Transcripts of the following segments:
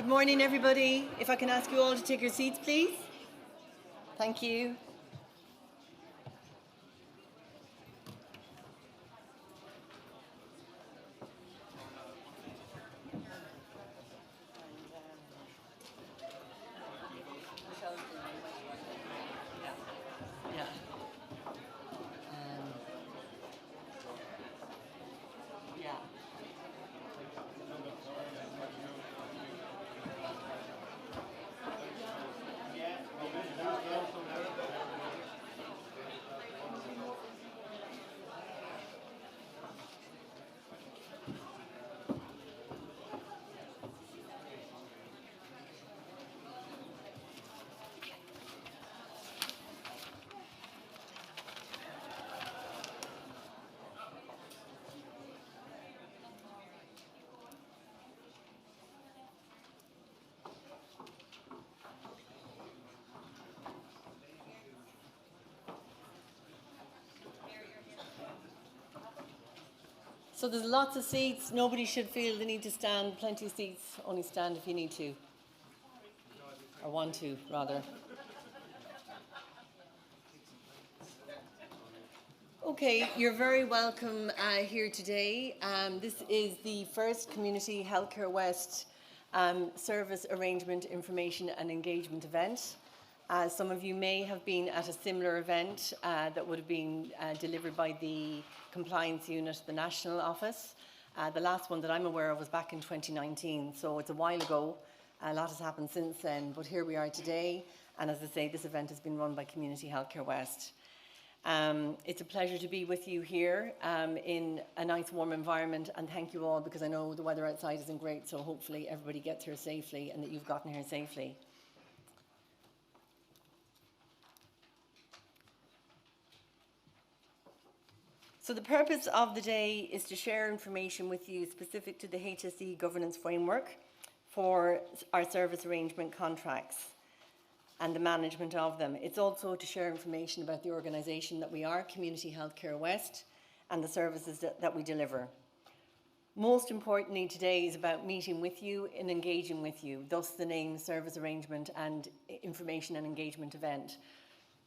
Good morning, everybody. If I can ask you all to take your seats, please. Thank you. So there's lots of seats. Nobody should feel the need to stand. Plenty of seats. Only stand if you need to. Or want to, rather. Okay, you're very welcome here today. This is the first Community Healthcare West Service Arrangement, Information and Engagement event. Some of you may have been at a similar event that would have been delivered by the Compliance Unit, the National Office. The last one that I'm aware of was back in 2019, so it's a while ago. A lot has happened since then, but here we are today. And as I say, this event has been run by Community Healthcare West. It's a pleasure to be with you here in a nice warm environment, and thank you all, because I know the weather outside isn't great, so hopefully everybody gets here safely and that you've gotten here safely. So the purpose of the day is to share information with you specific to the HSE Governance Framework for our service arrangement contracts and the management of them. It's also to share information about the organisation that we are, Community Healthcare West, and the services that we deliver. Most importantly today is about meeting with you and engaging with you, thus the name Service Arrangement and Information and Engagement Event.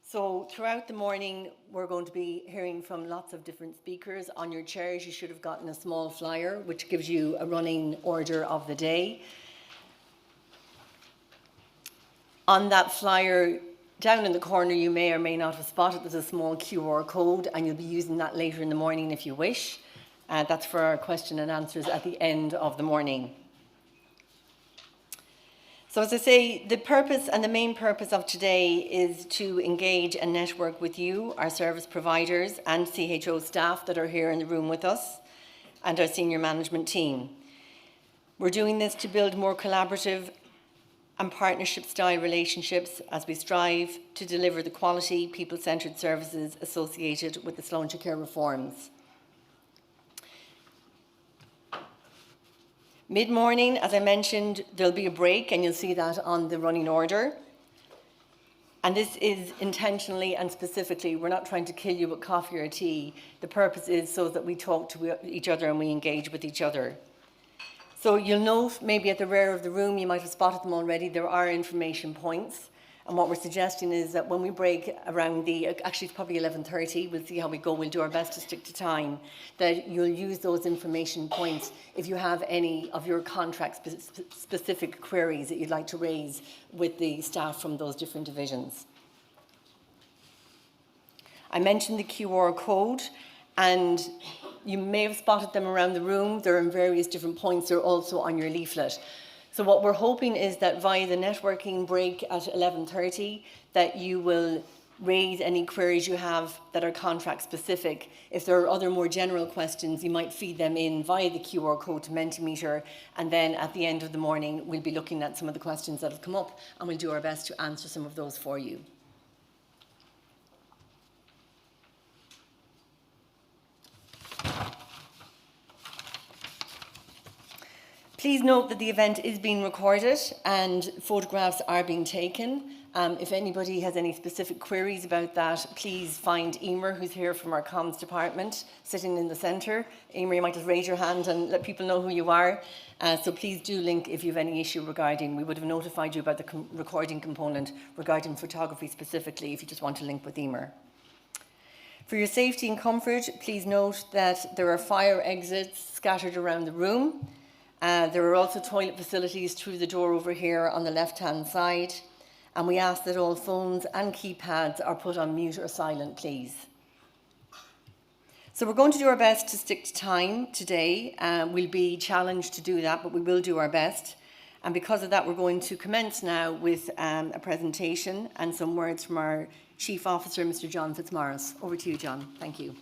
So throughout the morning, we're going to be hearing from lots of different speakers. On your chairs, you should have gotten a small flyer, which gives you a running order of the day. On that flyer, down in the corner, you may or may not have spotted there's a small QR code, and you'll be using that later in the morning if you wish. That's for our question and answers at the end of the morning. So as I say, the purpose and the main purpose of today is to engage and network with you, our service providers and CHO staff that are here in the room with us, and our senior management team. We're doing this to build more collaborative and partnership-style relationships as we strive to deliver the quality, people-centred services associated with the Sloan Care reforms. Mid-morning, as I mentioned, there'll be a break, and you'll see that on the running order. And this is intentionally and specifically, we're not trying to kill you with coffee or tea. The purpose is so that we talk to each other and we engage with each other. So you'll note, maybe at the rear of the room, you might have spotted them already, there are information points. And what we're suggesting is that when we break around actually it's probably 11:30, we'll see how we go, we'll do our best to stick to time, that you'll use those information points if you have any of your contract specific queries that you'd like to raise with the staff from those different divisions. I mentioned the QR code, and you may have spotted them around the room. They're in various different points. They're also on your leaflet. So what we're hoping is that via the networking break at 11:30, that you will raise any queries you have that are contract specific. If there are other more general questions, you might feed them in via the QR code to Mentimeter, and then at the end of the morning, we'll be looking at some of the questions that have come up, and we'll do our best to answer some of those for you. Please note that the event is being recorded and photographs are being taken, If anybody has any specific queries about that, please find Emer, who's here from our comms department, sitting in the centre. Emer, you might just raise your hand and let people know who you are. So please do link if you have any issue regarding, we would have notified you about the recording component regarding photography specifically if you just want to link with Emer. For your safety and comfort, please note that there are fire exits scattered around the room. There are also toilet facilities through the door over here on the left-hand side. And we ask that all phones and keypads are put on mute or silent, please. So we're going to do our best to stick to time today. We'll be challenged to do that, but we will do our best. And because of that, we're going to commence now with a presentation and some words from our Chief Officer, Mr. John Fitzmaurice. Over to you, John. Thank you.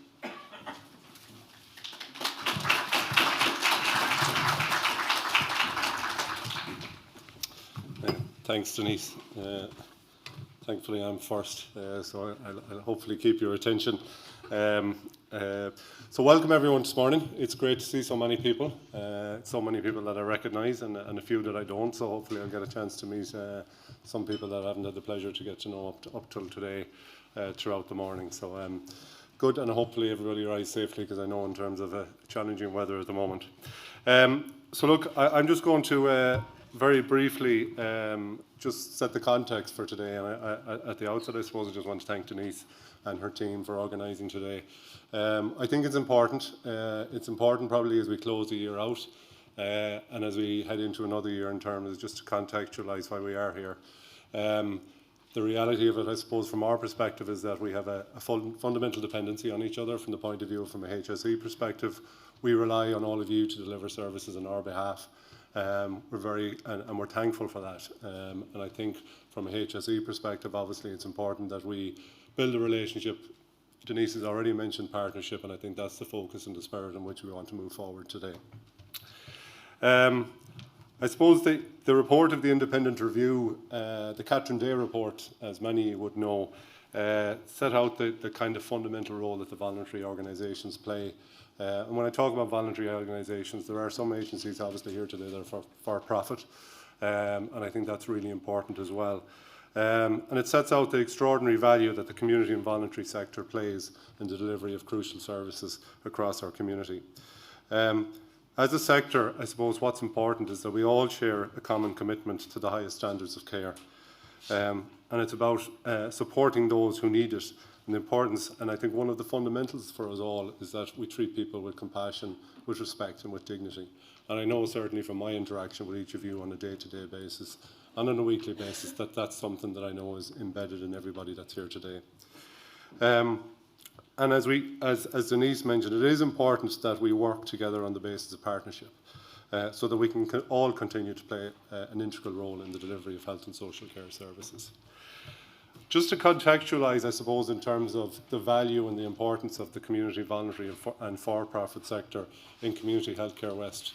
Thanks, Denise. Thankfully, I'm first, so I'll hopefully keep your attention. So welcome everyone this morning. It's great to see so many people that I recognise and a few that I don't, so hopefully I'll get a chance to meet some people that I haven't had the pleasure to get to know up till today throughout the morning. So good, and hopefully everybody arrives safely, because I know in terms of challenging weather at the moment. So look, I'm just going to very briefly just set the context for today, and at the outset I suppose I just want to thank Denise and her team for organising today. I think it's important probably as we close the year out and as we head into another year in terms of just to contextualise why we are here. The reality of it, I suppose, from our perspective is that we have a fundamental dependency on each other from the point of view from a HSE perspective. We rely on all of you to deliver services on our behalf. We're thankful for that. And I think from a HSE perspective, obviously it's important that we build a relationship. Denise has already mentioned partnership, and I think that's the focus and the spirit in which we want to move forward today. I suppose the report of the independent review, the Catherine Day report, as many would know, set out the kind of fundamental role that the voluntary organisations play. And when I talk about voluntary organisations, there are some agencies obviously here today that are for profit, and I think that's really important as well. And it sets out the extraordinary value that the community and voluntary sector plays in the delivery of crucial services across our community. As a sector, I suppose what's important is that we all share a common commitment to the highest standards of care. And it's about supporting those who need it. And the importance, and I think one of the fundamentals for us all, is that we treat people with compassion, with respect and with dignity. And I know certainly from my interaction with each of you on a day-to-day basis and on a weekly basis that that's something that I know is embedded in everybody that's here today. And as Denise mentioned, it is important that we work together on the basis of partnership so that we can all continue to play an integral role in the delivery of health and social care services. Just to contextualise, I suppose, in terms of the value and the importance of the community, voluntary and for-profit sector in Community Healthcare West,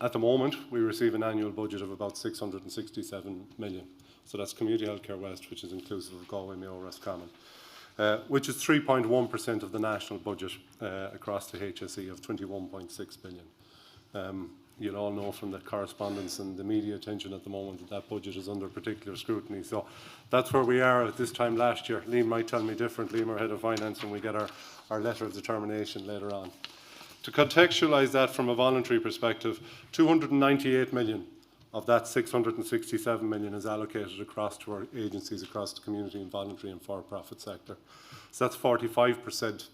at the moment, we receive an annual budget of about 667 million. So that's Community Healthcare West, which is inclusive of Galway, Mayo, Roscommon, which is 3.1% of the national budget across the HSE of 21.6 billion. You'll all know from the correspondence and the media attention at the moment that that budget is under particular scrutiny. So that's where we are at this time last year. Liam might tell me differently. I'm our head of finance, and we get our letter of determination later on. To contextualise that from a voluntary perspective, 298 million of that 667 million is allocated across to our agencies across the community and voluntary and for-profit sector. So that's 45%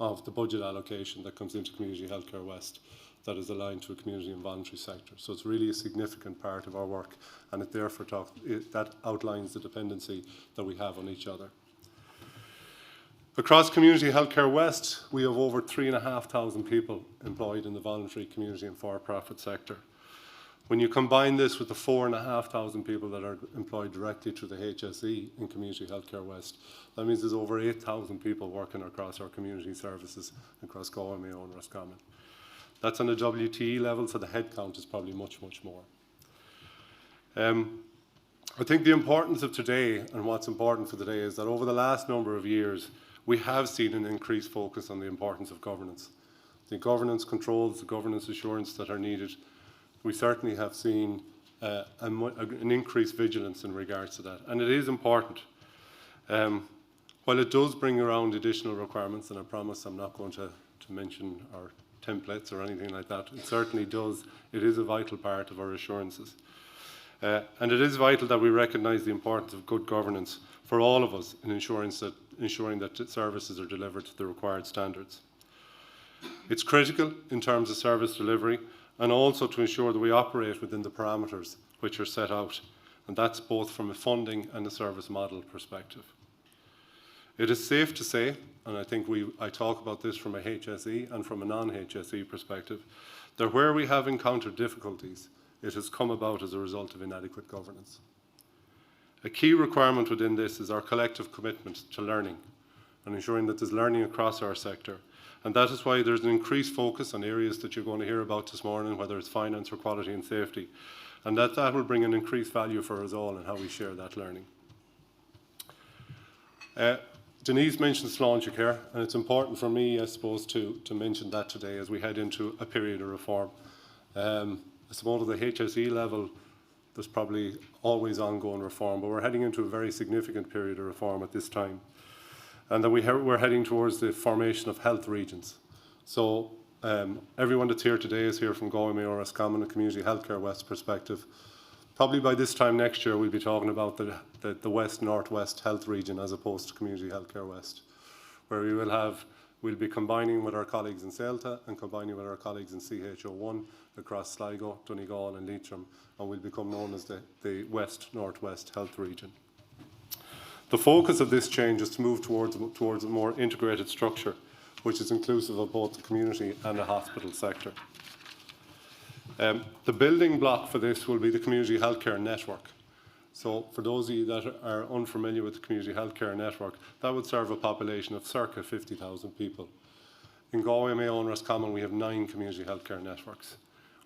of the budget allocation that comes into Community Healthcare West that is aligned to a community and voluntary sector. So it's really a significant part of our work, and it therefore that outlines the dependency that we have on each other. Across Community Healthcare West, we have over 3,500 people employed in the voluntary, community and for-profit sector. When you combine this with the 4,500 people that are employed directly through the HSE in Community Healthcare West, that means there's over 8,000 people working across our community services across Galway, Mayo and Roscommon. That's on a WTE level, so the headcount is probably much, much more. I think the importance of today and what's important for today is that over the last number of years, we have seen an increased focus on the importance of governance. The governance controls, the governance assurance that are needed. We certainly have seen an increased vigilance in regards to that. And it is important. While it does bring around additional requirements, and I promise I'm not going to mention our templates or anything like that, it certainly does. It is a vital part of our assurances. And it is vital that we recognise the importance of good governance for all of us in ensuring that services are delivered to the required standards. It's critical in terms of service delivery and also to ensure that we operate within the parameters which are set out, and that's both from a funding and a service model perspective. It is safe to say, and I think I talk about this from a HSE and from a non-HSE perspective, that where we have encountered difficulties, it has come about as a result of inadequate governance. A key requirement within this is our collective commitment to learning and ensuring that there's learning across our sector. And that is why there's an increased focus on areas that you're going to hear about this morning, whether it's finance or quality and safety, and that will bring an increased value for us all in how we share that learning. Denise mentioned Sláinte Care, and it's important for me, I suppose, to mention that today as we head into a period of reform. I suppose at the HSE level, there's probably always ongoing reform, but we're heading into a very significant period of reform at this time. And that we're heading towards the formation of health regions. So everyone that's here today is here from Galway, Mayo, Roscommon, a Community Healthcare West perspective. Probably by this time next year, we'll be talking about the West-Northwest Health Region as opposed to Community Healthcare West, where we'll be combining with our colleagues in Celta and combining with our colleagues in CHO1 across Sligo, Donegal and Leitrim, and we'll become known as the West-Northwest Health Region. The focus of this change is to move towards a more integrated structure, which is inclusive of both the community and the hospital sector. The building block for this will be the Community Healthcare Network. So for those of you that are unfamiliar with the Community Healthcare Network, that would serve a population of circa 50,000 people. In Galway, Mayo and Roscommon, we have 9 community healthcare networks.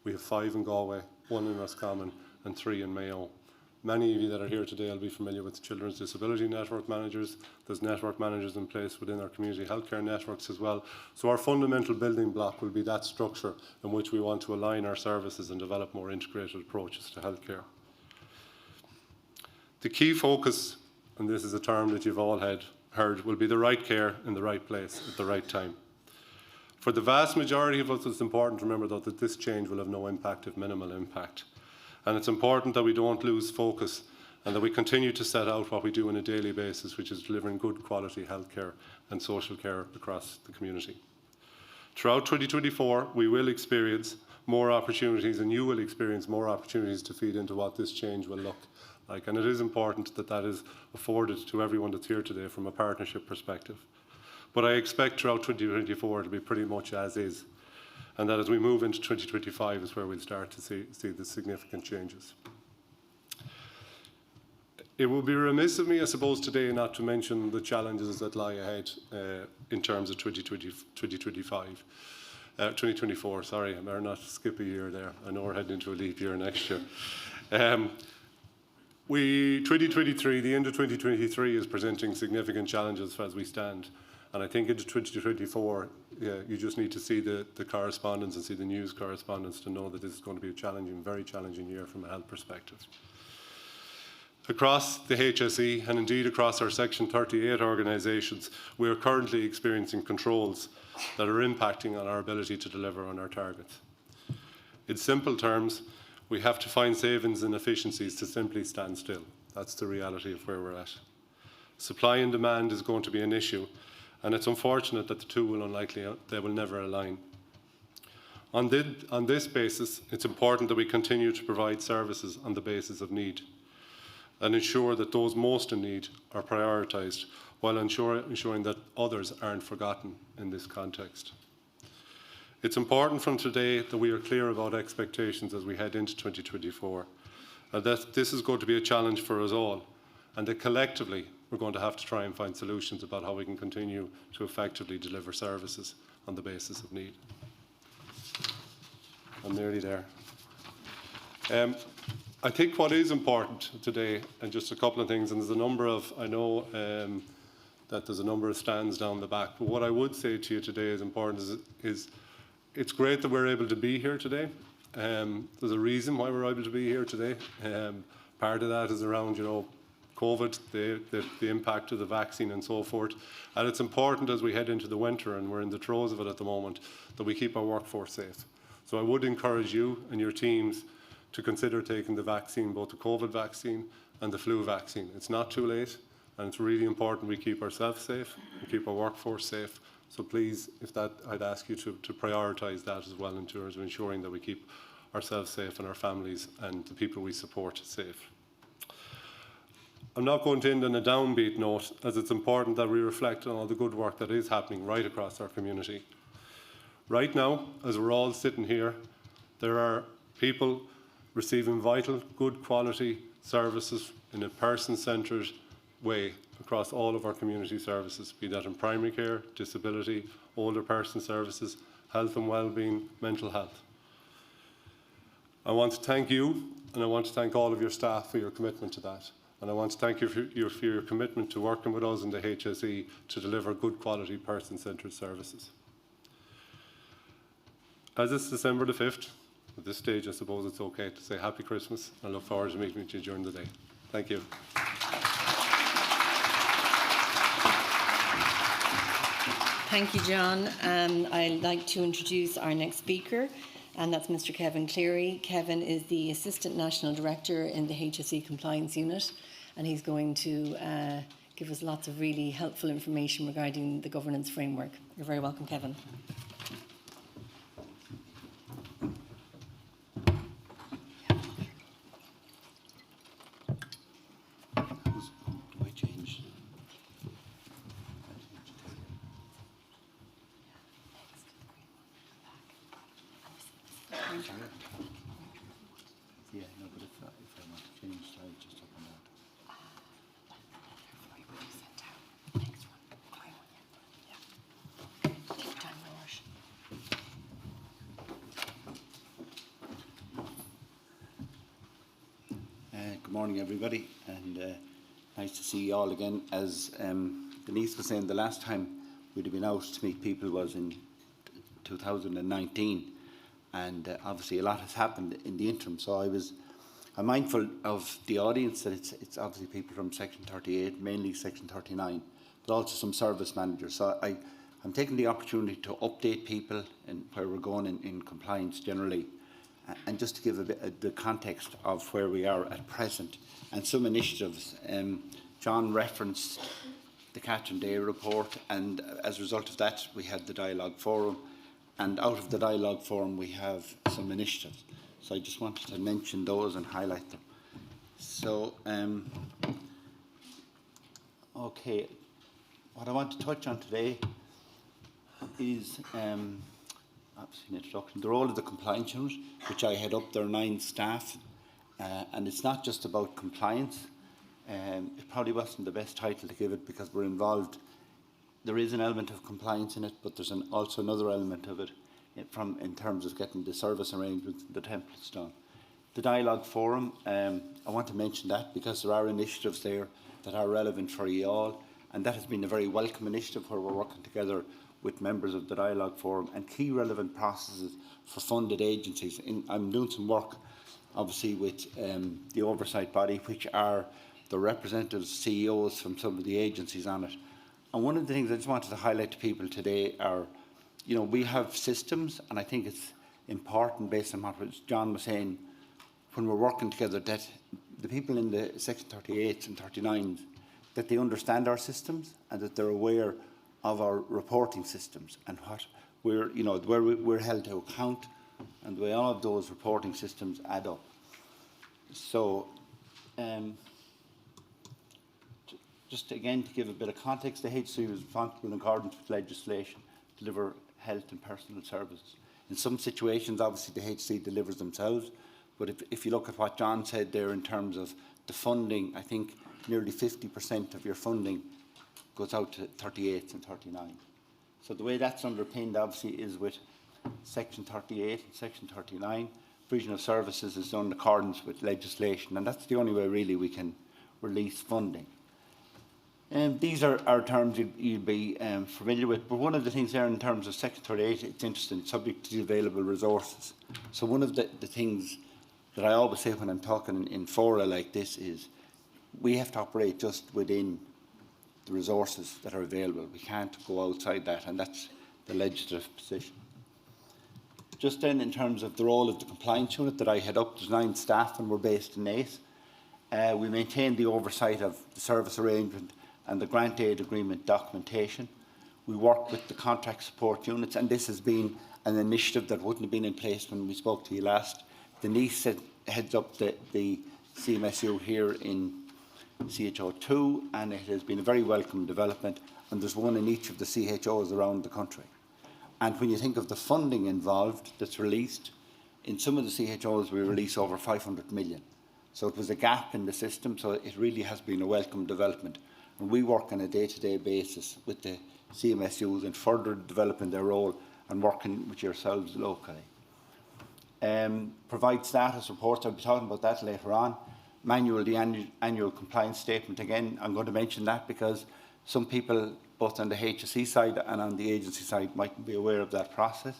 We have 5 in Galway, 1 in Roscommon and 3 in Mayo. Many of you that are here today will be familiar with the Children's Disability Network managers. There's network managers in place within our community healthcare networks as well. So our fundamental building block will be that structure in which we want to align our services and develop more integrated approaches to healthcare. The key focus, and this is a term that you've all heard, will be the right care in the right place at the right time. For the vast majority of us, it's important to remember though that this change will have no impact, if minimal impact. And it's important that we don't lose focus and that we continue to set out what we do on a daily basis, which is delivering good quality healthcare and social care across the community. Throughout 2024, we will experience more opportunities and you will experience more opportunities to feed into what this change will look like. And it is important that that is afforded to everyone that's here today from a partnership perspective. But I expect throughout 2024 to be pretty much as is. And that as we move into 2025 is where we'll start to see the significant changes. It would be remiss of me, I suppose, today not to mention the challenges that lie ahead in terms of 2024, sorry, I better not skip a year there. I know we're heading into a leap year next year. 2023, the end of 2023 is presenting significant challenges as we stand. And I think into 2024, you just need to see the correspondence and see the news correspondence to know that this is going to be a challenging, very challenging year from a health perspective. Across the HSE and indeed across our Section 38 organisations, we are currently experiencing controls that are impacting on our ability to deliver on our targets. In simple terms, we have to find savings and efficiencies to simply stand still. That's the reality of where we're at. Supply and demand is going to be an issue. And it's unfortunate that the two they will never align. On this basis, it's important that we continue to provide services on the basis of need and ensure that those most in need are prioritised while ensuring that others aren't forgotten in this context. It's important from today that we are clear about expectations as we head into 2024, and that this is going to be a challenge for us all, and that collectively we're going to have to try and find solutions about how we can continue to effectively deliver services on the basis of need. I'm nearly there. I think what is important today, and just a couple of things, and there's a number of, I know that there's a number of stands down the back, but what I would say to you today is important is it's great that we're able to be here today, There's a reason why we're able to be here today. Part of that is around, COVID, the impact of the vaccine and so forth. And it's important as we head into the winter, and we're in the throes of it at the moment, that we keep our workforce safe. So I would encourage you and your teams to consider taking the vaccine, both the COVID vaccine and the flu vaccine. It's not too late, and it's really important we keep ourselves safe and keep our workforce safe. So please, I'd ask you to prioritise that as well in terms of ensuring that we keep ourselves safe and our families and the people we support safe. I'm not going to end on a downbeat note, as it's important that we reflect on all the good work that is happening right across our community. Right now, as we're all sitting here, there are people receiving vital, good quality services in a person-centred way across all of our community services, be that in primary care, disability, older person services, health and wellbeing, mental health. I want to thank you, and I want to thank all of your staff for your commitment to that. And I want to thank you for your commitment to working with us in the HSE to deliver good quality person-centred services. As it's December the 5th, at this stage I suppose it's okay to say Happy Christmas. I look forward to meeting with you during the day. Thank you. Thank you, John. I'd like to introduce our next speaker, and that's Mr. Kevin Cleary. Kevin is the Assistant National Director in the HSE Compliance Unit, and he's going to give us lots of really helpful information regarding the governance framework. You're very welcome, Kevin. Yeah, no, but if I want to change slide, just up and down. Good morning, everybody, and nice to see you all again. As Denise was saying, the last time we'd have been out to meet people was in 2019. And obviously a lot has happened in the interim, so I'm mindful of the audience, that it's obviously people from Section 38, mainly Section 39, but also some service managers. So I'm taking the opportunity to update people in where we're going in compliance generally, and just to give a bit of the context of where we are at present and some initiatives. John referenced the Catherine Day report, and as a result of that we had the Dialogue Forum. And out of the Dialogue Forum, we have some initiatives. So I just wanted to mention those and highlight them. So, okay, what I want to touch on today is, obviously an introduction, the role of the compliance unit, which I head up. There are 9 staff, and it's not just about compliance. It probably wasn't the best title to give it, because we're involved. There is an element of compliance in it, but there's also another element of it in terms of getting the service arrangements and the templates done. The Dialogue Forum, I want to mention that because there are initiatives there that are relevant for you all, and that has been a very welcome initiative where we're working together with members of the Dialogue Forum and key relevant processes for funded agencies. I'm doing some work, obviously, with the oversight body, which are the representatives, CEOs from some of the agencies on it. And one of the things I just wanted to highlight to people today are, we have systems, and I think it's important, based on what John was saying, when we're working together, that the people in the Section 38s and 39s, that they understand our systems and that they're aware of our reporting systems and what where we're held to account, and the way all of those reporting systems add up. So, just again to give a bit of context, the HSE is responsible in accordance with legislation to deliver health and personal services. In some situations, obviously, the HSE delivers themselves, but if you look at what John said there in terms of the funding, I think nearly 50% of your funding goes out to 38s and 39. So the way that's underpinned, obviously, is with Section 38 and Section 39. Provision of services is done in accordance with legislation, and that's the only way really we can release funding. These are terms you'd be familiar with, but one of the things there in terms of Section 38, it's interesting, subject to the available resources. So one of the things that I always say when I'm talking in fora like this is we have to operate just within the resources that are available. We can't go outside that, and that's the legislative position. Just then, in terms of the role of the compliance unit that I head up, there's 9 staff and we're based in Naas. We maintain the oversight of the service arrangement and the grant aid agreement documentation. We work with the contract support units, and this has been an initiative that wouldn't have been in place when we spoke to you last. Denise heads up the CMSU here in CHO2, and it has been a very welcome development, and there's one in each of the CHOs around the country. And when you think of the funding involved that's released, in some of the CHOs we release over 500 million. So it was a gap in the system, so it really has been a welcome development. And we work on a day-to-day basis with the CMSUs in further developing their role and working with yourselves locally. Provide status reports, I'll be talking about that later on. The annual compliance statement, again, I'm going to mention that because some people, both on the HSE side and on the agency side, mightn't be aware of that process.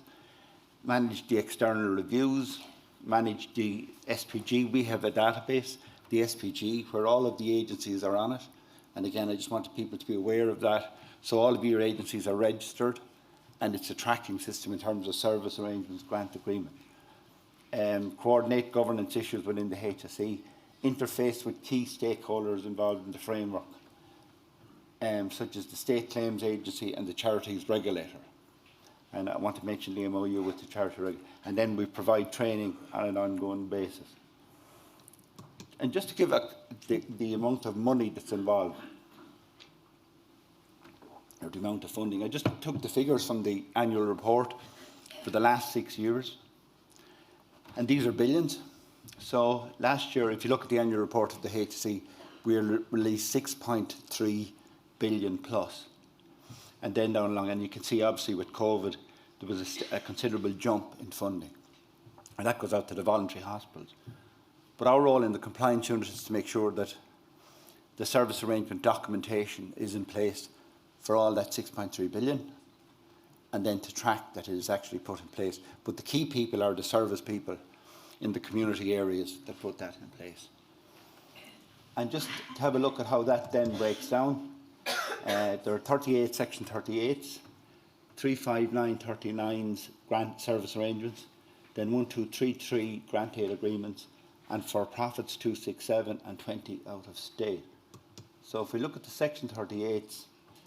Manage the external reviews, manage the SPG. We have a database, the SPG, where all of the agencies are on it. And again, I just wanted people to be aware of that. So all of your agencies are registered, and it's a tracking system in terms of service arrangements, grant agreement. Coordinate governance issues within the HSE, interface with key stakeholders involved in the framework, such as the State Claims Agency and the Charities Regulator. And I want to mention the MOU with the Charity Regulator. And then we provide training on an ongoing basis. And just to give the amount of money that's involved, or the amount of funding, I just took the figures from the annual report for the last 6 years. And these are billions. So last year, if you look at the annual report of the HSE, we released 6.3 billion plus. And then down along, and you can see obviously with COVID, there was a considerable jump in funding. And that goes out to the voluntary hospitals. But our role in the compliance unit is to make sure that the service arrangement documentation is in place for all that 6.3 billion, and then to track that it is actually put in place. But the key people are the service people in the community areas that put that in place. And just to have a look at how that then breaks down, there are 38 Section 38s, 35939s grant service arrangements, then 1233 grant aid agreements, and for profits 267 and 20 out of state. So if we look at the Section 38s,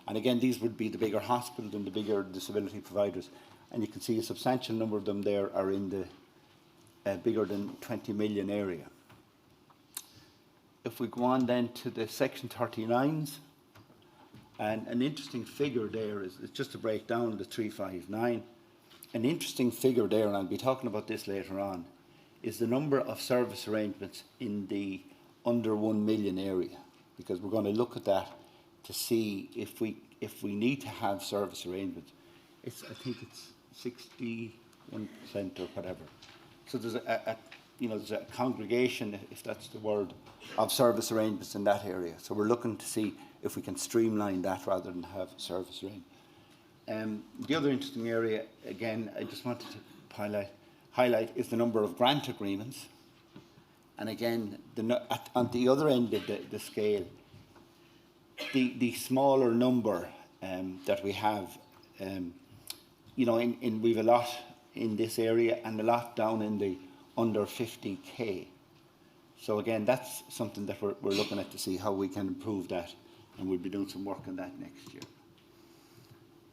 and again these would be the bigger hospitals and the bigger disability providers, and you can see a substantial number of them there are in the bigger than 20 million area. If we go on then to the Section 39s, and an interesting figure there is just to break down the 359. An interesting figure there, and I'll be talking about this later on, is the number of service arrangements in the under 1 million area, because we're going to look at that to see if we need to have service arrangements. I think it's 61% or whatever. So there's there's a congregation, if that's the word, of service arrangements in that area. So we're looking to see if we can streamline that rather than have service arrangements. The other interesting area, again, I just wanted to highlight is the number of grant agreements. And again, on the other end of the scale, the smaller number that we have, we've a lot in this area and a lot down in the under 50k. So again, that's something that we're looking at to see how we can improve that, and we'll be doing some work on that next year.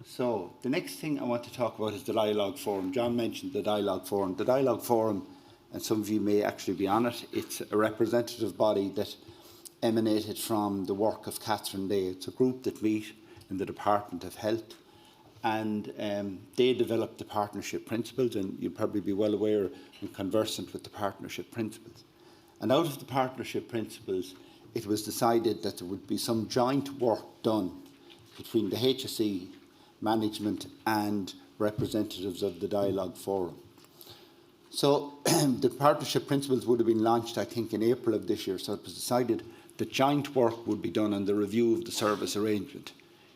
So the next thing I want to talk about is the Dialogue Forum. John mentioned the Dialogue Forum. The Dialogue Forum, and some of you may actually be on it, it's a representative body that emanated from the work of Catherine Day. It's a group that meet in the Department of Health, and they developed the partnership principles, and you'll probably be well aware and conversant with the partnership principles. And out of the partnership principles, it was decided that there would be some joint work done between the HSE management and representatives of the Dialogue Forum. So the partnership principles would have been launched, I think, in April of this year. So it was decided the joint work would be done on the review of the service arrangement.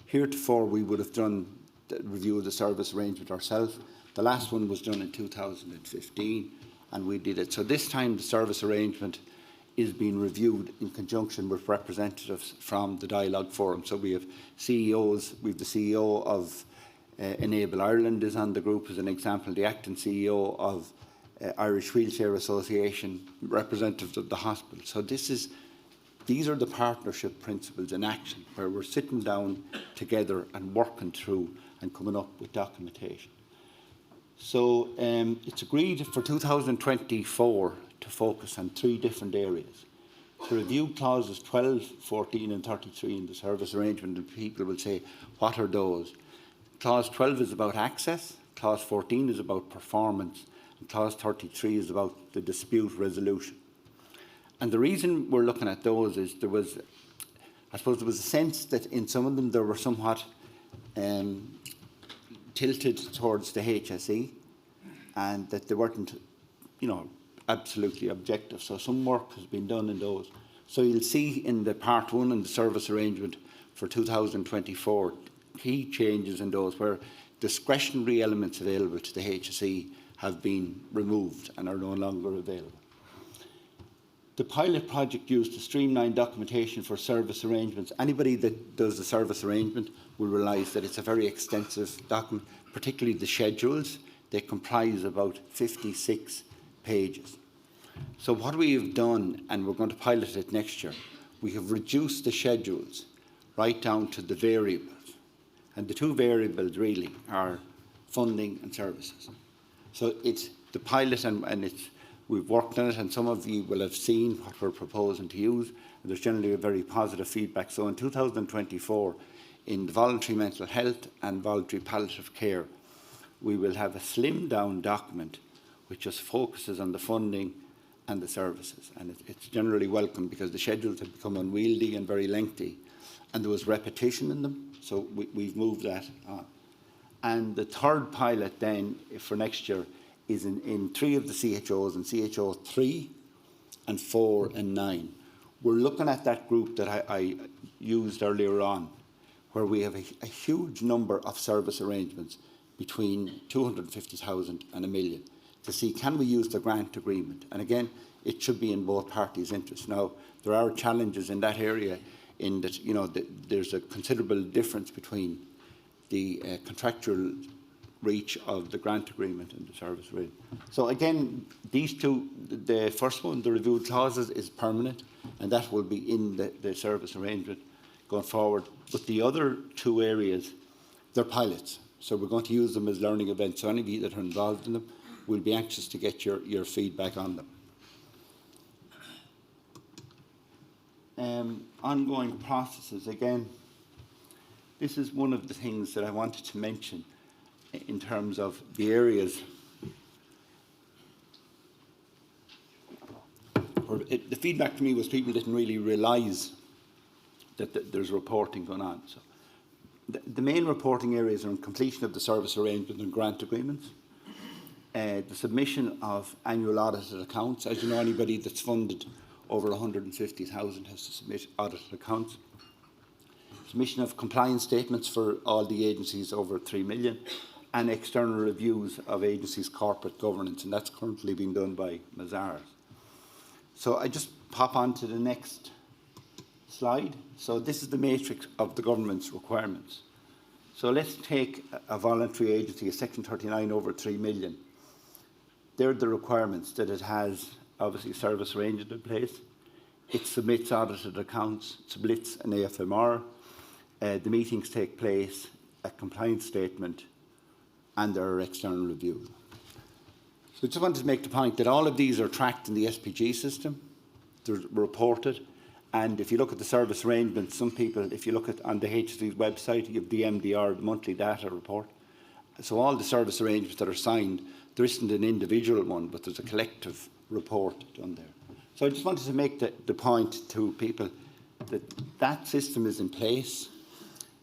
Heretofore, we would have done the review of the service arrangement ourselves. The last one was done in 2015, and we did it. So this time, the service arrangement is being reviewed in conjunction with representatives from the Dialogue Forum. So we have CEOs, we have the CEO of Enable Ireland is on the group as an example, the acting CEO of Irish Wheelchair Association, representatives of the hospital. So these are the partnership principles in action, where we're sitting down together and working through and coming up with documentation. So it's agreed for 2024 to focus on 3 different areas. To review clauses 12, 14 and 33 in the service arrangement, and people will say, what are those? Clause 12 is about access, clause 14 is about performance, and clause 33 is about the dispute resolution. And the reason we're looking at those is there was a sense that in some of them there were somewhat tilted towards the HSE, and that they weren't, absolutely objective. So some work has been done in those. So you'll see in the part 1 in the service arrangement for 2024, key changes in those where discretionary elements available to the HSE have been removed and are no longer available. The pilot project used to streamline documentation for service arrangements. Anybody that does the service arrangement will realise that it's a very extensive document, particularly the schedules. They comprise about 56 pages. So what we have done, and we're going to pilot it next year, we have reduced the schedules right down to the variables. And the 2 variables really are funding and services. So it's the pilot, and we've worked on it, and some of you will have seen what we're proposing to use. And there's generally a very positive feedback. So in 2024, in the voluntary mental health and voluntary palliative care, we will have a slimmed down document which just focuses on the funding and the services. And it's generally welcome because the schedules have become unwieldy and very lengthy, and there was repetition in them. So we've moved that on. And the 3rd pilot then for next year is in 3 of the CHOs, in CHO 3 and 4 and 9. We're looking at that group that I used earlier on, where we have a huge number of service arrangements between 250,000 and $1 million, to see can we use the grant agreement. And again, it should be in both parties' interests. Now, there are challenges in that area in that, there's a considerable difference between the contractual reach of the grant agreement and the service rate. So again, these 2, the first one, the review clauses, is permanent, and that will be in the service arrangement going forward. But the other 2 areas, they're pilots. So we're going to use them as learning events. So any of you that are involved in them, we'll be anxious to get your feedback on them. Ongoing processes, again, this is one of the things that I wanted to mention in terms of the areas where the feedback to me was people didn't really realise that there's reporting going on. So the main reporting areas are in completion of the service arrangement and grant agreements, the submission of annual audited accounts. As you know, anybody that's funded over 150,000 has to submit audited accounts. Submission of compliance statements for all the agencies over 3 million, and external reviews of agencies' corporate governance, and that's currently being done by Mazars. So I just pop on to the next slide. So this is the matrix of the government's requirements. So let's take a voluntary agency, a Section 39 over 3 million. They're the requirements: that it has obviously service arrangement in place, it submits audited accounts, submits an AFMR, the meetings take place, a compliance statement, and there are external reviews. So I just wanted to make the point that all of these are tracked in the SPG system, they're reported, and if you look at the service arrangements, some people, if you look at on the HSE's website, you have the MDR, the monthly data report. So all the service arrangements that are signed, there isn't an individual one, but there's a collective report done there. So I just wanted to make the point to people that that system is in place,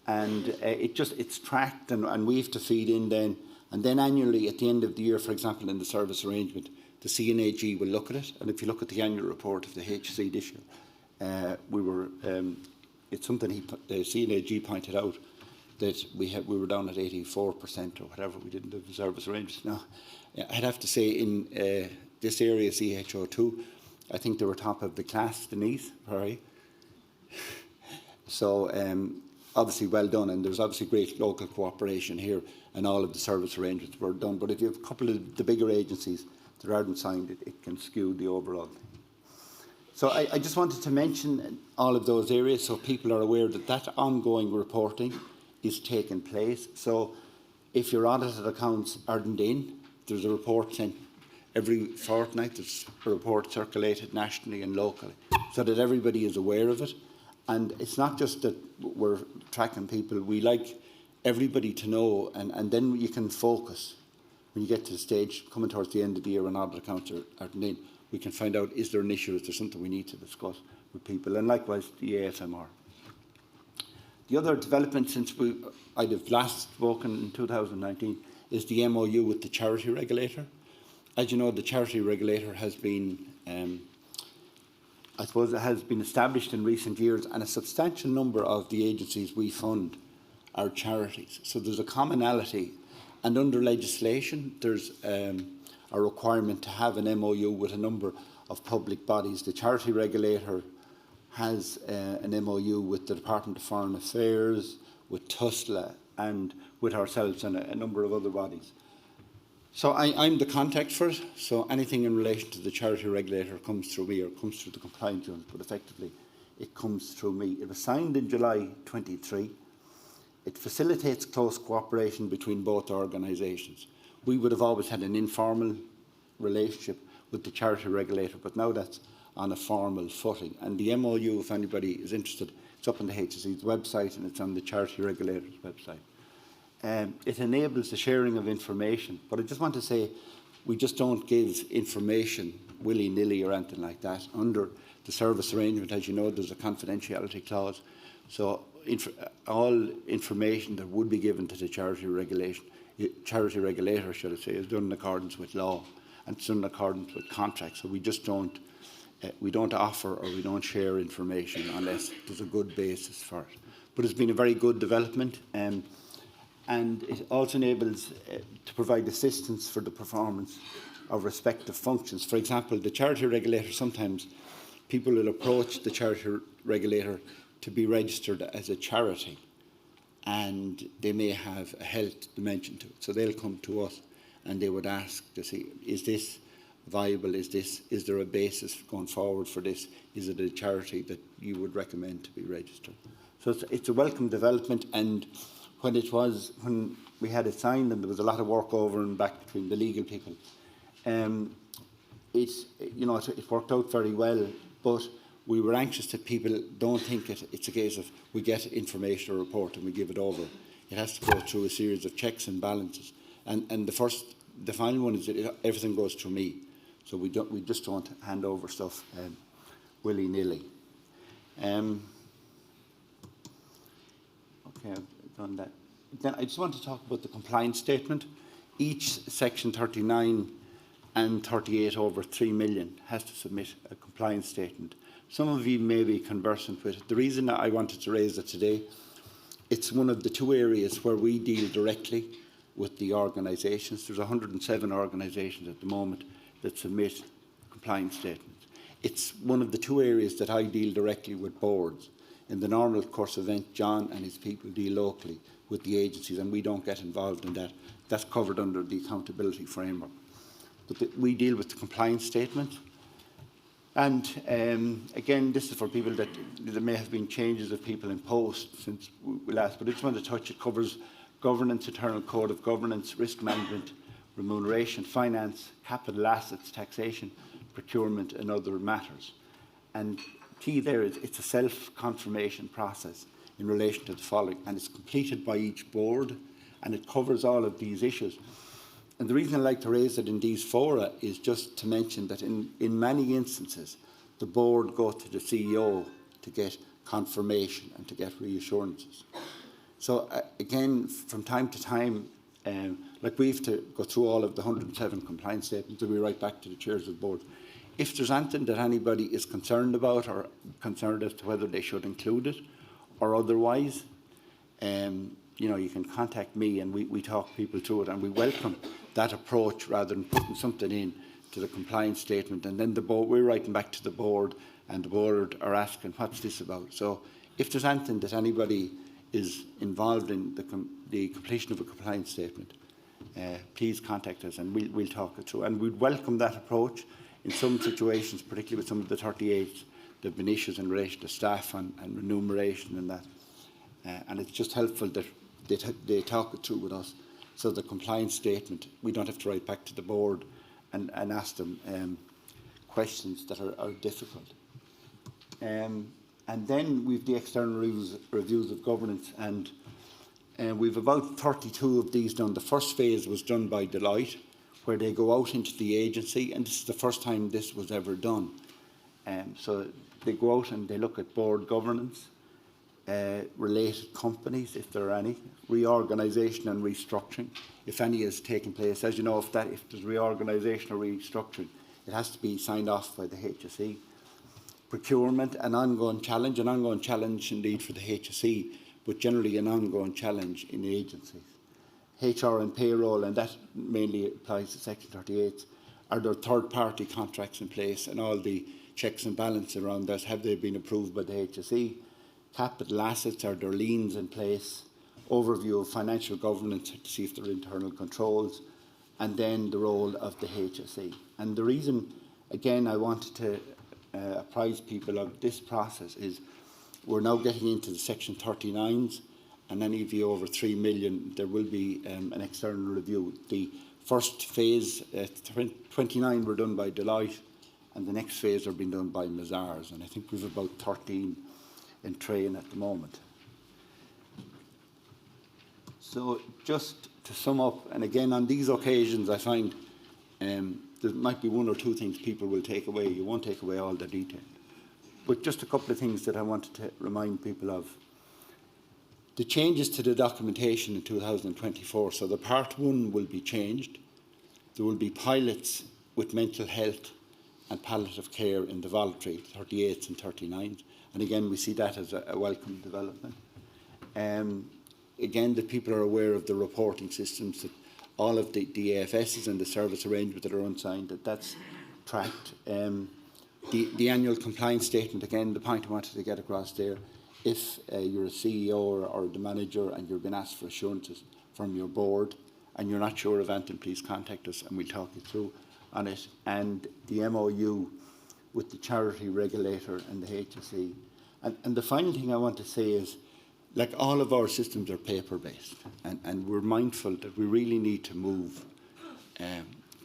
and it's tracked, and we have to feed in then, and then annually at the end of the year, for example, in the service arrangement, the CNAG will look at it, and if you look at the annual report of the HSE this year, we were. It's something the CNAG pointed out, that we were down at 84% or whatever. We didn't have the service arrangements. Now, I'd have to say in this area, CHO2, I think they were top of the class, Denise. Sorry. So obviously well done, and there's obviously great local cooperation here, and all of the service arrangements were done. But if you have a couple of the bigger agencies that aren't signed, it can skew the overall. So I just wanted to mention all of those areas so people are aware that that ongoing reporting is taking place. So if your audited accounts aren't in, there's a report sent every fortnight. There's a report circulated nationally and locally so that everybody is aware of it. And it's not just that we're tracking people. We like everybody to know, and then you can focus. When you get to the stage, coming towards the end of the year when audit accounts aren't in, we can find out, is there an issue, is there something we need to discuss with people, and likewise the AFMR. The other development since I'd have last spoken in 2019 is the MOU with the charity regulator. As you know, the charity regulator has been, I suppose it has been established in recent years, and a substantial number of the agencies we fund are charities. So there's a commonality, and under legislation there's a requirement to have an MOU with a number of public bodies. The charity regulator has an MOU with the Department of Foreign Affairs, with TUSLA, and with ourselves and a number of other bodies. So I'm the contact for it, so anything in relation to the charity regulator comes through me, or comes through the compliance unit, but effectively it comes through me. It was signed in July 23. It facilitates close cooperation between both organisations. We would have always had an informal relationship with the charity regulator, but now that's on a formal footing. And the MOU, if anybody is interested, it's up on the HSE's website and it's on the charity regulator's website. It enables the sharing of information, but I just want to say we just don't give information willy-nilly or anything like that. Under the service arrangement, as you know, there's a confidentiality clause, so all information that would be given to the charity regulator, should I say, is done in accordance with law, and it's done in accordance with contracts. So we just don't offer or we don't share information unless there's a good basis for it. But it's been a very good development, and it also enables to provide assistance for the performance of respective functions. For example, the charity regulator, sometimes people will approach the charity regulator to be registered as a charity, and they may have a health dimension to it. So they'll come to us and they would ask to see, is this viable? Is there a basis going forward for this? Is it a charity that you would recommend to be registered? So it's a welcome development, and when we had it signed and there was a lot of work over and back between the legal people, it worked out very well, but we were anxious that people don't think it's a case of we get information or report and we give it over. It has to go through a series of checks and balances, and the final one is that everything goes through me, so we just don't hand over stuff willy-nilly. Okay, I've done that. Then I just want to talk about the compliance statement. Each section 39 and 38 over 3 million has to submit a compliance statement. Some of you may be conversant with it. The reason that I wanted to raise it today, it's one of the two areas where we deal directly with the organisations. There's 107 organisations at the moment that submit compliance statements. It's one of the two areas that I deal directly with boards. In the normal course event, John and his people deal locally with the agencies, and we don't get involved in that. That's covered under the accountability framework. But we deal with the compliance statement. And again, this is for people that there may have been changes of people in post since we last, but I just want to touch, it covers governance, internal code of governance, risk management, remuneration, finance, capital assets, taxation, procurement and other matters. And key there is it's a self-confirmation process in relation to the following, and it's completed by each board, and it covers all of these issues. And the reason I like to raise it in these fora is just to mention that in many instances, the board go to the CEO to get confirmation and to get reassurances. So again, from time to time, like we have to go through all of the 107 compliance statements and we write back to the chairs of the board. if there's anything that anybody is concerned about or concerned as to whether they should include it or otherwise, you can contact me and we talk people through it, and we welcome that approach rather than putting something in to the compliance statement and then the board, we're writing back to the board and the board are asking, what's this about? So if there's anything that anybody is involved in the completion of a compliance statement, please contact us and we'll talk it through. And we'd welcome that approach. In some situations, particularly with some of the 38s, there have been issues in relation to staff and remuneration and that. And it's just helpful that they talk it through with us. So the compliance statement, we don't have to write back to the board and ask them questions that are difficult. And then we've the external reviews of governance, and we've about 32 of these done. The first phase was done by Deloitte, where they go out into the agency, and this is the first time this was ever done. So they go out and they look at board governance, related companies, if there are any, reorganisation and restructuring, if any is taking place. As you know, if there's reorganisation or restructuring, it has to be signed off by the HSE. Procurement, an ongoing challenge indeed for the HSE, but generally an ongoing challenge in the agencies. HR and payroll, and that mainly applies to Section 38, are there third-party contracts in place, and all the checks and balances around that, have they been approved by the HSE? Capital assets, are there liens in place? Overview of financial governance to see if there are internal controls, and then the role of the HSE. And the reason, again, I wanted to apprise people of this process is we're now getting into the Section 39s, and any of you over 3 million, there will be an external review. The first phase, 29 were done by Deloitte, and the next phase are being done by Mazars, and I think we've about 13 in train at the moment. So just to sum up, and again on these occasions I find there might be one or two things people will take away. You won't take away all the detail. But just a couple of things that I wanted to remind people of. The changes to the documentation in 2024, so the Part 1 will be changed. There will be pilots with mental health and palliative care in the voluntary 38s and 39s. And again, we see that as a welcome development. Again, that people are aware of the reporting systems, that all of the AFSs and the service arrangement that are unsigned, that's tracked. The annual compliance statement, again, the point I wanted to get across there, if you're a CEO or the manager and you're being asked for assurances from your board and you're not sure of anything, please contact us and we'll talk you through on it. And the MOU with the charity regulator and the HSE. And the final thing I want to say is, like, all of our systems are paper-based, and we're mindful that we really need to move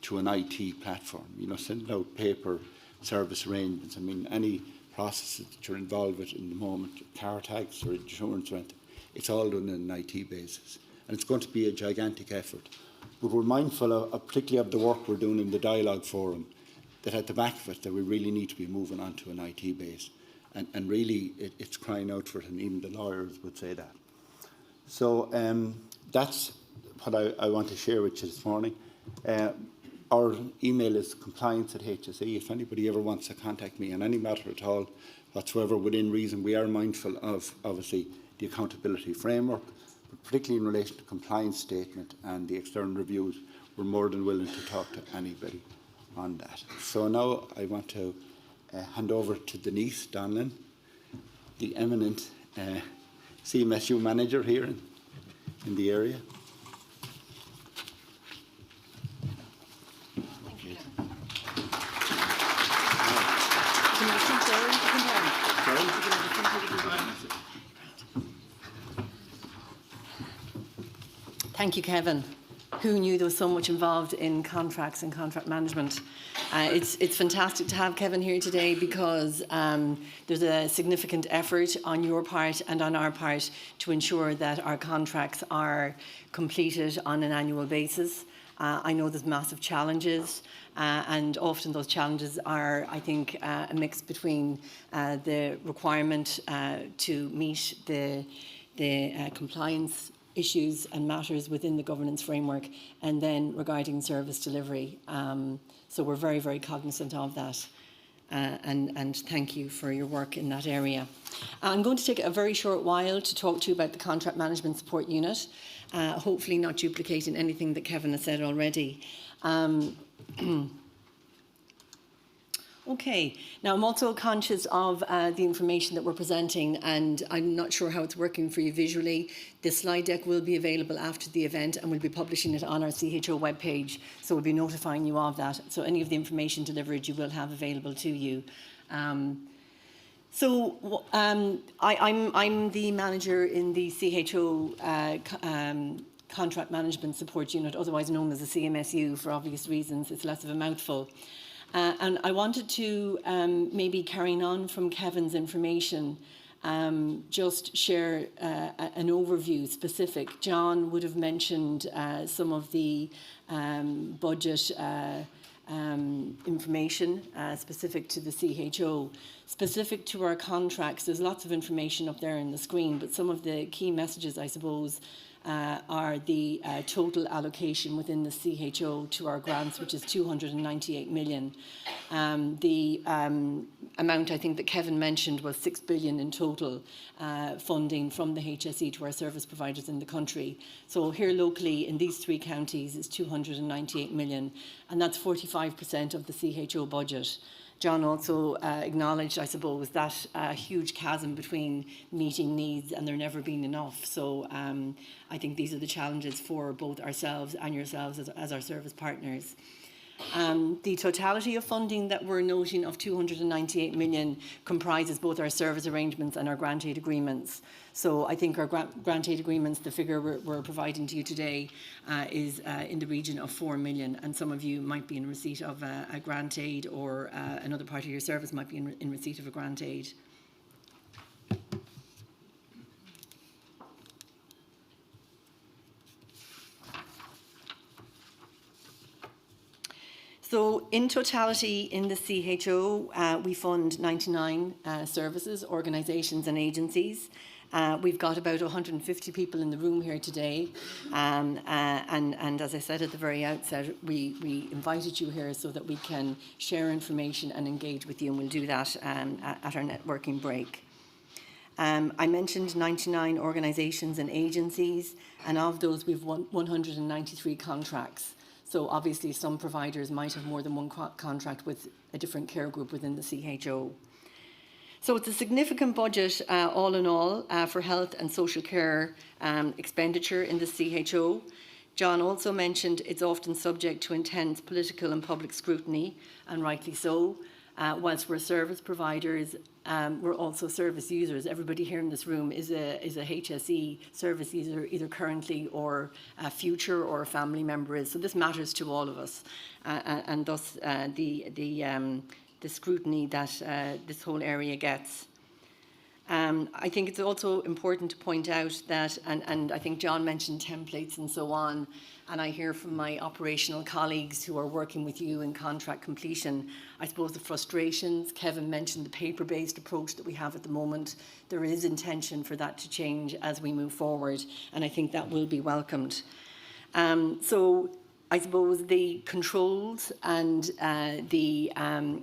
to an IT platform. You know, sending out paper service arrangements. I mean, any processes that you're involved with in the moment, car tax or insurance rent, it's all done on an IT basis. And it's going to be a gigantic effort. But we're mindful of particularly of the work we're doing in the Dialogue Forum, that at the back of it, that we really need to be moving on to an IT base. And really, it's crying out for it, and even the lawyers would say that. So that's what I want to share with you this morning. Our email is compliance@HSE. If anybody ever wants to contact me on any matter at all whatsoever within reason, we are mindful of, obviously, the accountability framework, but particularly in relation to compliance statement and the external reviews, we're more than willing to talk to anybody on that. So now I want to hand over to Denise Donlan, the eminent CMSU manager here in the area. Thank you. Thank you, Kevin. Who knew there was so much involved in contracts and contract management? It's fantastic to have Kevin here today, because there's a significant effort on your part and on our part to ensure that our contracts are completed on an annual basis. I know there's massive challenges, and often those challenges are, I think, a mix between the requirement to meet the compliance issues and matters within the governance framework, and then regarding service delivery. So we're very, very cognizant of that. and thank you for your work in that area. I'm going to take a very short while to talk to you about the Contract Management Support Unit, hopefully not duplicating anything that Kevin has said already. Okay, now I'm also conscious of the information that we're presenting, and I'm not sure how it's working for you visually. The slide deck will be available after the event, and we'll be publishing it on our CHO webpage, so we'll be notifying you of that. So any of the information delivered you will have available to you. I'm the manager in the CHO Contract Management Support Unit, otherwise known as the CMSU for obvious reasons. It's less of a mouthful. And I wanted to, maybe carrying on from Kevin's information, just share an overview specific. John would have mentioned some of the budget information specific to the CHO. Specific to our contracts, there's lots of information up there on the screen, but some of the key messages, I suppose, are the total allocation within the CHO to our grants, which is 298 million. The amount I think that Kevin mentioned was 6 billion in total funding from the HSE to our service providers in the country. So here locally in these 3 counties is 298 million, and that's 45% of the CHO budget. John also acknowledged, I suppose, that huge chasm between meeting needs and there never being enough. So I think these are the challenges for both ourselves and yourselves as our service partners. The totality of funding that we're noting of 298 million comprises both our service arrangements and our grant aid agreements. So I think our grant aid agreements, the figure we're providing to you today is in the region of 4 million, and some of you might be in receipt of a grant aid, or another part of your service might be in receipt of a grant aid. So in totality in the CHO, we fund 99 services, organisations and agencies. We've got about 150 people in the room here today, and as I said at the very outset, we invited you here so that we can share information and engage with you, and we'll do that at our networking break. I mentioned 99 organisations and agencies, and of those we've won 193 contracts. So obviously some providers might have more than one contract with a different care group within the CHO. So it's a significant budget all in all for health and social care expenditure in the CHO. John also mentioned it's often subject to intense political and public scrutiny, and rightly so. Whilst we're service providers, we're also service users. Everybody here in this room is a HSE service user, either currently or future, or a family member is. So this matters to all of us, and thus the scrutiny that this whole area gets. I think it's also important to point out that, and I think John mentioned templates and so on, and I hear from my operational colleagues who are working with you in contract completion, I suppose the frustrations. Kevin mentioned the paper-based approach that we have at the moment. There is intention for that to change as we move forward, and I think that will be welcomed. So I suppose the controls and the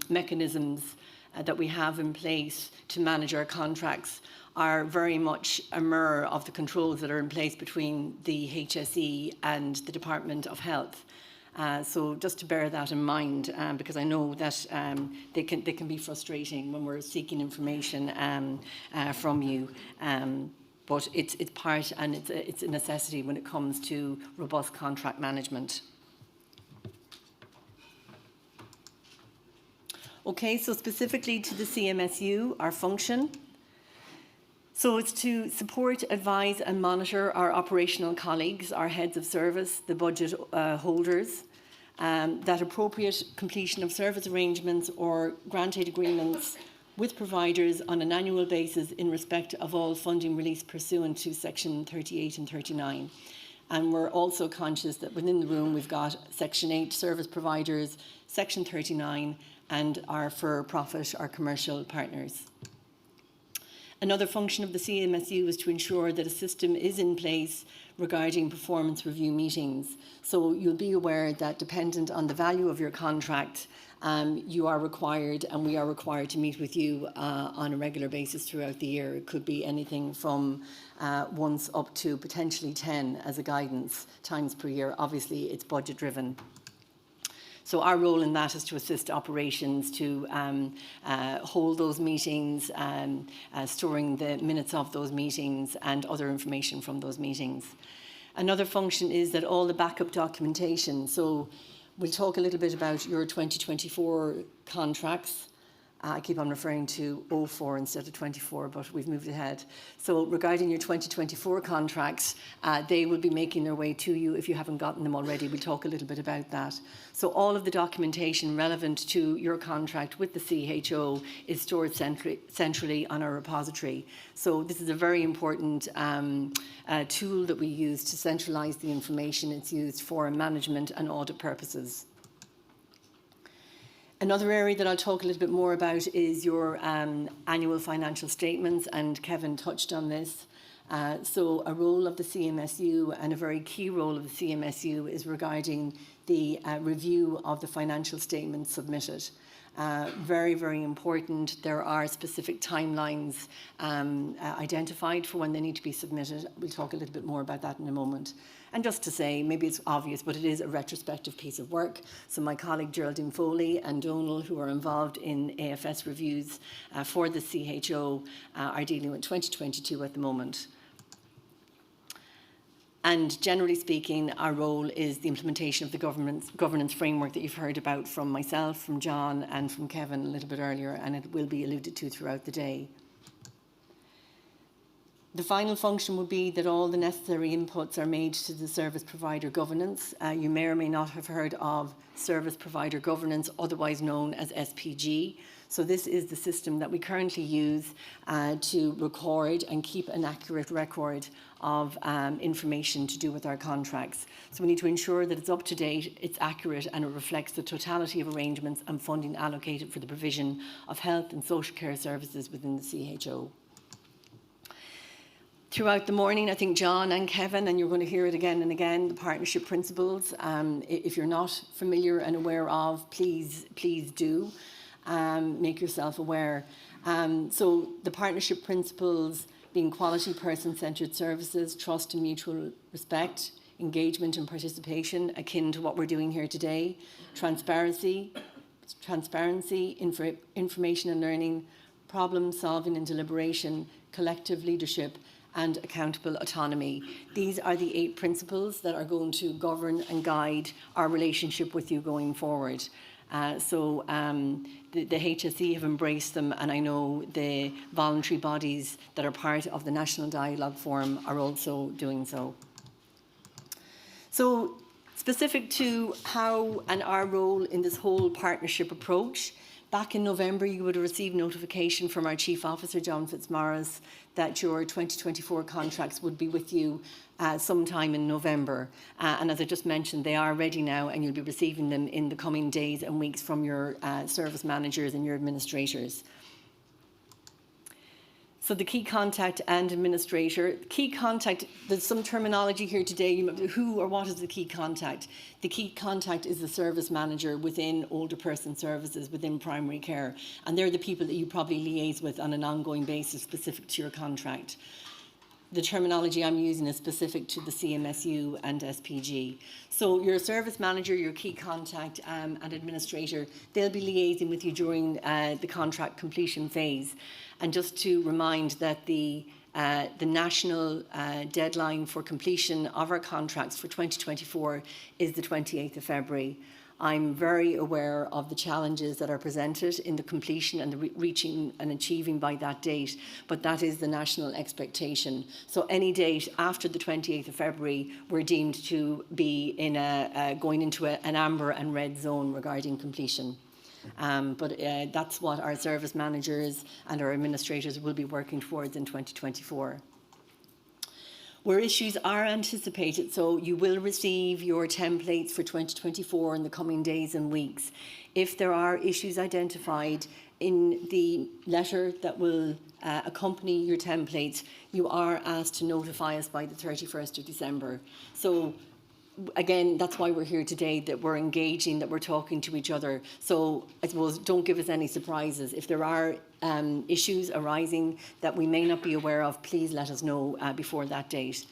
mechanisms that we have in place to manage our contracts are very much a mirror of the controls that are in place between the HSE and the Department of Health. So just to bear that in mind, because I know that they can be frustrating when we're seeking information from you. But it's part, and it's a necessity when it comes to robust contract management. Okay, so specifically to the CMSU, our function. So it's to support, advise and monitor our operational colleagues, our heads of service, the budget holders, that appropriate completion of service arrangements or grant aid agreements with providers on an annual basis in respect of all funding released pursuant to Section 38 and 39. And we're also conscious that within the room we've got Section 8 service providers, Section 39, and our for-profit, our commercial partners. Another function of the CMSU is to ensure that a system is in place regarding performance review meetings. So you'll be aware that dependent on the value of your contract, you are required, and we are required, to meet with you on a regular basis throughout the year. It could be anything from once up to potentially 10 as a guidance times per year. Obviously, it's budget driven. So our role in that is to assist operations to hold those meetings, storing the minutes of those meetings and other information from those meetings. Another function is that all the backup documentation, so we'll talk a little bit about your 2024 contracts. I keep on referring to 04 instead of 24, but we've moved ahead. So regarding your 2024 contracts, they will be making their way to you if you haven't gotten them already. We'll talk a little bit about that. So all of the documentation relevant to your contract with the CHO is stored centrally on our repository. So this is a very important tool that we use to centralise the information. It's used for management and audit purposes. Another area that I'll talk a little bit more about is your annual financial statements, and Kevin touched on this. So a role of the CMSU, and a very key role of the CMSU, is regarding the review of the financial statements submitted. Very, very important. There are specific timelines identified for when they need to be submitted. We'll talk a little bit more about that in a moment. And just to say, maybe it's obvious, but it is a retrospective piece of work. So my colleague Geraldine Foley and Donal, who are involved in AFS reviews for the CHO, are dealing with 2022 at the moment. And generally speaking, our role is the implementation of the governance framework that you've heard about from myself, from John and from Kevin a little bit earlier, and it will be alluded to throughout the day. The final function would be that all the necessary inputs are made to the service provider governance. You may or may not have heard of service provider governance, otherwise known as SPG. So this is the system that we currently use to record and keep an accurate record of information to do with our contracts. So we need to ensure that it's up to date, it's accurate, and it reflects the totality of arrangements and funding allocated for the provision of health and social care services within the CHO. Throughout the morning, I think John and Kevin, and you're going to hear it again and again, the partnership principles. If you're not familiar and aware of, please do make yourself aware. So the partnership principles being quality, person-centred services, trust and mutual respect, engagement and participation, akin to what we're doing here today, transparency, information and learning, problem solving and deliberation, collective leadership, and accountable autonomy. These are the 8 principles that are going to govern and guide our relationship with you going forward. So the HSE have embraced them, and I know the voluntary bodies that are part of the National Dialogue Forum are also doing so. So specific to how and our role in this whole partnership approach, back in November, you would have received notification from our Chief Officer, John Fitzmaurice, that your 2024 contracts would be with you sometime in November. And as I just mentioned, they are ready now, and you'll be receiving them in the coming days and weeks from your service managers and your administrators. So the key contact and administrator. Key contact, there's some terminology here today. Who or what is the key contact? The key contact is the service manager within older person services, within primary care. And they're the people that you probably liaise with on an ongoing basis specific to your contract. The terminology I'm using is specific to the CMSU and SPG. So your service manager, your key contact and administrator, they'll be liaising with you during the contract completion phase. And just to remind that the national deadline for completion of our contracts for 2024 is the 28th of February. I'm very aware of the challenges that are presented in the completion and the reaching and achieving by that date, but that is the national expectation. So any date after the 28th of February, we're deemed to be in going into an amber and red zone regarding completion. But that's what our service managers and our administrators will be working towards in 2024. Where issues are anticipated, so you will receive your templates for 2024 in the coming days and weeks. If there are issues identified in the letter that will accompany your templates, you are asked to notify us by the 31st of December. So again, that's why we're here today, that we're engaging, that we're talking to each other. So I suppose don't give us any surprises. If there are issues arising that we may not be aware of, please let us know before that date.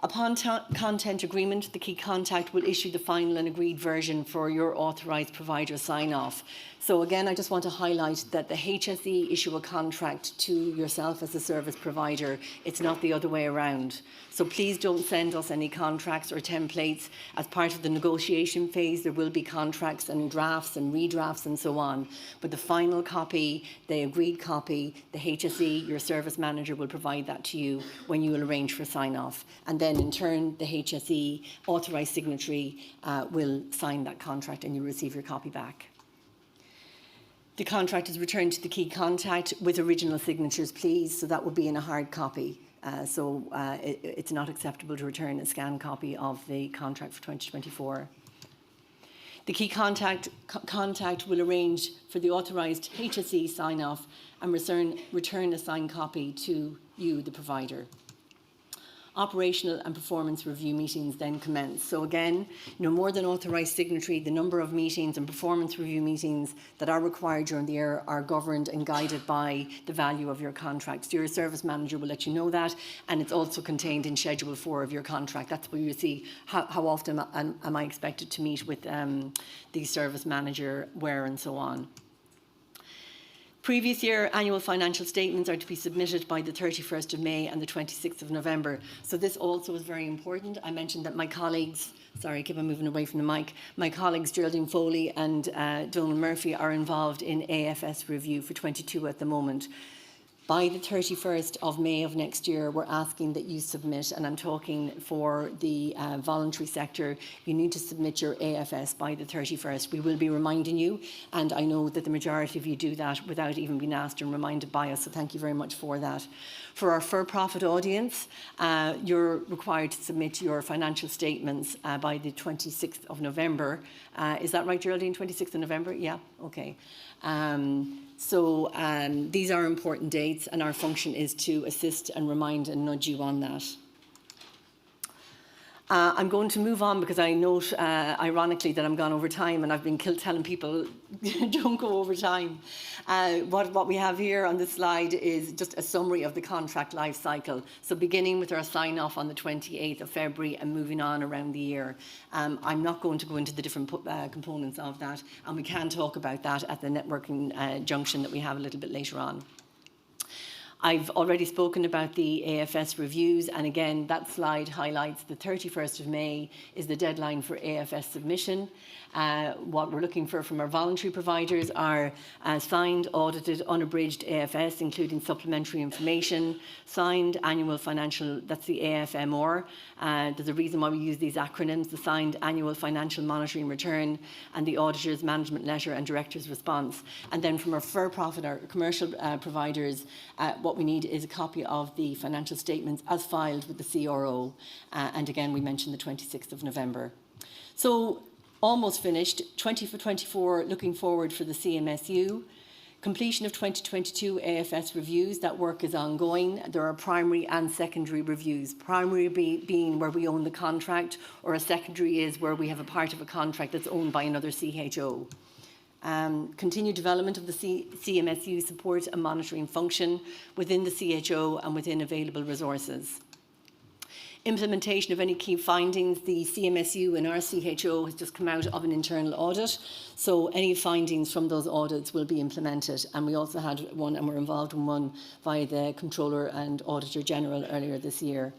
Upon content agreement, the key contact will issue the final and agreed version for your authorised provider sign-off. So again, I just want to highlight that the HSE issue a contract to yourself as a service provider. It's not the other way around. So please don't send us any contracts or templates. As part of the negotiation phase, there will be contracts and drafts and redrafts and so on. But the final copy, the agreed copy, the HSE, your service manager, will provide that to you when you will arrange for sign-off. And then in turn, the HSE authorised signatory will sign that contract and you receive your copy back. The contract is returned to the key contact with original signatures, please. So that would be in a hard copy. It's not acceptable to return a scanned copy of the contract for 2024. The key contact will arrange for the authorised HSE sign-off and return a signed copy to you, the provider. Operational and performance review meetings then commence. So again, no more than authorised signatory, the number of meetings and performance review meetings that are required during the year are governed and guided by the value of your contract. So your service manager will let you know that, and it's also contained in Schedule 4 of your contract. That's where you see how often am I expected to meet with the service manager, where and so on. Previous year annual financial statements are to be submitted by the 31st of May and the 26th of November. So this also is very important. I mentioned that my colleagues, sorry, I keep on moving away from the mic, my colleagues Geraldine Foley and Donal Murphy are involved in AFS review for 22 at the moment. By the 31st of May of next year, we're asking that you submit, and I'm talking for the voluntary sector, you need to submit your AFS by the 31st. We will be reminding you, and I know that the majority of you do that without even being asked and reminded by us, so thank you very much for that. For our for-profit audience, you're required to submit your financial statements by the 26th of November. Is that right, Geraldine? 26th of November? Yeah, okay. These are important dates, and our function is to assist and remind and nudge you on that. I'm going to move on because I note, ironically, that I'm gone over time, and I've been telling people don't go over time. What we have here on this slide is just a summary of the contract life cycle. So beginning with our sign-off on the 28th of February and moving on around the year. I'm not going to go into the different components of that, and we can talk about that at the networking junction that we have a little bit later on. I've already spoken about the AFS reviews, and again, that slide highlights the 31st of May is the deadline for AFS submission. What we're looking for from our voluntary providers are signed, audited, unabridged AFS, including supplementary information, signed annual financial, that's the AFMR. There's a reason why we use these acronyms, the signed annual financial monitoring return, and the auditor's management letter and director's response. And then from our for-profit, our commercial providers, what we need is a copy of the financial statements as filed with the CRO. And again, we mentioned the 26th of November. So almost finished, 20 for 24, looking forward for the CMSU. Completion of 2022 AFS reviews, that work is ongoing. There are primary and secondary reviews. Primary being where we own the contract, or a secondary is where we have a part of a contract that's owned by another CHO. Continued development of the CMSU support and monitoring function within the CHO and within available resources. Implementation of any key findings. The CMSU in our CHO has just come out of an internal audit, so any findings from those audits will be implemented, and we also had one, and we're involved in one via the Controller and Auditor General earlier this year.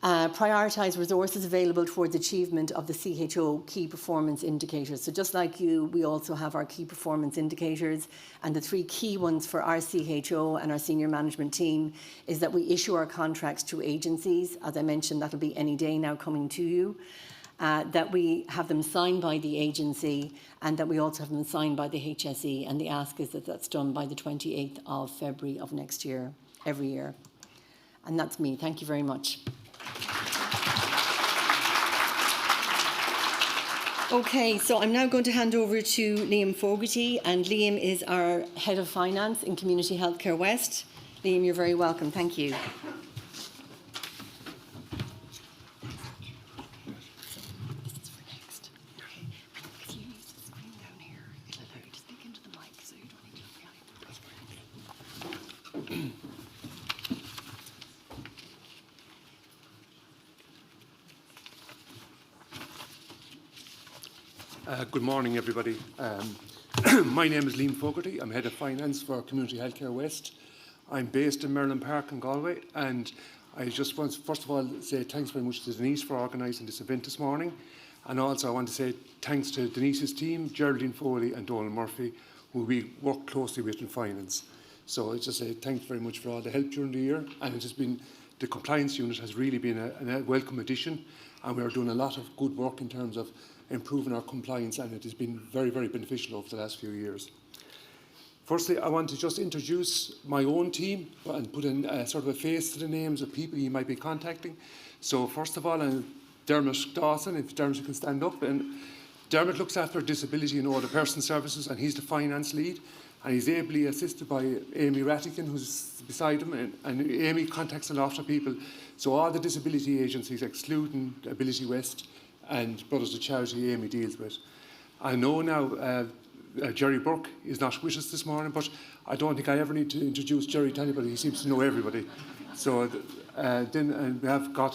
Prioritise resources available towards achievement of the CHO key performance indicators. So just like you, we also have our key performance indicators, and the three key ones for our CHO and our senior management team is that we issue our contracts to agencies. As I mentioned, that'll be any day now coming to you. That we have them signed by the agency, and that we also have them signed by the HSE, and the ask is that that's done by the 28th of February of next year, every year. And that's me. Thank you very much. Okay, so I'm now going to hand over to Liam Fogarty, and Liam is our Head of Finance in Community Healthcare West. Liam, you're very welcome. Thank you. Good morning, everybody. My name is Liam Fogarty. I'm Head of Finance for Community Healthcare West. I'm based in Merlin Park in Galway, and I just want to, first of all, say thanks very much to Denise for organising this event this morning. And also I want to say thanks to Denise's team, Geraldine Foley and Donald Murphy, who we work closely with in finance. So I just say thanks very much for all the help during the year, and it has been, the compliance unit has really been a welcome addition, and we are doing a lot of good work in terms of improving our compliance, and it has been very, very beneficial over the last few years. Firstly, I want to just introduce my own team and put in sort of a face to the names of people you might be contacting. So first of all, I'm Dermot Dawson, if Dermot can stand up. And Dermot looks after disability and older person services, and he's the finance lead. And he's ably assisted by Amy Rattigan, who's beside him. And Amy contacts a lot of people. So all the disability agencies, excluding Ability West and Brothers of Charity, Amy deals with. I know now Jerry Burke is not with us this morning, but I don't think I ever need to introduce Jerry to anybody. He seems to know everybody. So then we have got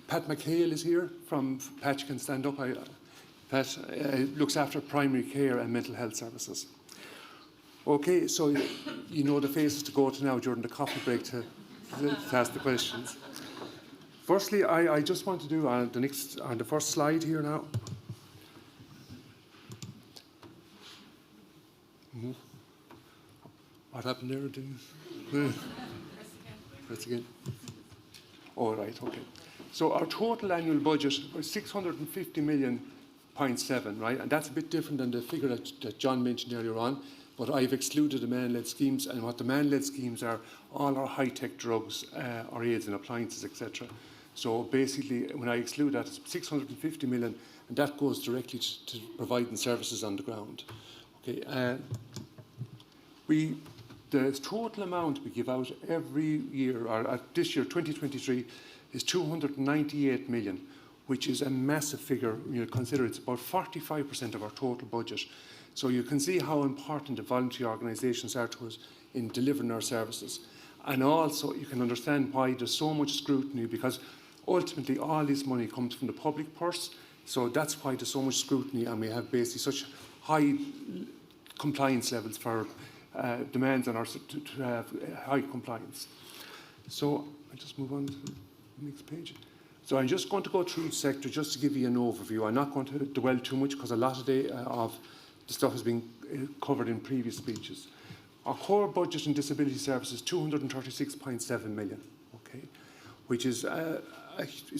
Pat McHale is here from Pat. You can stand up. Pat looks after primary care and mental health services. Okay, so you know the faces to go to now during the coffee break to ask the questions. Firstly, I just want to do on the first slide here now. What happened there? Press again. All right, okay. So our total annual budget was 650 million, 0.7, right? And that's a bit different than the figure that John mentioned earlier on. But I've excluded the man-led schemes, and what the man-led schemes are, all our high-tech drugs, our aids and appliances, etc. So basically, when I exclude that, it's 650 million, and that goes directly to providing services on the ground. Okay, the total amount we give out every year, or this year, 2023, is 298 million, which is a massive figure. You consider it's about 45% of our total budget. So you can see how important the voluntary organisations are to us in delivering our services. And also you can understand why there's so much scrutiny, because ultimately all this money comes from the public purse. So that's why there's so much scrutiny, and we have basically such high compliance levels for demands on our to have high compliance. So I'll just move on to the next page. So I'm just going to go through each sector just to give you an overview. I'm not going to dwell too much because a lot of the stuff has been covered in previous speeches. Our core budget in disability services is 236.7 million, okay, which is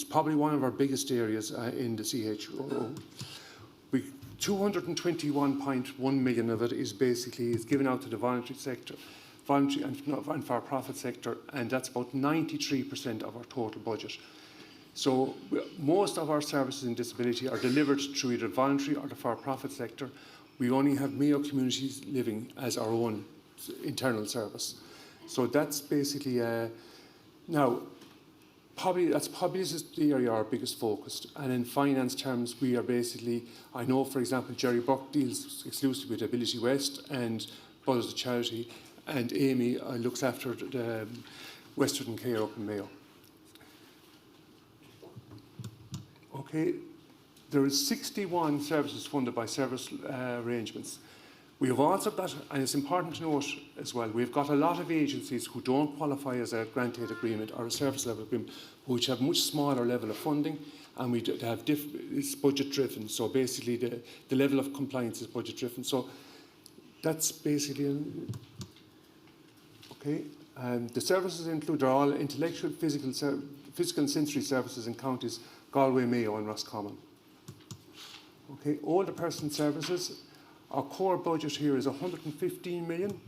probably one of our biggest areas in the CHO. 221.1 million of it is given out to the voluntary sector, voluntary and for-profit sector, and that's about 93% of our total budget. So most of our services in disability are delivered through either voluntary or the for-profit sector. We only have Mayo Communities Living as our own internal service. So that's basically now. That's probably the area our biggest focus. And in finance terms, we are basically, I know, for example, Jerry Burke deals exclusively with Ability West and Brothers of Charity, and Amy looks after the Western Care up in Mayo. Okay, there is 61 services funded by service arrangements. We have also got, and it's important to note as well, we've got a lot of agencies who don't qualify as a grant aid agreement or a service level agreement, which have much smaller level of funding, and it's budget driven. So basically the level of compliance is budget driven. So that's basically, okay. And the services include are all intellectual, physical and sensory services in counties Galway, Mayo and Roscommon. Okay, older person services. Our core budget here is 115 million,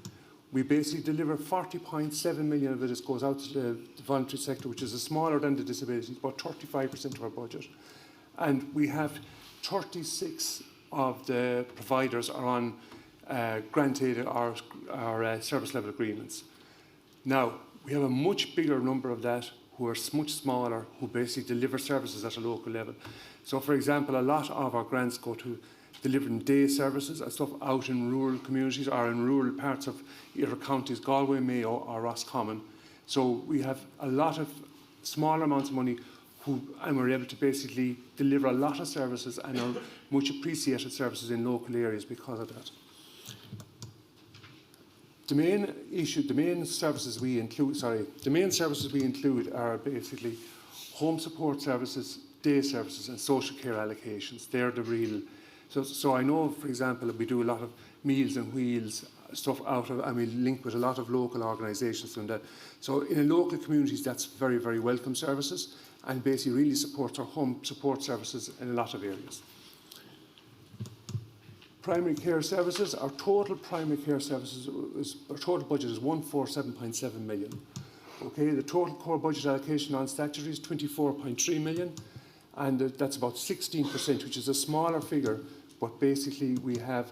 We basically deliver 40.7 million of it goes out to the voluntary sector, which is smaller than the disabilities, about 35% of our budget. And we have 36 of the providers are on grant aid or service level agreements. Now, we have a much bigger number of that who are much smaller, who basically deliver services at a local level. So, for example, a lot of our grants go to delivering day services and stuff out in rural communities or in rural parts of either counties, Galway, Mayo or Roscommon. So we have a lot of smaller amounts of money and we're able to basically deliver a lot of services and are much appreciated services in local areas because of that. The main services we include are basically home support services, day services and social care allocations. They're the real. So I know, for example, we do a lot of Meals and Wheels stuff and we link with a lot of local organisations and that. So in local communities, that's very, very welcome services and basically really supports our home support services in a lot of areas. Primary care services, our total primary care services, our total budget is 147.7 million. Okay, the total core budget allocation on statutory is 24.3 million, and that's about 16%, which is a smaller figure, but basically we have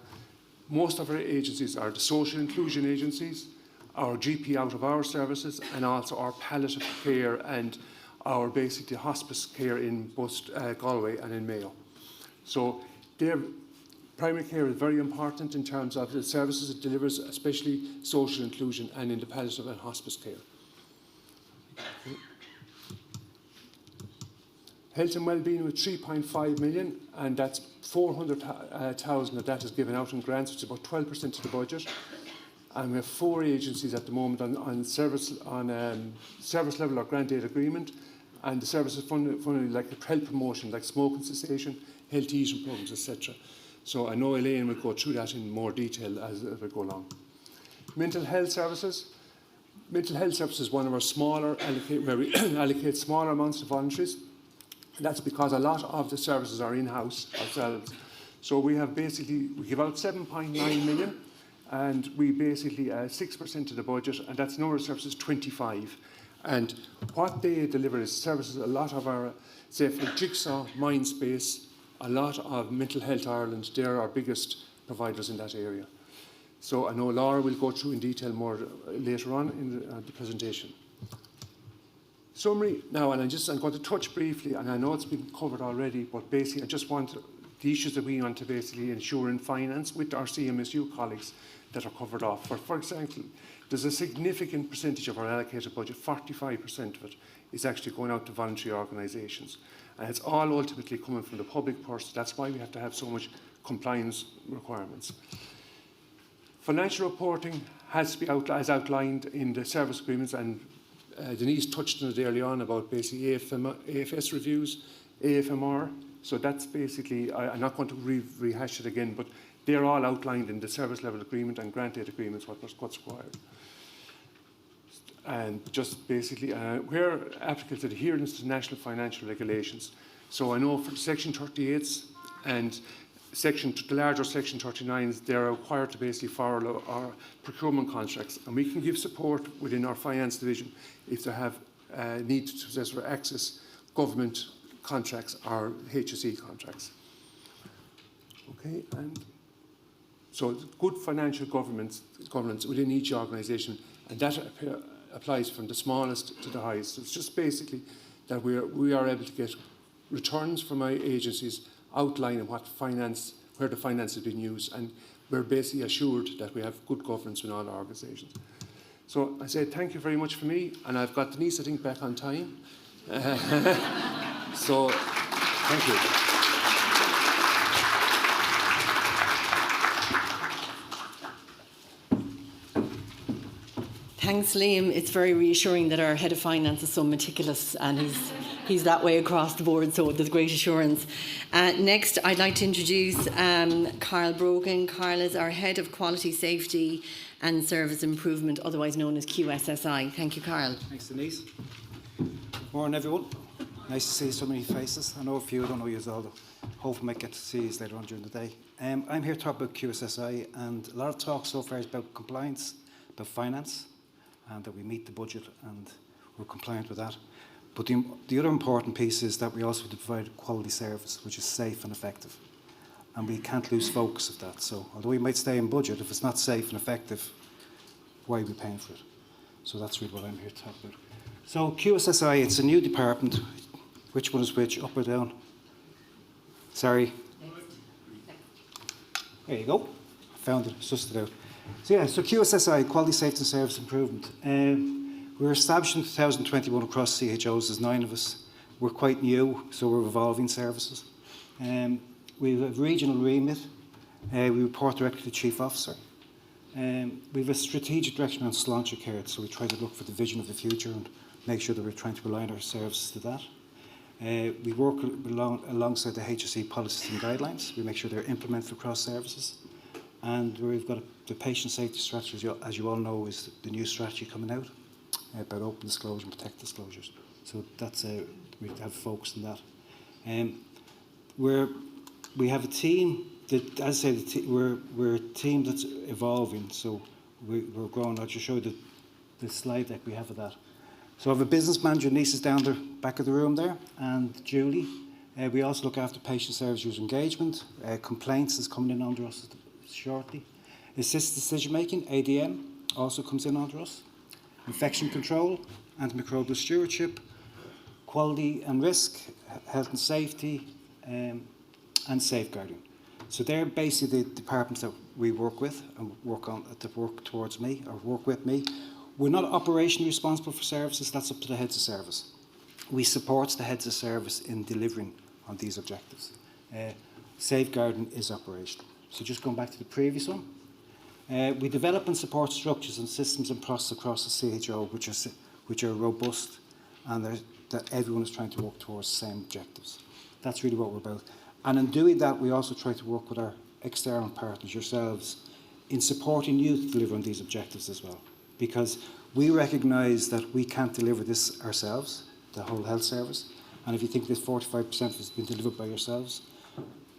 most of our agencies are the social inclusion agencies, our GP out of our services, and also our palliative care and our basically hospice care in both Galway and in Mayo. So primary care is very important in terms of the services it delivers, especially social inclusion and in the palliative and hospice care. Okay. Health and wellbeing with 3.5 million, and that's 400,000 of that is given out in grants, which is about 12% of the budget. And we have 4 agencies at the moment on service level or grant aid agreement, and the services funded like health promotion, like smoking cessation, healthy eating programs, etc. So I know Elaine will go through that in more detail as we go along. Mental health services. Mental health services is one of our smaller, where we allocate smaller amounts to voluntaries. And that's because a lot of the services are in-house ourselves. So we give out 7.9 million, and we basically 6% of the budget, and that's number of services 25. And what they deliver is services, a lot of our, say for Jigsaw, Mindspace, a lot of Mental Health Ireland, they're our biggest providers in that area. So I know Laura will go through in detail more later on in the presentation. Summary now, and I'm going to touch briefly, and I know it's been covered already, but basically I just want the issues that we want to basically ensure in finance with our CMSU colleagues that are covered off. For example, there's a significant percentage of our allocated budget, 45% of it, is actually going out to voluntary organisations. And it's all ultimately coming from the public purse. That's why we have to have so much compliance requirements. Financial reporting has to be as outlined in the service agreements, and Denise touched on it early on about basically AFS reviews, AFMR. So that's basically, I'm not going to rehash it again, but they're all outlined in the service level agreement and grant aid agreements, what's required. And just basically, where applicants adherence to national financial regulations. So I know for Section 38s and the larger Section 39s, they're required to basically follow our procurement contracts, and we can give support within our finance division if they have need to access government contracts or HSE contracts. Okay, and so good financial governance within each organisation, and that applies from the smallest to the highest. So it's just basically that we are able to get returns from our agencies outlining where the finance has been used, and we're basically assured that we have good governance in all our organisations. So I say thank you very much for me, and I've got Denise, I think, back on time. So thank you. Thanks, Liam. It's very reassuring that our head of finance is so meticulous, and he's that way across the board, so there's great assurance. Next, I'd like to introduce Carl Brogan. Carl is our Head of Quality, Safety and Service Improvement, otherwise known as QSSI. Thank you, Carl. Thanks, Denise. Good morning, everyone. Nice to see so many faces. I know a few, I don't know you all, hopefully I might get to see you later on during the day. I'm here to talk about QSSI, and a lot of talk so far is about compliance, about finance and that we meet the budget and we're compliant with that. But the other important piece is that we also provide quality service, which is safe and effective. And we can't lose focus of that. So although we might stay in budget, if it's not safe and effective, why are we paying for it? So that's really what I'm here to talk about. So QSSI, it's a new department. Which one is which, up or down? Sorry. There you go. Found it, sussed it out. So yeah, so QSSI, Quality, Safety and Service Improvement. We were established in 2021 across CHOs, there's 9 of us. We're quite new, so we're evolving services. We have a regional remit. We report directly to the Chief Officer. We have a strategic direction on cilantro care, so we try to look for the vision of the future and make sure that we're trying to align our services to that. We work alongside the HSE policies and guidelines. We make sure they're implemented across services. And we've got the patient safety strategy, as you all know, is the new strategy coming out about open disclosure and protect disclosures. So that's we have focus on that. We have a team that, as I say, we're a team that's evolving. So we're growing. I'll just show you the slide deck we have of that. So I have a business manager, Nice is down the back of the room there, and Julie. We also look after patient service user engagement. Complaints is coming in under us shortly. Assisted decision making, ADM, also comes in under us. Infection control, antimicrobial stewardship, quality and risk, health and safety, and safeguarding. So they're basically the departments that we work with and work towards me or work with me. We're not operationally responsible for services, that's up to the heads of service. We support the heads of service in delivering on these objectives. Safeguarding is operational. So just going back to the previous one. We develop and support structures and systems and processes across the CHO which are robust and that everyone is trying to work towards the same objectives. That's really what we're about. And in doing that, we also try to work with our external partners, yourselves, in supporting you to deliver on these objectives as well. Because we recognise that we can't deliver this ourselves, the whole health service. And if you think that 45% has been delivered by yourselves,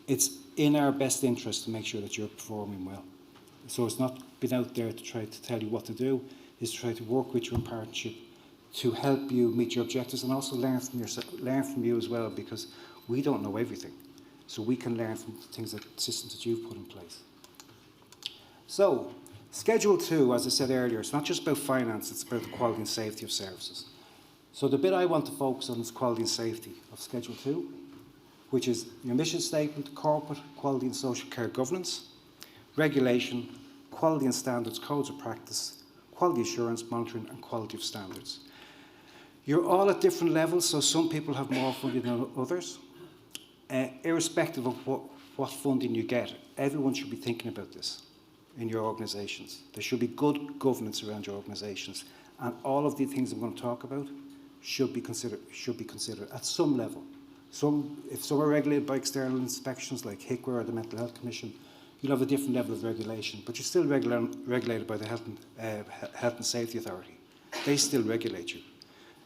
it's in our best interest to make sure that you're performing well. So it's not been out there to try to tell you what to do, it's to try to work with you in partnership to help you meet your objectives and also learn from you as well, because we don't know everything. So we can learn from systems that you've put in place. So, Schedule 2, as I said earlier, it's not just about finance, it's about the quality and safety of services. So the bit I want to focus on is quality and safety of Schedule 2, which is your mission statement, corporate, quality and social care governance, regulation, quality and standards, codes of practice, quality assurance, monitoring and quality of standards. You're all at different levels, so some people have more funding than others. Irrespective of what funding you get, everyone should be thinking about this in your organisations. There should be good governance around your organisations, and all of the things I'm going to talk about should be considered at some level. If some are regulated by external inspections like HICWA or the Mental Health Commission, you'll have a different level of regulation, but you're still regulated by the Health and Safety Authority. They still regulate you.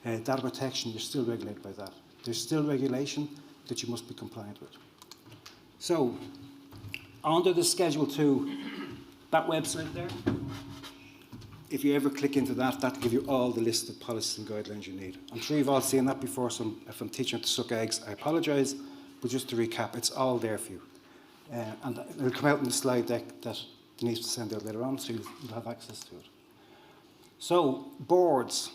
Data protection, you're still regulated by that. There's still regulation that you must be compliant with. So, under the Schedule 2, that website there, if you ever click into that, that'll give you all the list of policies and guidelines you need. I'm sure you've all seen that before, so if I'm teaching you to suck eggs, I apologise, but just to recap, it's all there for you. And it'll come out in the slide deck that Denise will send out later on, so you'll have access to it. So, boards.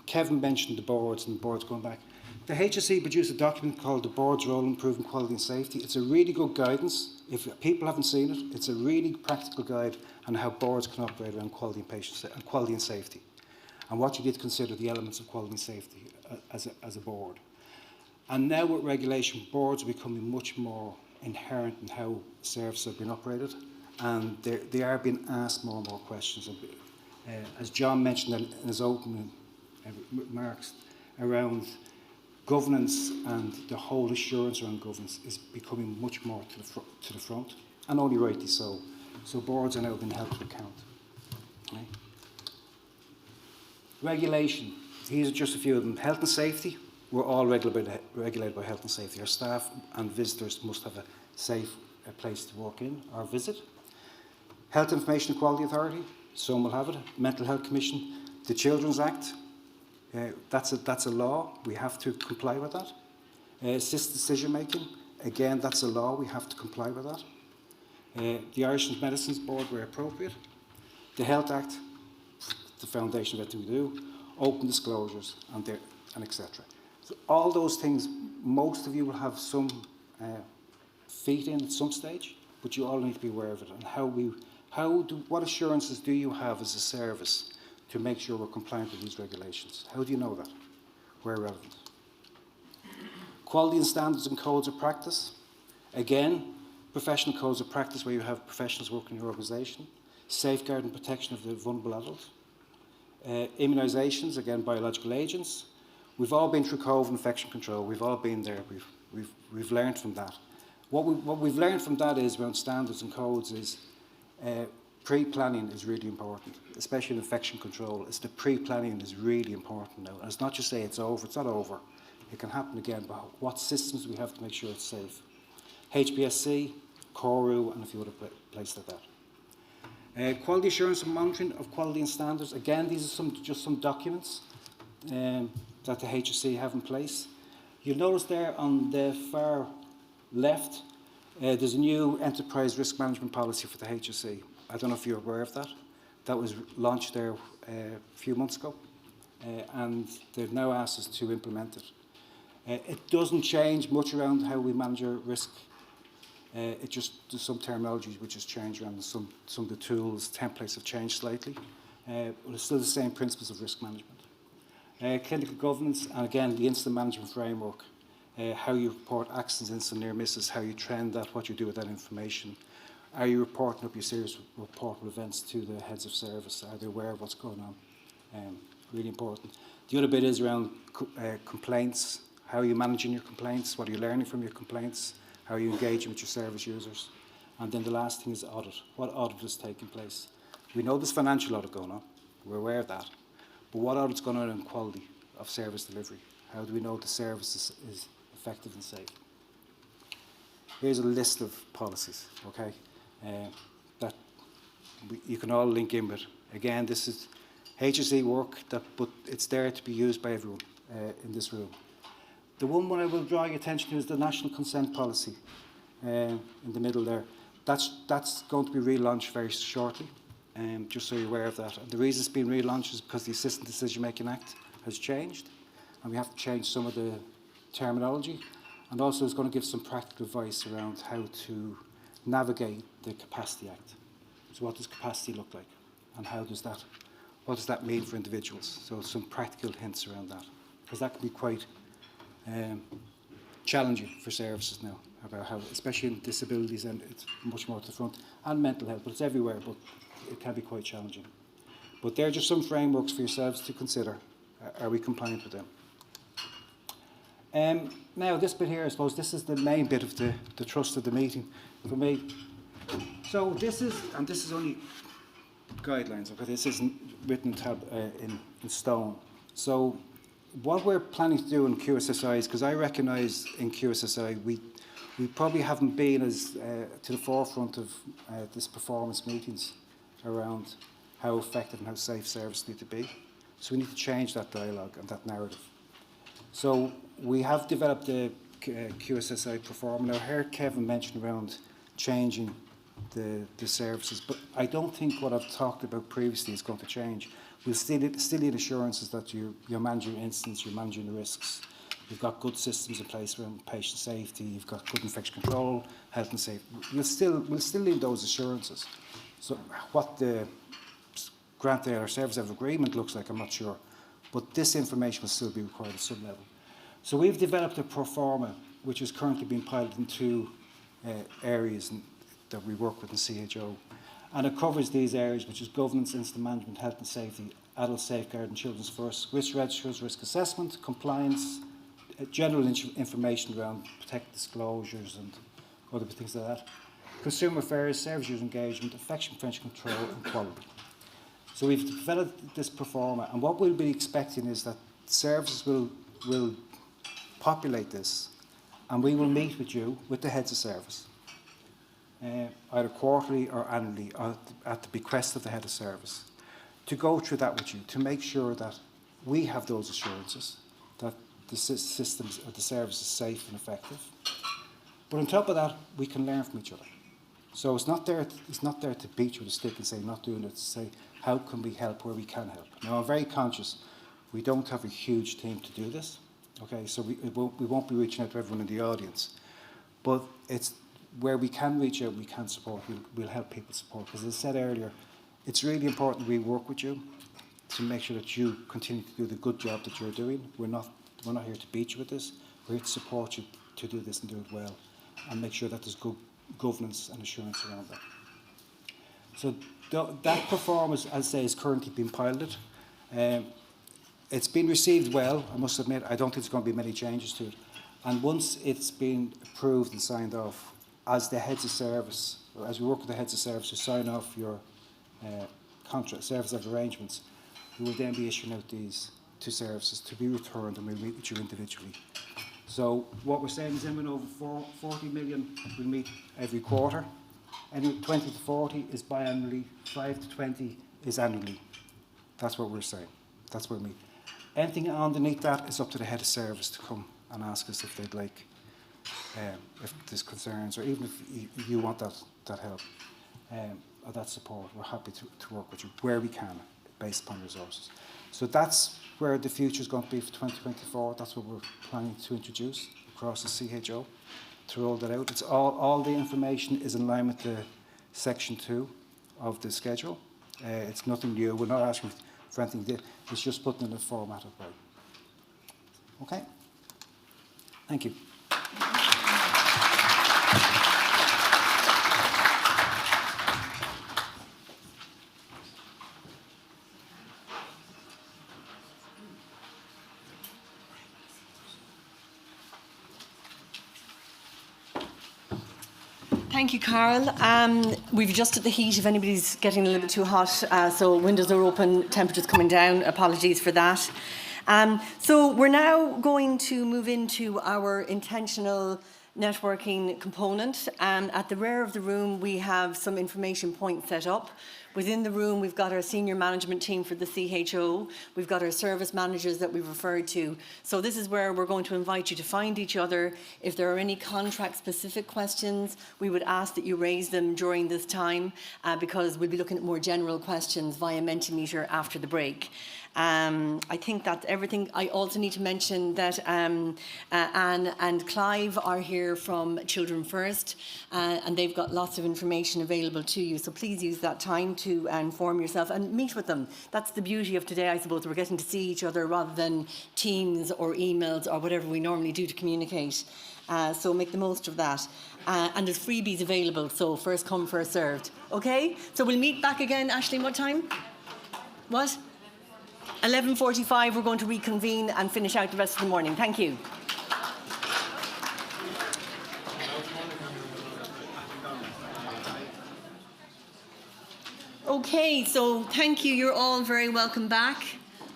Kevin mentioned the boards and the boards going back. The HSE produced a document called The Board's Role in Improving Quality and Safety. It's a really good guidance. If people haven't seen it, it's a really practical guide on how boards can operate around quality and safety. And what you need to consider the elements of quality and safety as a board. And now with regulation, boards are becoming much more inherent in how services have been operated. And they are being asked more and more questions. As John mentioned in his opening remarks around governance and the whole assurance around governance is becoming much more to the front, and only rightly so. So boards are now being held to account. Right? Regulation. These are just a few of them. Health and safety. We're all regulated by health and safety. Our staff and visitors must have a safe place to work in or visit. Health Information and Quality Authority. some will have it. Mental Health Commission, the Children's Act, that's a law, we have to comply with that. Assisted decision making, again, that's a law, we have to comply with that. The Irish Medicines Board, where appropriate. The Health Act, the foundation of everything we do. Open disclosures, and etc. So all those things, most of you will have some feet in at some stage, but you all need to be aware of it. And what assurances do you have as a service to make sure we're compliant with these regulations? How do you know that? Where relevant? Quality and standards and codes of practice. Again, professional codes of practice where you have professionals working in your organisation. Safeguard and protection of the vulnerable adult. Immunisations, again, biological agents. We've all been through COVID infection control. We've all been there. We've learned from that. What we've learned from that is around standards and codes is pre-planning is really important, especially in infection control. It's the pre-planning is really important now. And it's not just say it's over. It's not over. It can happen again. But what systems we have to make sure it's safe? HBSC, CORU, and a few other places like that. Quality assurance and monitoring of quality and standards. Again, these are just some documents that the HSE have in place. You'll notice there on the far left, there's a new enterprise risk management policy for the HSE. I don't know if you're aware of that. That was launched there a few months ago, and they've now asked us to implement it. It doesn't change much around how we manage our risk. It just, there's some terminology which has changed around, some of the tools, templates have changed slightly, but it's still the same principles of risk management. Clinical governance, and again, the incident management framework, how you report accidents, incidents, near misses, how you trend that, what you do with that information. Are you reporting up your serious reportable events to the heads of service? Are they aware of what's going on? Really important. The other bit is around complaints. How are you managing your complaints? What are you learning from your complaints? How are you engaging with your service users? And then the last thing is audit. What audit is taking place? We know there's financial audit going on. We're aware of that. But what audit's going on in quality of service delivery? How do we know the service is effective and safe? Here's a list of policies, okay, that you can all link in with. Again, this is HSE work, but it's there to be used by everyone in this room. The one I will draw your attention to is the National Consent Policy in the middle there. That's going to be relaunched very shortly, just so you're aware of that. And the reason it's been relaunched is because the Assistant Decision Making Act has changed, and we have to change some of the terminology. And also it's going to give some practical advice around how to navigate the Capacity Act. So what does capacity look like? And what does that mean for individuals? So some practical hints around that, because that can be quite challenging for services now, about how, especially in disabilities, and it's much more to the front, and mental health, but it's everywhere, but it can be quite challenging. But they're just some frameworks for yourselves to consider. Are we compliant with them? Now, this bit here, I suppose, this is the main bit of the thrust of the meeting for me. So this is only guidelines, okay? This isn't written in stone. So what we're planning to do in QSSI is, because I recognise in QSSI we probably haven't been as to the forefront of this performance meetings around how effective and how safe services need to be. So we need to change that dialogue and that narrative. So we have developed the QSSI performer. Now, I heard Kevin mention around changing the services, but I don't think what I've talked about previously is going to change. We'll still need assurances that you're managing your incidents, you're managing the risks. You've got good systems in place around patient safety, you've got good infection control, health and safety. We'll still need those assurances. So what the grant or service of agreement looks like, I'm not sure. But this information will still be required at some level. So we've developed a pro forma, which is currently being piloted in 2 areas that we work with in CHO. And it covers these areas, which is governance, incident management, health and safety, adult safeguard and children's first, risk registers, risk assessment, compliance, general information around protect disclosures and other things like that, consumer affairs, service user engagement, infection prevention control and quality. So we've developed this pro forma, and what we'll be expecting is that services will populate this, and we will meet with you, with the heads of service, either quarterly or annually at the bequest of the head of service, to go through that with you, to make sure that we have those assurances that the systems or the service is safe and effective. But on top of that, we can learn from each other. So it's not there to beat you with a stick and say not doing it, to say how can we help where we can help. Now I'm very conscious we don't have a huge team to do this, okay, so we won't be reaching out to everyone in the audience, but it's where we can reach out, we can support, we'll help people support, because as I said earlier, it's really important we work with you to make sure that you continue to do the good job that you're doing. We're not here to beat you with this, we're here to support you to do this and do it well, and make sure that there's good governance and assurance around that. So that performance, as I say, is currently being piloted. It's been received well, I must admit. I don't think there's going to be many changes to it. And once it's been approved and signed off, as the heads of service, or as we work with the heads of service to sign off your contract, service of arrangements, we will then be issuing out these to services to be returned, and we'll meet with you individually. So what we're saying is anyone over 40 million will meet every quarter. Anyone 20 to 40 is biannually, 5 to 20 is annually. That's what we're saying. That's what we meet. Anything underneath that is up to the head of service to come and ask us if they'd like, if there's concerns, or even if you want that help or that support. We're happy to work with you where we can, based upon resources. So that's where the future is going to be for 2024. That's what we're planning to introduce across the CHO, to roll that out. It's all the information is in line with the section 2 of the schedule. It's nothing new. We're not asking for anything. It's just putting in a formatted way. Okay? Thank you. Thank you, Carl. We've adjusted the heat if anybody's getting a little bit too hot, so windows are open, temperature's coming down. Apologies for that. So we're now going to move into our intentional networking component. At the rear of the room, we have some information points set up. Within the room, we've got our senior management team for the CHO. We've got our service managers that we've referred to. So this is where we're going to invite you to find each other. If there are any contract-specific questions, we would ask that you raise them during this time because we'll be looking at more general questions via Mentimeter after the break. I think that's everything. I also need to mention that Anne and Clive are here from Children First, and they've got lots of information available to you. So please use that time to inform yourself and meet with them. That's the beauty of today, I suppose. We're getting to see each other rather than Teams or emails or whatever we normally do to communicate. So make the most of that. And there's freebies available, so first come, first served. Okay? So we'll meet back again, Aisling, what time? What? 11:45, we're going to reconvene and finish out the rest of the morning. Thank you. Okay, so thank you. You're all very welcome back.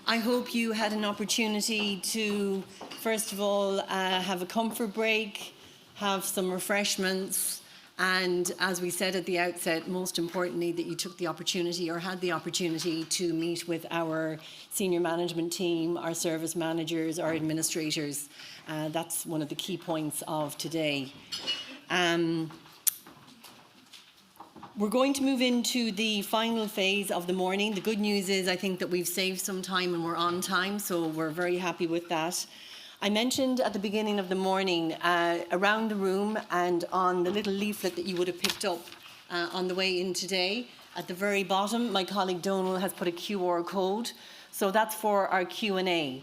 I hope you had an opportunity to, first of all, have a comfort break, have some refreshments, and as we said at the outset, most importantly, that you took the opportunity or had the opportunity to meet with our senior management team, our service managers, our administrators. That's one of the key points of today. We're going to move into the final phase of the morning. The good news is I think that we've saved some time and we're on time, so we're very happy with that. I mentioned at the beginning of the morning, around the room and on the little leaflet that you would have picked up on the way in today, at the very bottom, my colleague Donal has put a QR code. So that's for our Q&A.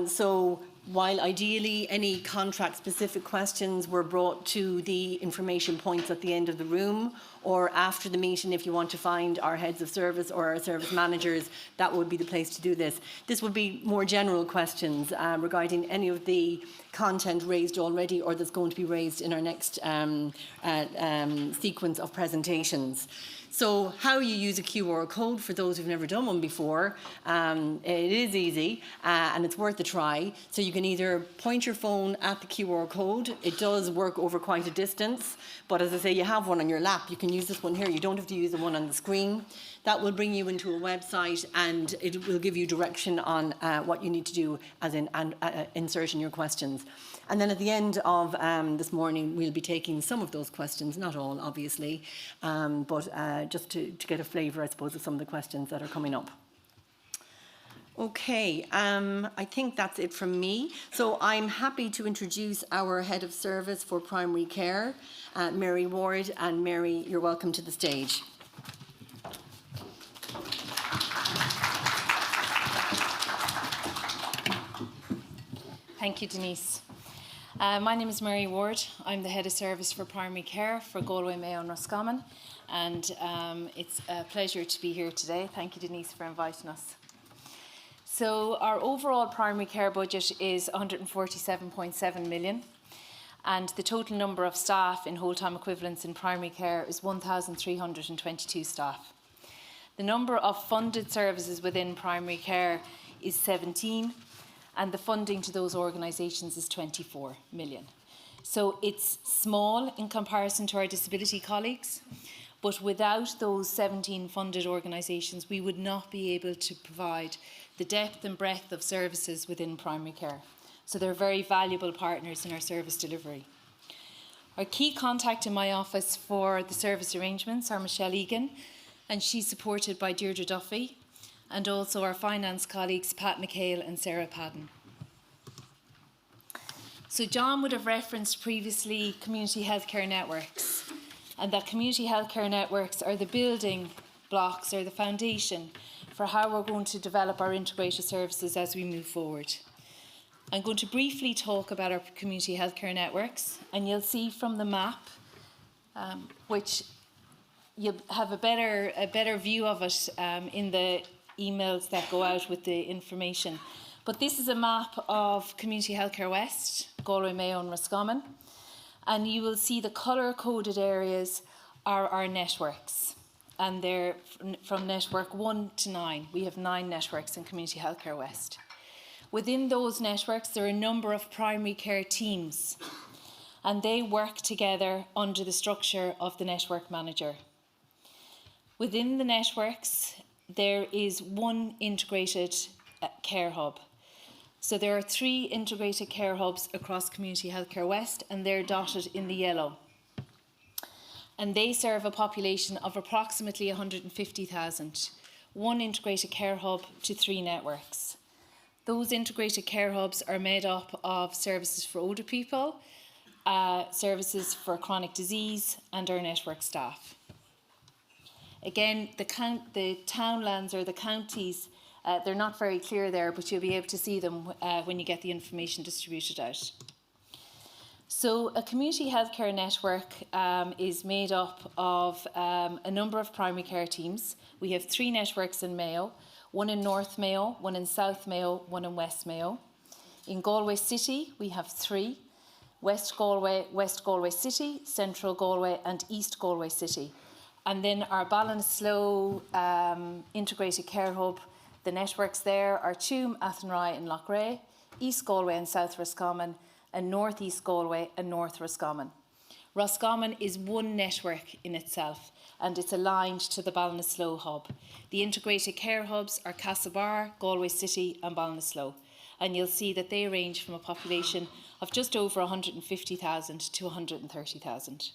So while ideally any contract-specific questions were brought to the information points at the end of the room, or after the meeting, if you want to find our heads of service or our service managers, that would be the place to do this. This would be more general questions regarding any of the content raised already or that's going to be raised in our next sequence of presentations. So how you use a QR code, for those who've never done one before, it is easy and it's worth a try. So you can either point your phone at the QR code. It does work over quite a distance, but as I say, you have one on your lap. You can use this one here. You don't have to use the one on the screen. That will bring you into a website and it will give you direction on what you need to do as in inserting your questions. And then at the end of this morning, we'll be taking some of those questions, not all, obviously, but just to get a flavour, I suppose, of some of the questions that are coming up. Okay, I think that's it from me. So I'm happy to introduce our Head of Service for Primary Care, Mary Ward. And Mary, you're welcome to the stage. Thank you, Denise. My name is Mary Ward. I'm the Head of Service for Primary Care for Galway, Mayo and Roscommon, and it's a pleasure to be here today. Thank you, Denise, for inviting us. So our overall primary care budget is 147.7 million, and the total number of staff in whole-time equivalents in primary care is 1,322 staff. The number of funded services within primary care is 17, and the funding to those organisations is 24 million. So it's small in comparison to our disability colleagues, but without those 17 funded organisations, we would not be able to provide the depth and breadth of services within primary care. So they're very valuable partners in our service delivery. Our key contact in my office for the service arrangements are Michelle Egan, and she's supported by Deirdre Duffy, and also our finance colleagues Pat McHale and Sarah Padden. So John would have referenced previously community healthcare networks, and that community healthcare networks are the building blocks or the foundation for how we're going to develop our integrated services as we move forward. I'm going to briefly talk about our community healthcare networks, and you'll see from the map, which you'll have a better view of it in the emails that go out with the information. But this is a map of Community Healthcare West, Galway, Mayo and Roscommon, and you will see the colour-coded areas are our networks, and they're from network 1 to 9. We have 9 networks in Community Healthcare West. Within those networks, there are a number of primary care teams, and they work together under the structure of the network manager. Within the networks, there is one integrated care hub. So there are 3 integrated care hubs across Community Healthcare West, and they're dotted in the yellow. And they serve a population of approximately 150,000. One integrated care hub to 3 networks. Those integrated care hubs are made up of services for older people, services for chronic disease, and our network staff. Again, the townlands or the counties, they're not very clear there, but you'll be able to see them when you get the information distributed out. So a community healthcare network is made up of a number of primary care teams. We have 3 networks in Mayo, one in North Mayo, one in South Mayo, one in West Mayo. In Galway City, we have 3, West Galway City, Central Galway and East Galway City. And then our Ballinasloe integrated care hub, the networks there are Tuam, Athenry and Loughrea, East Galway and South Roscommon, and North East Galway and North Roscommon. Roscommon is one network in itself, and it's aligned to the Ballinasloe hub. The integrated care hubs are Castlebar, Galway City and Ballinasloe, and you'll see that they range from a population of just over 150,000 to 130,000.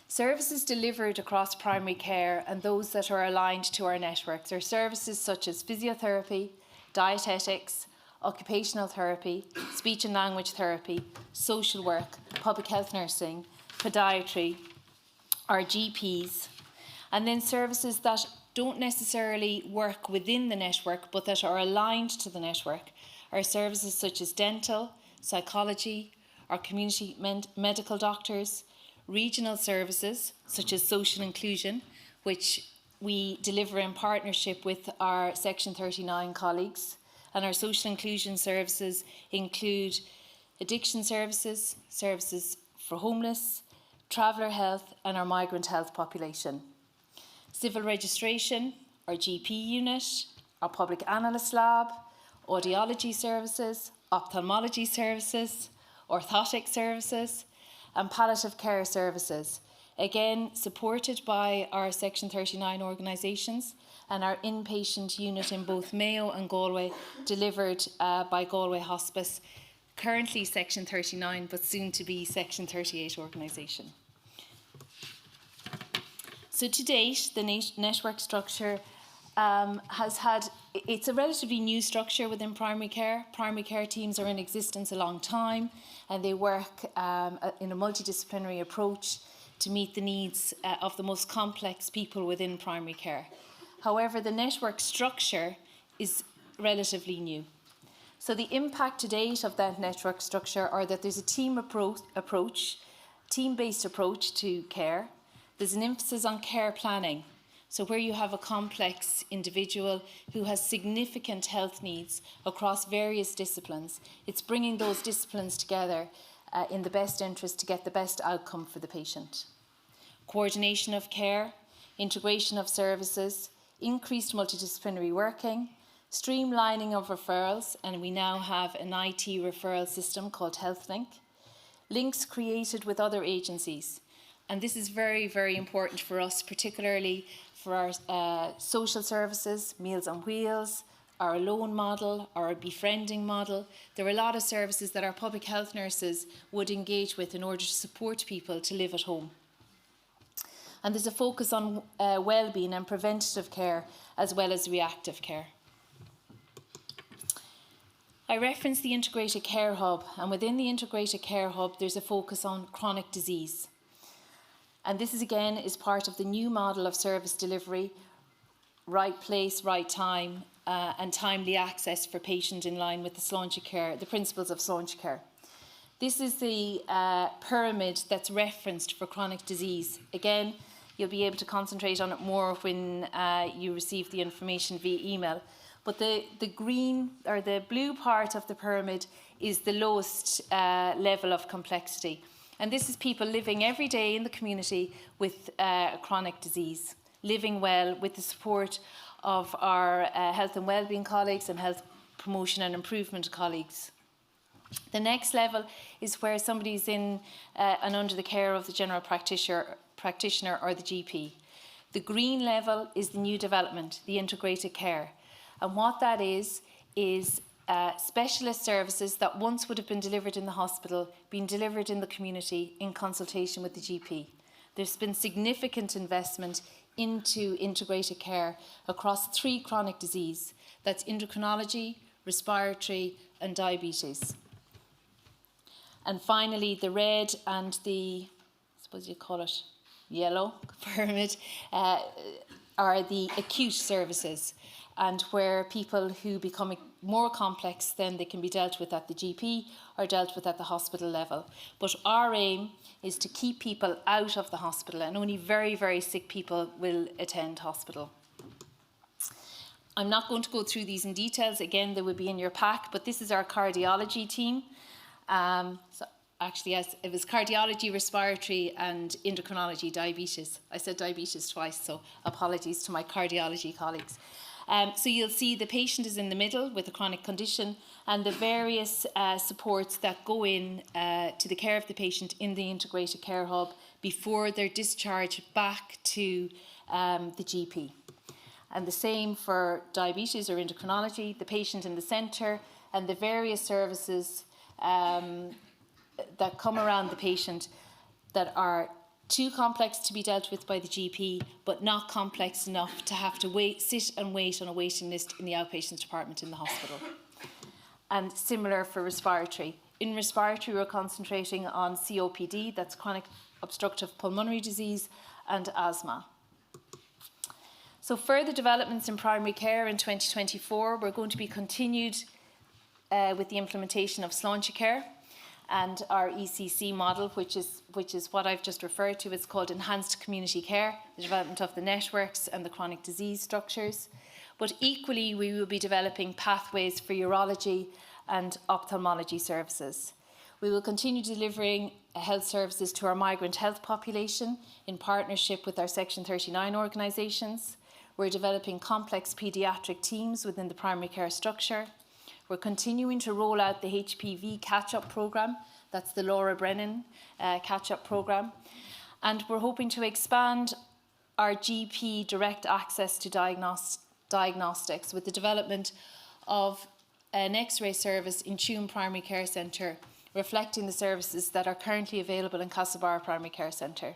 Services delivered across primary care and those that are aligned to our networks are services such as physiotherapy, dietetics, occupational therapy, speech and language therapy, social work, public health nursing, podiatry, our GPs, and then services that don't necessarily work within the network but that are aligned to the network are services such as dental, psychology, our community medical doctors, regional services such as social inclusion, which we deliver in partnership with our Section 39 colleagues. And our social inclusion services include addiction services, services for homeless, traveller health and our migrant health population. Civil registration, our GP unit, our public analyst lab, audiology services, ophthalmology services, orthotic services and palliative care services, again supported by our Section 39 organisations and our inpatient unit in both Mayo and Galway, delivered by Galway Hospice, currently Section 39 but soon to be Section 38 organisation. So to date, the network structure it's a relatively new structure within primary care. Primary care teams are in existence a long time and they work in a multidisciplinary approach to meet the needs of the most complex people within primary care. However, the network structure is relatively new. So the impact to date of that network structure are that there's a team-based approach to care. There's an emphasis on care planning. So where you have a complex individual who has significant health needs across various disciplines, it's bringing those disciplines together in the best interest to get the best outcome for the patient. Coordination of care, integration of services, increased multidisciplinary working, streamlining of referrals, and we now have an IT referral system called HealthLink, links created with other agencies. And this is very, very important for us, particularly for our social services, Meals on Wheels, our Alone model, our befriending model. There are a lot of services that our public health nurses would engage with in order to support people to live at home. And there's a focus on well-being and preventative care as well as reactive care. I referenced the Integrated Care Hub, and within the Integrated Care Hub there's a focus on chronic disease. And this is part of the new model of service delivery, right place, right time, and timely access for patient in line with the principles of Sláinte Care. This is the pyramid that's referenced for chronic disease. Again, you'll be able to concentrate on it more when you receive the information via email. But the green or the blue part of the pyramid is the lowest level of complexity. And this is people living every day in the community with chronic disease, living well with the support of our health and wellbeing colleagues and health promotion and improvement colleagues. The next level is where somebody's in and under the care of the general practitioner or the GP. The green level is the new development, the integrated care. And what that is specialist services that once would have been delivered in the hospital, being delivered in the community in consultation with the GP. There's been significant investment into integrated care across 3 chronic diseases. That's endocrinology, respiratory and diabetes. And finally, the red and the, I suppose you call it yellow pyramid, are the acute services, and where people who become more complex then they can be dealt with at the GP or dealt with at the hospital level. But our aim is to keep people out of the hospital, and only very, very sick people will attend hospital. I'm not going to go through these in details. Again, they will be in your pack, but this is our cardiology team. So actually, yes, it was cardiology, respiratory and endocrinology, diabetes. I said diabetes twice, so apologies to my cardiology colleagues. So you'll see the patient is in the middle with a chronic condition, and the various supports that go in to the care of the patient in the Integrated Care Hub before they're discharged back to the GP. And the same for diabetes or endocrinology, the patient in the centre and the various services that come around the patient that are too complex to be dealt with by the GP, but not complex enough to have to sit and wait on a waiting list in the outpatient department in the hospital. And similar for respiratory. In respiratory, we're concentrating on COPD, that's chronic obstructive pulmonary disease, and asthma. So further developments in primary care in 2024, we're going to be continued with the implementation of Sláinte Care. and our ECC model, which is what I've just referred to. It's called enhanced community care, the development of the networks and the chronic disease structures. But equally, we will be developing pathways for urology and ophthalmology services. We will continue delivering health services to our migrant health population in partnership with our Section 39 organisations. We're developing complex paediatric teams within the primary care structure. We're continuing to roll out the HPV catch-up programme. That's the Laura Brennan catch-up programme. And we're hoping to expand our GP direct access to diagnostics with the development of an X-ray service in Tuam Primary Care Centre, reflecting the services that are currently available in Castlebar Primary Care Centre.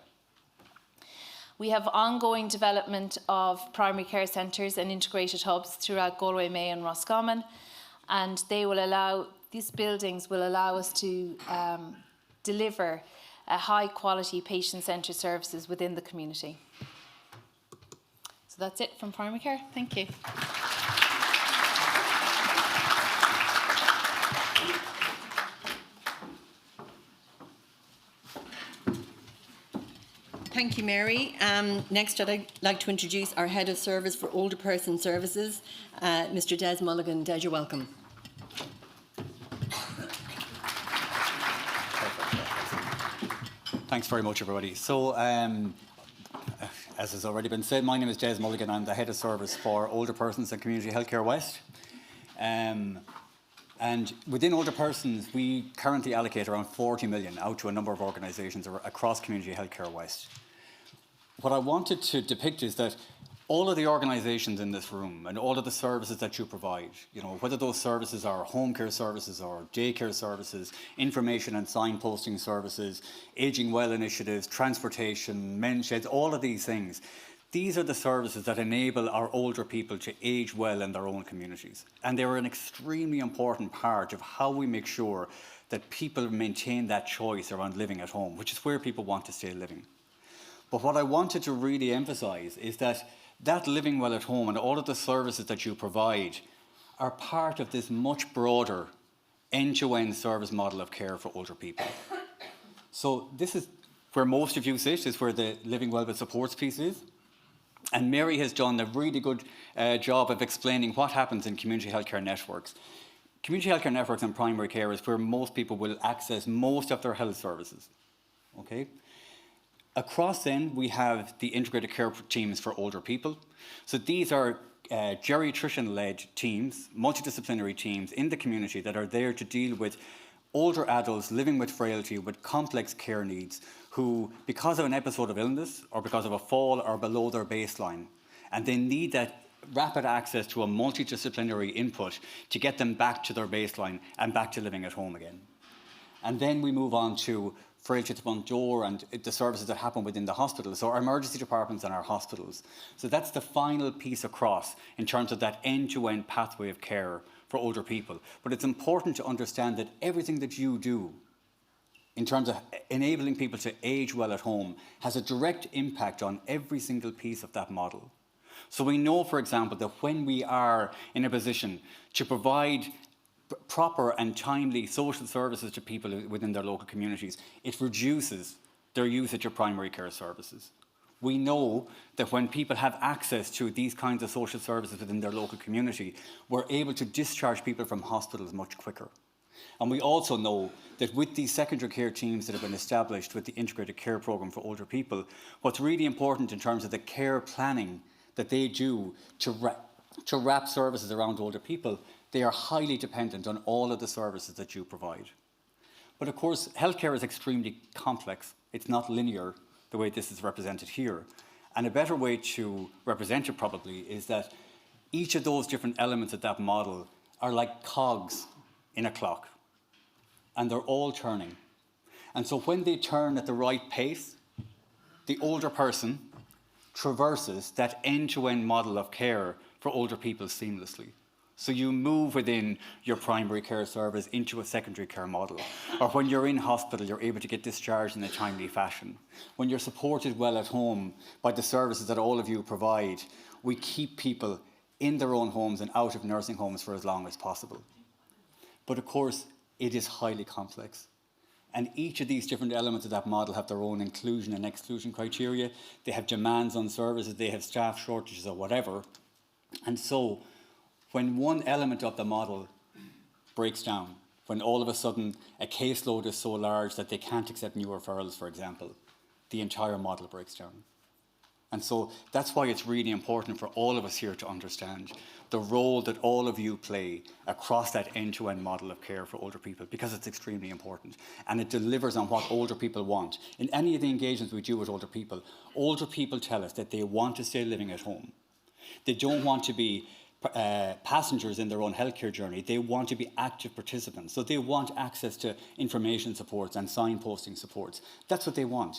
We have ongoing development of primary care centres and integrated hubs throughout Galway, May and Roscommon, and these buildings will allow us to deliver high quality patient-centred services within the community. So that's it from primary care. Thank you. Thank you, Mary. Next, I'd like to introduce our Head of Service for Older Person Services, Mr. Des Mulligan. Des, you're welcome. Thanks very much, everybody. So, as has already been said, my name is Des Mulligan. I'm the Head of Service for Older Persons and Community Healthcare West. And within Older Persons, we currently allocate around 40 million out to a number of organisations across Community Healthcare West. What I wanted to depict is that all of the organisations in this room and all of the services that you provide, whether those services are home care services or daycare services, information and signposting services, ageing well initiatives, transportation, men's sheds, all of these things, these are the services that enable our older people to age well in their own communities. And they're an extremely important part of how we make sure that people maintain that choice around living at home, which is where people want to stay living. But what I wanted to really emphasise is that living well at home and all of the services that you provide are part of this much broader end-to-end service model of care for older people. So this is where most of you sit, is where the Living Well with Supports piece is. And Mary has done a really good job of explaining what happens in community healthcare networks. Community healthcare networks and primary care is where most people will access most of their health services. Okay? Across then, we have the integrated care teams for older people. So these are geriatrician-led teams, multidisciplinary teams in the community that are there to deal with older adults living with frailty, with complex care needs, who, because of an episode of illness or because of a fall, are below their baseline. And they need that rapid access to a multidisciplinary input to get them back to their baseline and back to living at home again. And then we move on to frailty at the front door and the services that happen within the hospital, so our emergency departments and our hospitals. So that's the final piece across in terms of that end-to-end pathway of care for older people. But it's important to understand that everything that you do in terms of enabling people to age well at home has a direct impact on every single piece of that model. So we know, for example, that when we are in a position to provide proper and timely social services to people within their local communities, it reduces their usage of primary care services. We know that when people have access to these kinds of social services within their local community, we're able to discharge people from hospitals much quicker. And we also know that with these secondary care teams that have been established with the integrated care programme for older people, what's really important in terms of the care planning that they do to wrap services around older people, they are highly dependent on all of the services that you provide. But of course, healthcare is extremely complex. It's not linear the way this is represented here. And a better way to represent it probably is that each of those different elements of that model are like cogs in a clock. And they're all turning. And so when they turn at the right pace, the older person traverses that end-to-end model of care for older people seamlessly. So you move within your primary care service into a secondary care model. Or when you're in hospital, you're able to get discharged in a timely fashion. When you're supported well at home by the services that all of you provide, we keep people in their own homes and out of nursing homes for as long as possible. But of course, it is highly complex. And each of these different elements of that model have their own inclusion and exclusion criteria. They have demands on services, they have staff shortages or whatever. And so when one element of the model breaks down, when all of a sudden a caseload is so large that they can't accept new referrals, for example, the entire model breaks down. And so that's why it's really important for all of us here to understand the role that all of you play across that end-to-end model of care for older people, because it's extremely important. And it delivers on what older people want. In any of the engagements we do with older people tell us that they want to stay living at home. They don't want to be passengers in their own healthcare journey. They want to be active participants. So they want access to information supports and signposting supports. That's what they want.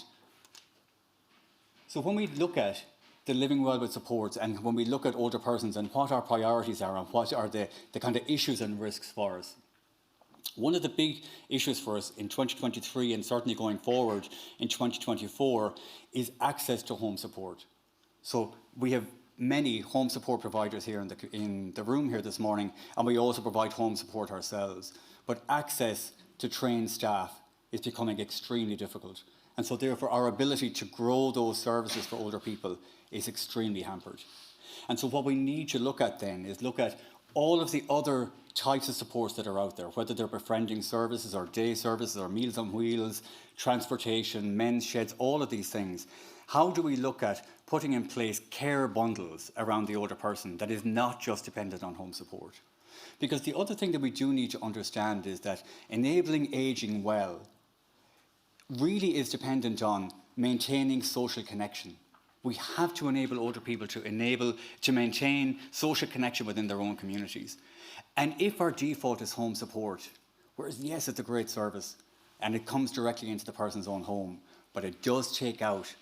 So when we look at the living well with supports, and when we look at older persons and what our priorities are and what are the kind of issues and risks for us, one of the big issues for us in 2023 and certainly going forward in 2024 is access to home support. So we have many home support providers here in the room here this morning, and we also provide home support ourselves. But access to trained staff is becoming extremely difficult. And so therefore our ability to grow those services for older people is extremely hampered. And so what we need to look at then is look at all of the other types of supports that are out there, whether they're befriending services or day services or Meals on Wheels, transportation, men's sheds, all of these things. How do we look at putting in place care bundles around the older person that is not just dependent on home support? Because the other thing that we do need to understand is that enabling ageing well really is dependent on maintaining social connection. We have to enable older people to maintain social connection within their own communities. And if our default is home support, whereas yes, it's a great service and it comes directly into the person's own home, but it does take out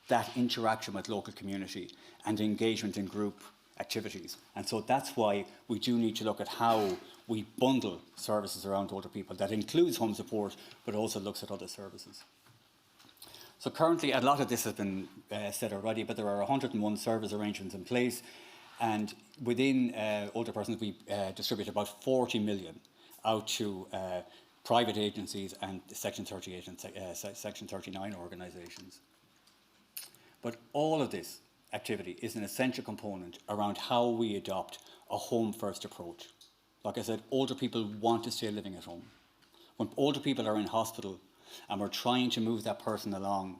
that interaction with local community and engagement in group activities. And so that's why we do need to look at how we bundle services around older people that includes home support, but also looks at other services. So currently, a lot of this has been said already, but there are 101 service arrangements in place. And within older persons, we distribute about 40 million out to private agencies and Section 38 and Section 39 organisations. But all of this activity is an essential component around how we adopt a home-first approach. Like I said, older people want to stay living at home. When older people are in hospital and we're trying to move that person along,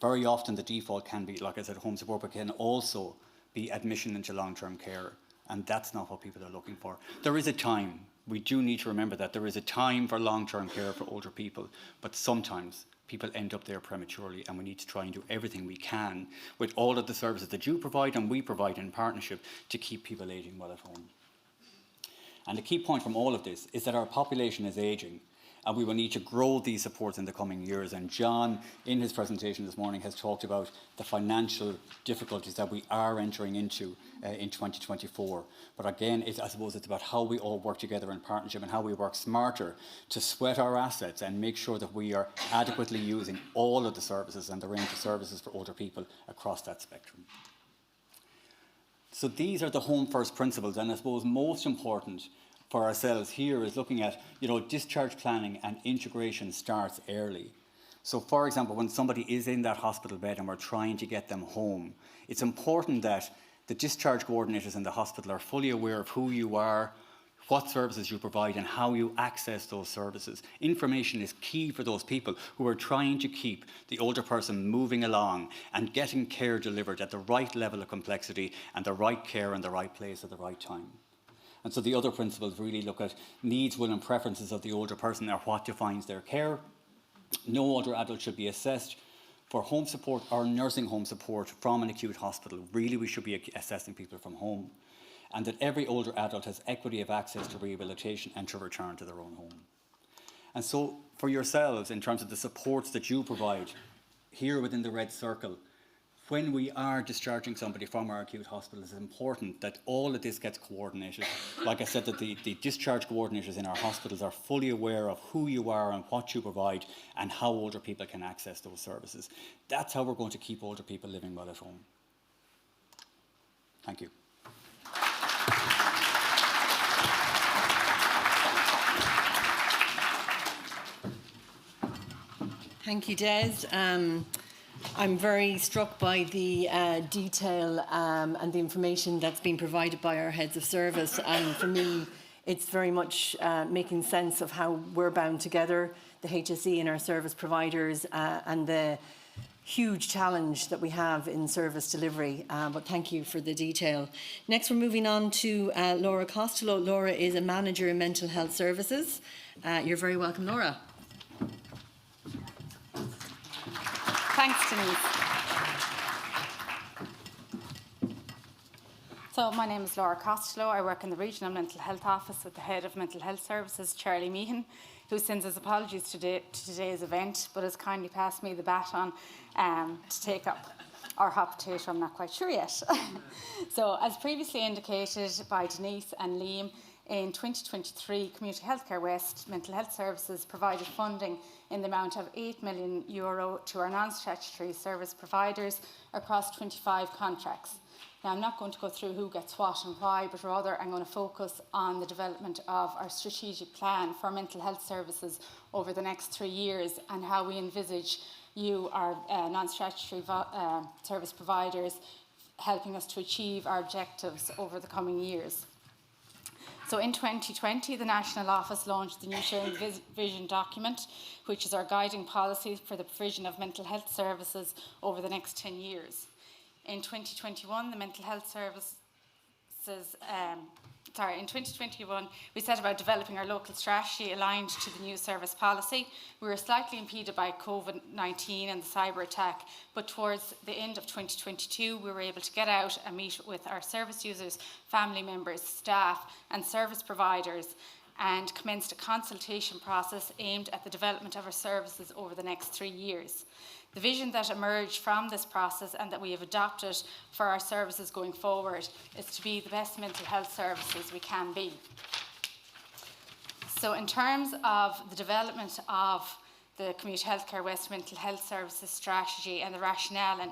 very often the default can be, like I said, home support, but can also be admission into long-term care. And that's not what people are looking for. There is a time, we do need to remember that there is a time for long-term care for older people, but sometimes people end up there prematurely, and we need to try and do everything we can with all of the services that you provide and we provide in partnership to keep people ageing well at home. And the key point from all of this is that our population is ageing, and we will need to grow these supports in the coming years. And John, in his presentation this morning, has talked about the financial difficulties that we are entering into in 2024. But again, I suppose it's about how we all work together in partnership and how we work smarter to sweat our assets and make sure that we are adequately using all of the services and the range of services for older people across that spectrum. So these are the home first principles, and I suppose most important for ourselves here is looking at, discharge planning and integration starts early. So for example, when somebody is in that hospital bed and we're trying to get them home, it's important that the discharge coordinators in the hospital are fully aware of who you are, what services you provide and how you access those services. Information is key for those people who are trying to keep the older person moving along and getting care delivered at the right level of complexity and the right care in the right place at the right time. And so the other principles really look at needs, will and preferences of the older person or what defines their care. No older adult should be assessed for home support or nursing home support from an acute hospital. Really, we should be assessing people from home. And that every older adult has equity of access to rehabilitation and to return to their own home. And so for yourselves, in terms of the supports that you provide here within the red circle, when we are discharging somebody from our acute hospital, it's important that all of this gets coordinated. Like I said, that the discharge coordinators in our hospitals are fully aware of who you are and what you provide and how older people can access those services. That's how we're going to keep older people living well at home. Thank you. Thank you, Des. I'm very struck by the detail and the information that's been provided by our heads of service. And for me, it's very much making sense of how we're bound together, the HSE and our service providers, and the huge challenge that we have in service delivery. But thank you for the detail. Next, we're moving on to Laura Costello. Laura is a manager in mental health services. You're very welcome, Laura. Thanks, Denise. So my name is Laura Costello. I work in the Regional Mental Health Office with the Head of Mental Health Services, Charlie Meehan, who sends his apologies to today's event, but has kindly passed me the baton to take up our hot potato. I'm not quite sure yet. So as previously indicated by Denise and Liam, in 2023, Community Healthcare West Mental Health Services provided funding in the amount of €8 million to our non-statutory service providers across 25 contracts. Now, I'm not going to go through who gets what and why, but rather I'm going to focus on the development of our strategic plan for mental health services over the next 3 years and how we envisage you, our non-statutory service providers, helping us to achieve our objectives over the coming years. So in 2020, the National Office launched the new Sharing Vision document, which is our guiding policy for the provision of mental health services over the next 10 years. In 2021, the mental health services, in 2021, we set about developing our local strategy aligned to the new service policy. We were slightly impeded by COVID-19 and the cyber attack, but towards the end of 2022, we were able to get out and meet with our service users, family members, staff, and service providers, and commenced a consultation process aimed at the development of our services over the next 3 years. The vision that emerged from this process and that we have adopted for our services going forward is to be the best mental health services we can be. So in terms of the development of the Community Healthcare West Mental Health Services strategy and the rationale and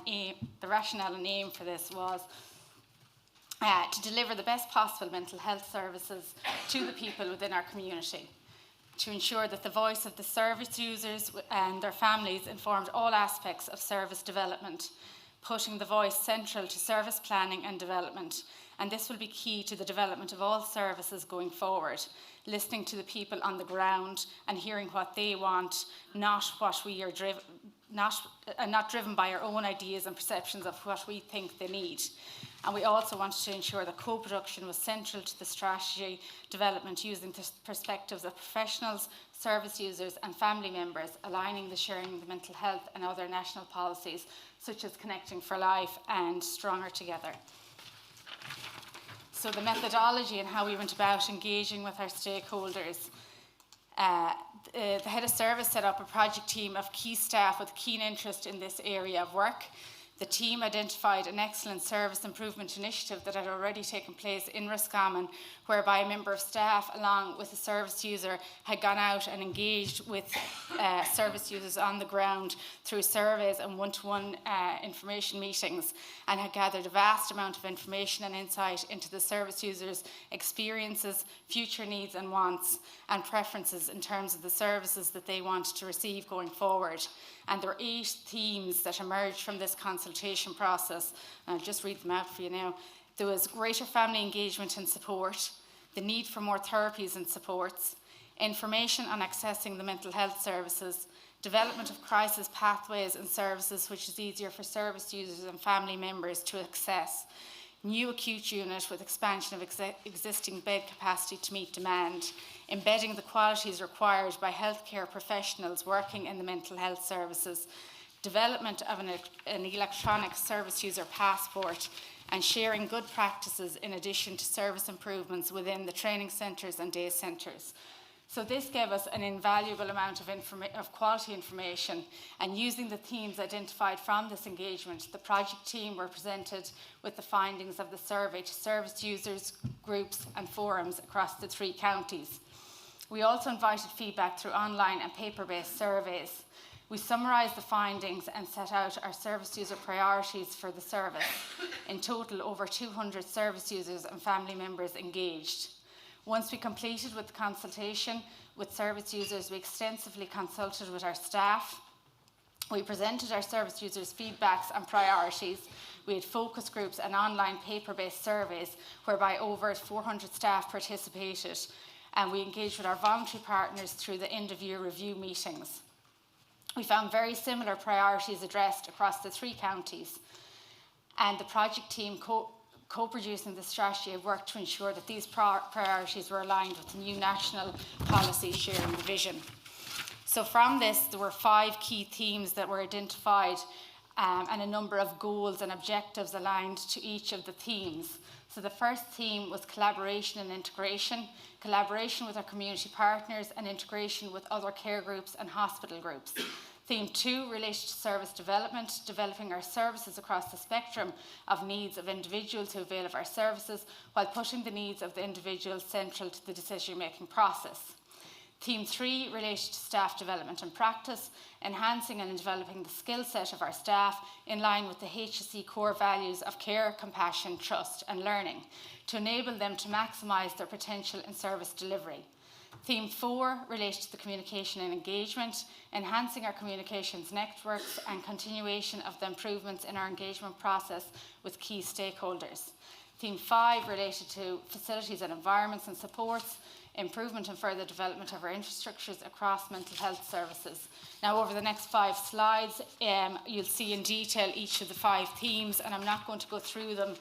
aim for this was to deliver the best possible mental health services to the people within our community, to ensure that the voice of the service users and their families informed all aspects of service development, putting the voice central to service planning and development. And this will be key to the development of all services going forward, listening to the people on the ground and hearing what they want, not driven by our own ideas and perceptions of what we think they need. And we also wanted to ensure that co-production was central to the strategy development using the perspectives of professionals, service users and family members, aligning the sharing of mental health and other national policies such as Connecting for Life and Stronger Together. So the methodology and how we went about engaging with our stakeholders. The head of service set up a project team of key staff with keen interest in this area of work. The team identified an excellent service improvement initiative that had already taken place in Roscommon, whereby a member of staff, along with a service user, had gone out and engaged with service users on the ground through surveys and one-to-one information meetings, and had gathered a vast amount of information and insight into the service users' experiences, future needs and wants, and preferences in terms of the services that they want to receive going forward. And there are 8 themes that emerged from this consultation process. And I'll just read them out for you now. There was greater family engagement and support, the need for more therapies and supports, information on accessing the mental health services, development of crisis pathways and services which is easier for service users and family members to access, new acute unit with expansion of existing bed capacity to meet demand, embedding the qualities required by healthcare professionals working in the mental health services, development of an electronic service user passport, and sharing good practices in addition to service improvements within the training centres and day centres. So this gave us an invaluable amount of quality information, and using the themes identified from this engagement, the project team were presented with the findings of the survey to service users, groups and forums across the 3 counties. We also invited feedback through online and paper-based surveys. We summarised the findings and set out our service user priorities for the service. In total, over 200 service users and family members engaged. Once we completed with the consultation with service users, we extensively consulted with our staff We presented our service users' feedbacks and priorities. We had focus groups and online paper-based surveys whereby over 400 staff participated, and we engaged with our voluntary partners through the end-of-year review meetings. We found very similar priorities addressed across the 3 counties, and the project team co-producing the strategy have worked to ensure that these priorities were aligned with the new national policy sharing the vision. So from this, there were 5 key themes that were identified and a number of goals and objectives aligned to each of the themes. So the first theme was collaboration and integration, collaboration with our community partners and integration with other care groups and hospital groups. Theme 2 related to service development, developing our services across the spectrum of needs of individuals who avail of our services while putting the needs of the individuals central to the decision-making process. Theme 3 related to staff development and practice, enhancing and developing the skill set of our staff in line with the HSE core values of care, compassion, trust and learning to enable them to maximise their potential in service delivery. Theme 4 relates to the communication and engagement, enhancing our communications networks and continuation of the improvements in our engagement process with key stakeholders. Theme 5 related to facilities and environments and supports, improvement and further development of our infrastructures across mental health services. Now, over the next 5 slides, you'll see in detail each of the 5 themes, and I'm not going to go through them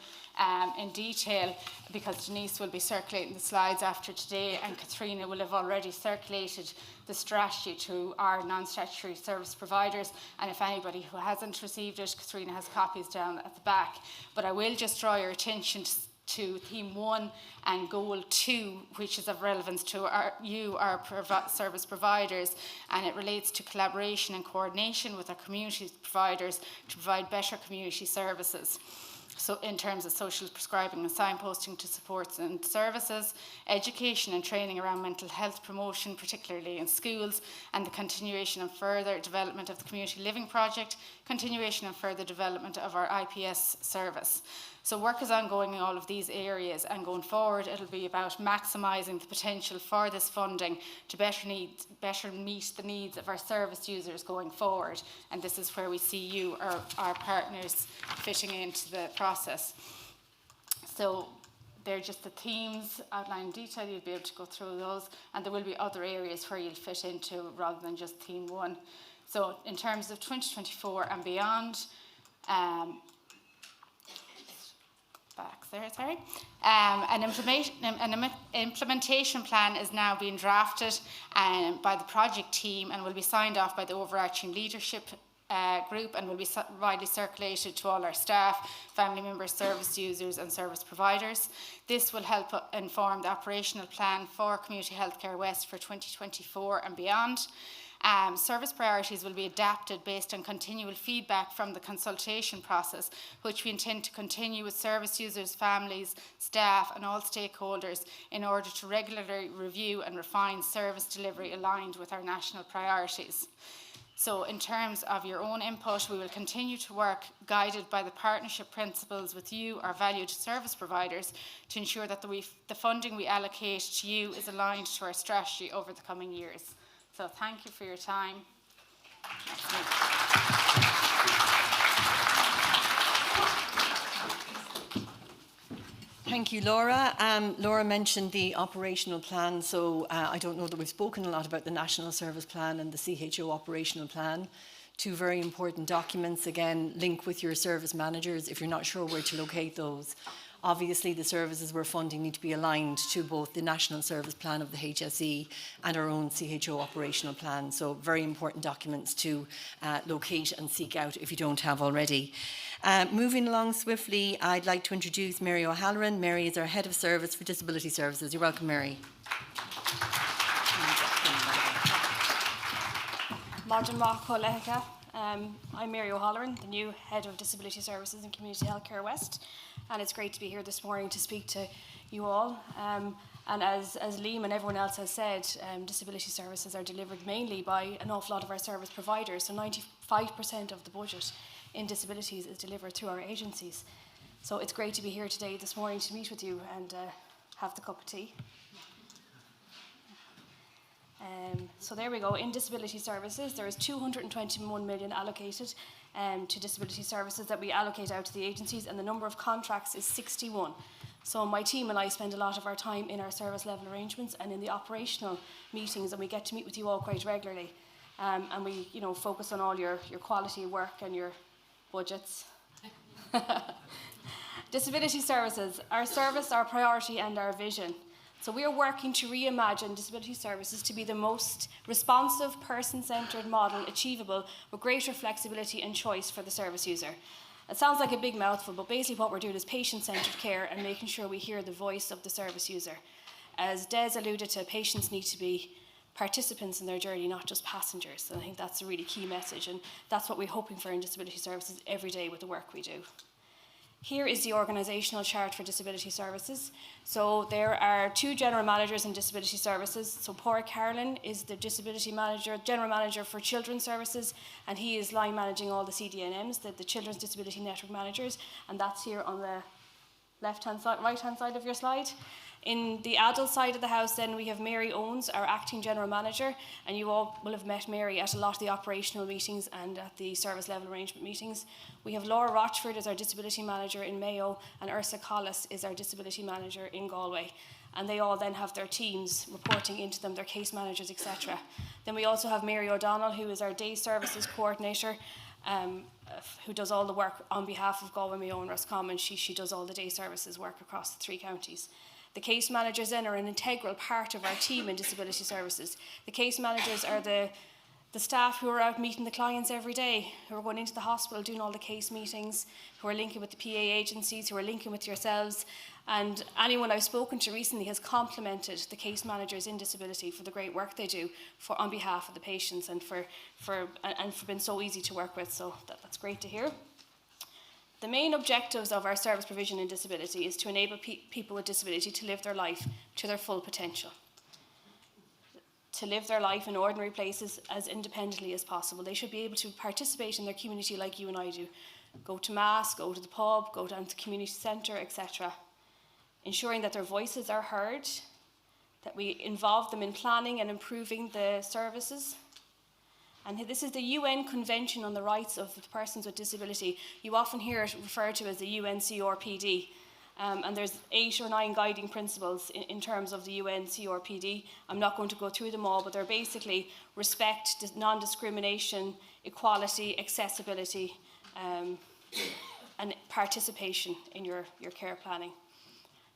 in detail because Denise will be circulating the slides after today, and Katrina will have already circulated the strategy to our non-statutory service providers, and if anybody who hasn't received it, Katrina has copies down at the back. But I will just draw your attention to theme 1 and goal 2, which is of relevance to our service providers, and it relates to collaboration and coordination with our community providers to provide better community services. So in terms of social prescribing and signposting to supports and services, education and training around mental health promotion, particularly in schools, and the continuation and further development of the community living project, continuation and further development of our IPS service. So work is ongoing in all of these areas, and going forward it'll be about maximising the potential for this funding to better meet the needs of our service users going forward, and this is where we see you, our partners, fitting into the process. So they're just the themes outlined in detail. You'll be able to go through those, and there will be other areas where you'll fit into rather than just theme 1. So in terms of 2024 and beyond, an implementation plan is now being drafted by the project team and will be signed off by the overarching leadership group and will be widely circulated to all our staff, family members, service users and service providers. This will help inform the operational plan for Community Healthcare West for 2024 and beyond. Service priorities will be adapted based on continual feedback from the consultation process, which we intend to continue with service users, families, staff and all stakeholders in order to regularly review and refine service delivery aligned with our national priorities. So in terms of your own input, we will continue to work guided by the partnership principles with you, our valued service providers, to ensure that the funding we allocate to you is aligned to our strategy over the coming years. So thank you for your time. Thank you, Laura. Laura mentioned the operational plan, so I don't know that we've spoken a lot about the National Service Plan and the CHO operational plan. 2 very important documents. Again, link with your service managers if you're not sure where to locate those. Obviously, the services we're funding need to be aligned to both the National Service Plan of the HSE and our own CHO operational plan. So very important documents to locate and seek out if you don't have already. Moving along swiftly, I'd like to introduce Mary O'Halloran. Mary is our Head of Service for Disability Services. You're welcome, Mary. Martin Mark-Colleca. I'm Mary O'Halloran, the new Head of Disability Services and Community Healthcare West, and it's great to be here this morning to speak to you all. And as Liam and everyone else has said, disability services are delivered mainly by an awful lot of our service providers, so 95% of the budget in disabilities is delivered through our agencies. So it's great to be here today, this morning, to meet with you and have the cup of tea. So there we go. In disability services, there is 221 million allocated to disability services that we allocate out to the agencies, and the number of contracts is 61. So my team and I spend a lot of our time in our service level arrangements and in the operational meetings, and we get to meet with you all quite regularly. And we, focus on all your quality work and your budgets. Disability services, our service, our priority and our vision. So we are working to reimagine disability services to be the most responsive, person-centred model achievable with greater flexibility and choice for the service user. It sounds like a big mouthful, but basically what we're doing is patient-centred care and making sure we hear the voice of the service user. As Des alluded to, patients need to be participants in their journey, not just passengers. And I think that's a really key message, and that's what we're hoping for in disability services every day with the work we do. Here is the organisational chart for disability services. So there are 2 general managers in disability services. So Paul Carlin is the disability manager, general manager for children's services, and he is line managing all the CDNMs, the Children's Disability Network Managers, and that's here on the left-hand side, right-hand side of your slide. In the adult side of the house, then, we have Mary Owens, our acting general manager, and you all will have met Mary at a lot of the operational meetings and at the service level arrangement meetings. We have Laura Rochford as our disability manager in Mayo, and Ursa Collis is our disability manager in Galway. And they all then have their teams reporting into them, their case managers, etc. Then we also have Mary O'Donnell, who is our day services coordinator, who does all the work on behalf of Galway, Mayo and Roscommon. She does all the day services work across the 3 counties. The case managers then are an integral part of our team in disability services. The case managers are the staff who are out meeting the clients every day, who are going into the hospital, doing all the case meetings, who are linking with the PA agencies, who are linking with yourselves. And anyone I've spoken to recently has complimented the case managers in disability for the great work they do on behalf of the patients and for being so easy to work with. So that's great to hear. The main objectives of our service provision in disability is to enable people with disability to live their life to their full potential, to live their life in ordinary places as independently as possible. They should be able to participate in their community like you and I do. Go to mass, go to the pub, go down to the community centre, etc. Ensuring that their voices are heard, that we involve them in planning and improving the services. And this is the UN Convention on the Rights of Persons with Disability. You often hear it referred to as the UNCRPD. And there's 8 or 9 guiding principles in terms of the UNCRPD. I'm not going to go through them all, but they're basically respect, non-discrimination, equality, accessibility, and participation in your care planning.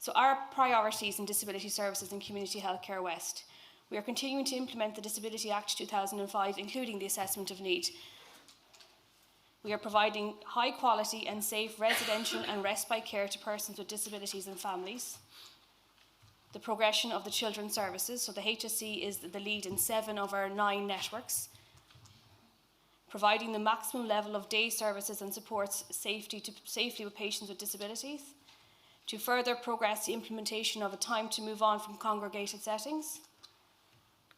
So our priorities in disability services in Community Healthcare West. We are continuing to implement the Disability Act 2005, including the assessment of need. We are providing high quality and safe residential and respite care to persons with disabilities and families. The progression of the children's services, so the HSE is the lead in 7 of our 9 networks. Providing the maximum level of day services and supports safely with patients with disabilities. To further progress the implementation of a time to move on from congregated settings.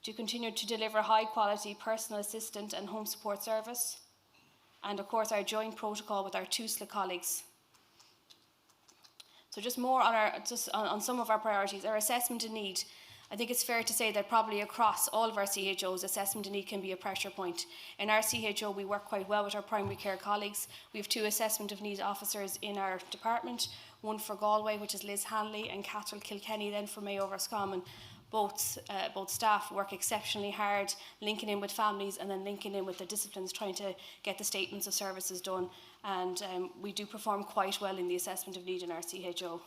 To continue to deliver high quality personal assistant and home support service, and of course our joint protocol with our TUSLA colleagues. So just more on some of our priorities. Our assessment of need. I think it's fair to say that probably across all of our CHOs, assessment of need can be a pressure point. In our CHO, we work quite well with our primary care colleagues. We have 2 assessment of need officers in our department, one for Galway, which is Liz Hanley, and Catherine Kilkenny then for Mayo Roscommon. Both staff work exceptionally hard, linking in with families and then linking in with the disciplines, trying to get the statements of services done. And we do perform quite well in the assessment of need in our CHO.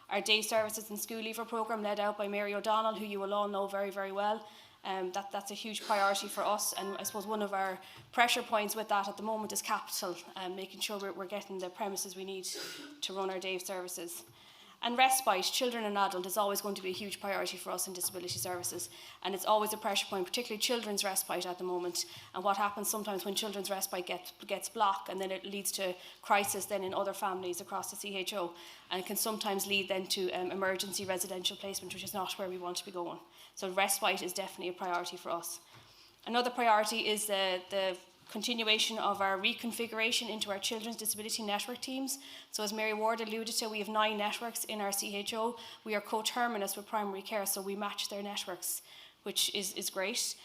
Our day services and school leaver programme, led out by Mary O'Donnell, who you will all know very, very well. That's a huge priority for us, and I suppose one of our pressure points with that at the moment is capital, making sure we're getting the premises we need to run our day services. And respite, children and adult, is always going to be a huge priority for us in disability services. And it's always a pressure point, particularly children's respite at the moment. And what happens sometimes when children's respite gets blocked, and then it leads to crisis then in other families across the CHO. And it can sometimes lead then to emergency residential placement, which is not where we want to be going. So respite is definitely a priority for us. Another priority is the continuation of our reconfiguration into our children's disability network teams. So as Mary Ward alluded to, we have 9 networks in our CHO. We are coterminous with primary care, so we match their networks which is great.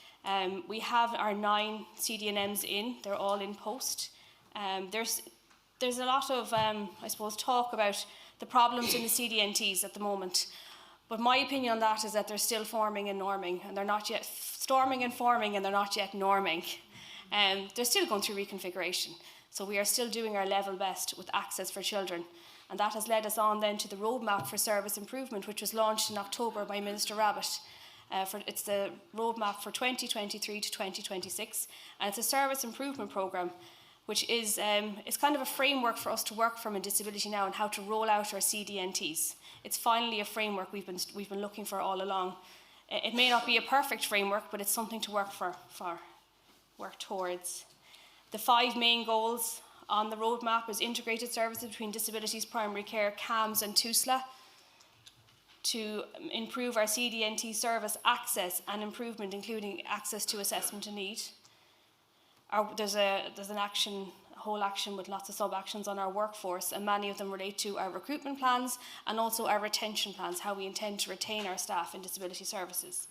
We have our 9 CDNMs in, they're all in post. There's a lot of, I suppose, talk about the problems in the CDNTs at the moment. But my opinion on that is that they're still forming and norming, and they're not yet storming and forming, and they're not yet norming. They're still going through reconfiguration. So we are still doing our level best with access for children. And that has led us on then to the roadmap for service improvement, which was launched in October by Minister Rabbitte. It's the roadmap for 2023 to 2026, and it's a service improvement programme, which is it's kind of a framework for us to work from in disability now and how to roll out our CDNTs. It's finally a framework we've been looking for all along. It may not be a perfect framework, but it's something to work towards. The 5 main goals on the roadmap is integrated services between disabilities, primary care, CAMHS and TUSLA, to improve our CDNT service access and improvement, including access to assessment and need. There's a whole action with lots of sub-actions on our workforce, and many of them relate to our recruitment plans and also our retention plans, how we intend to retain our staff in disability services.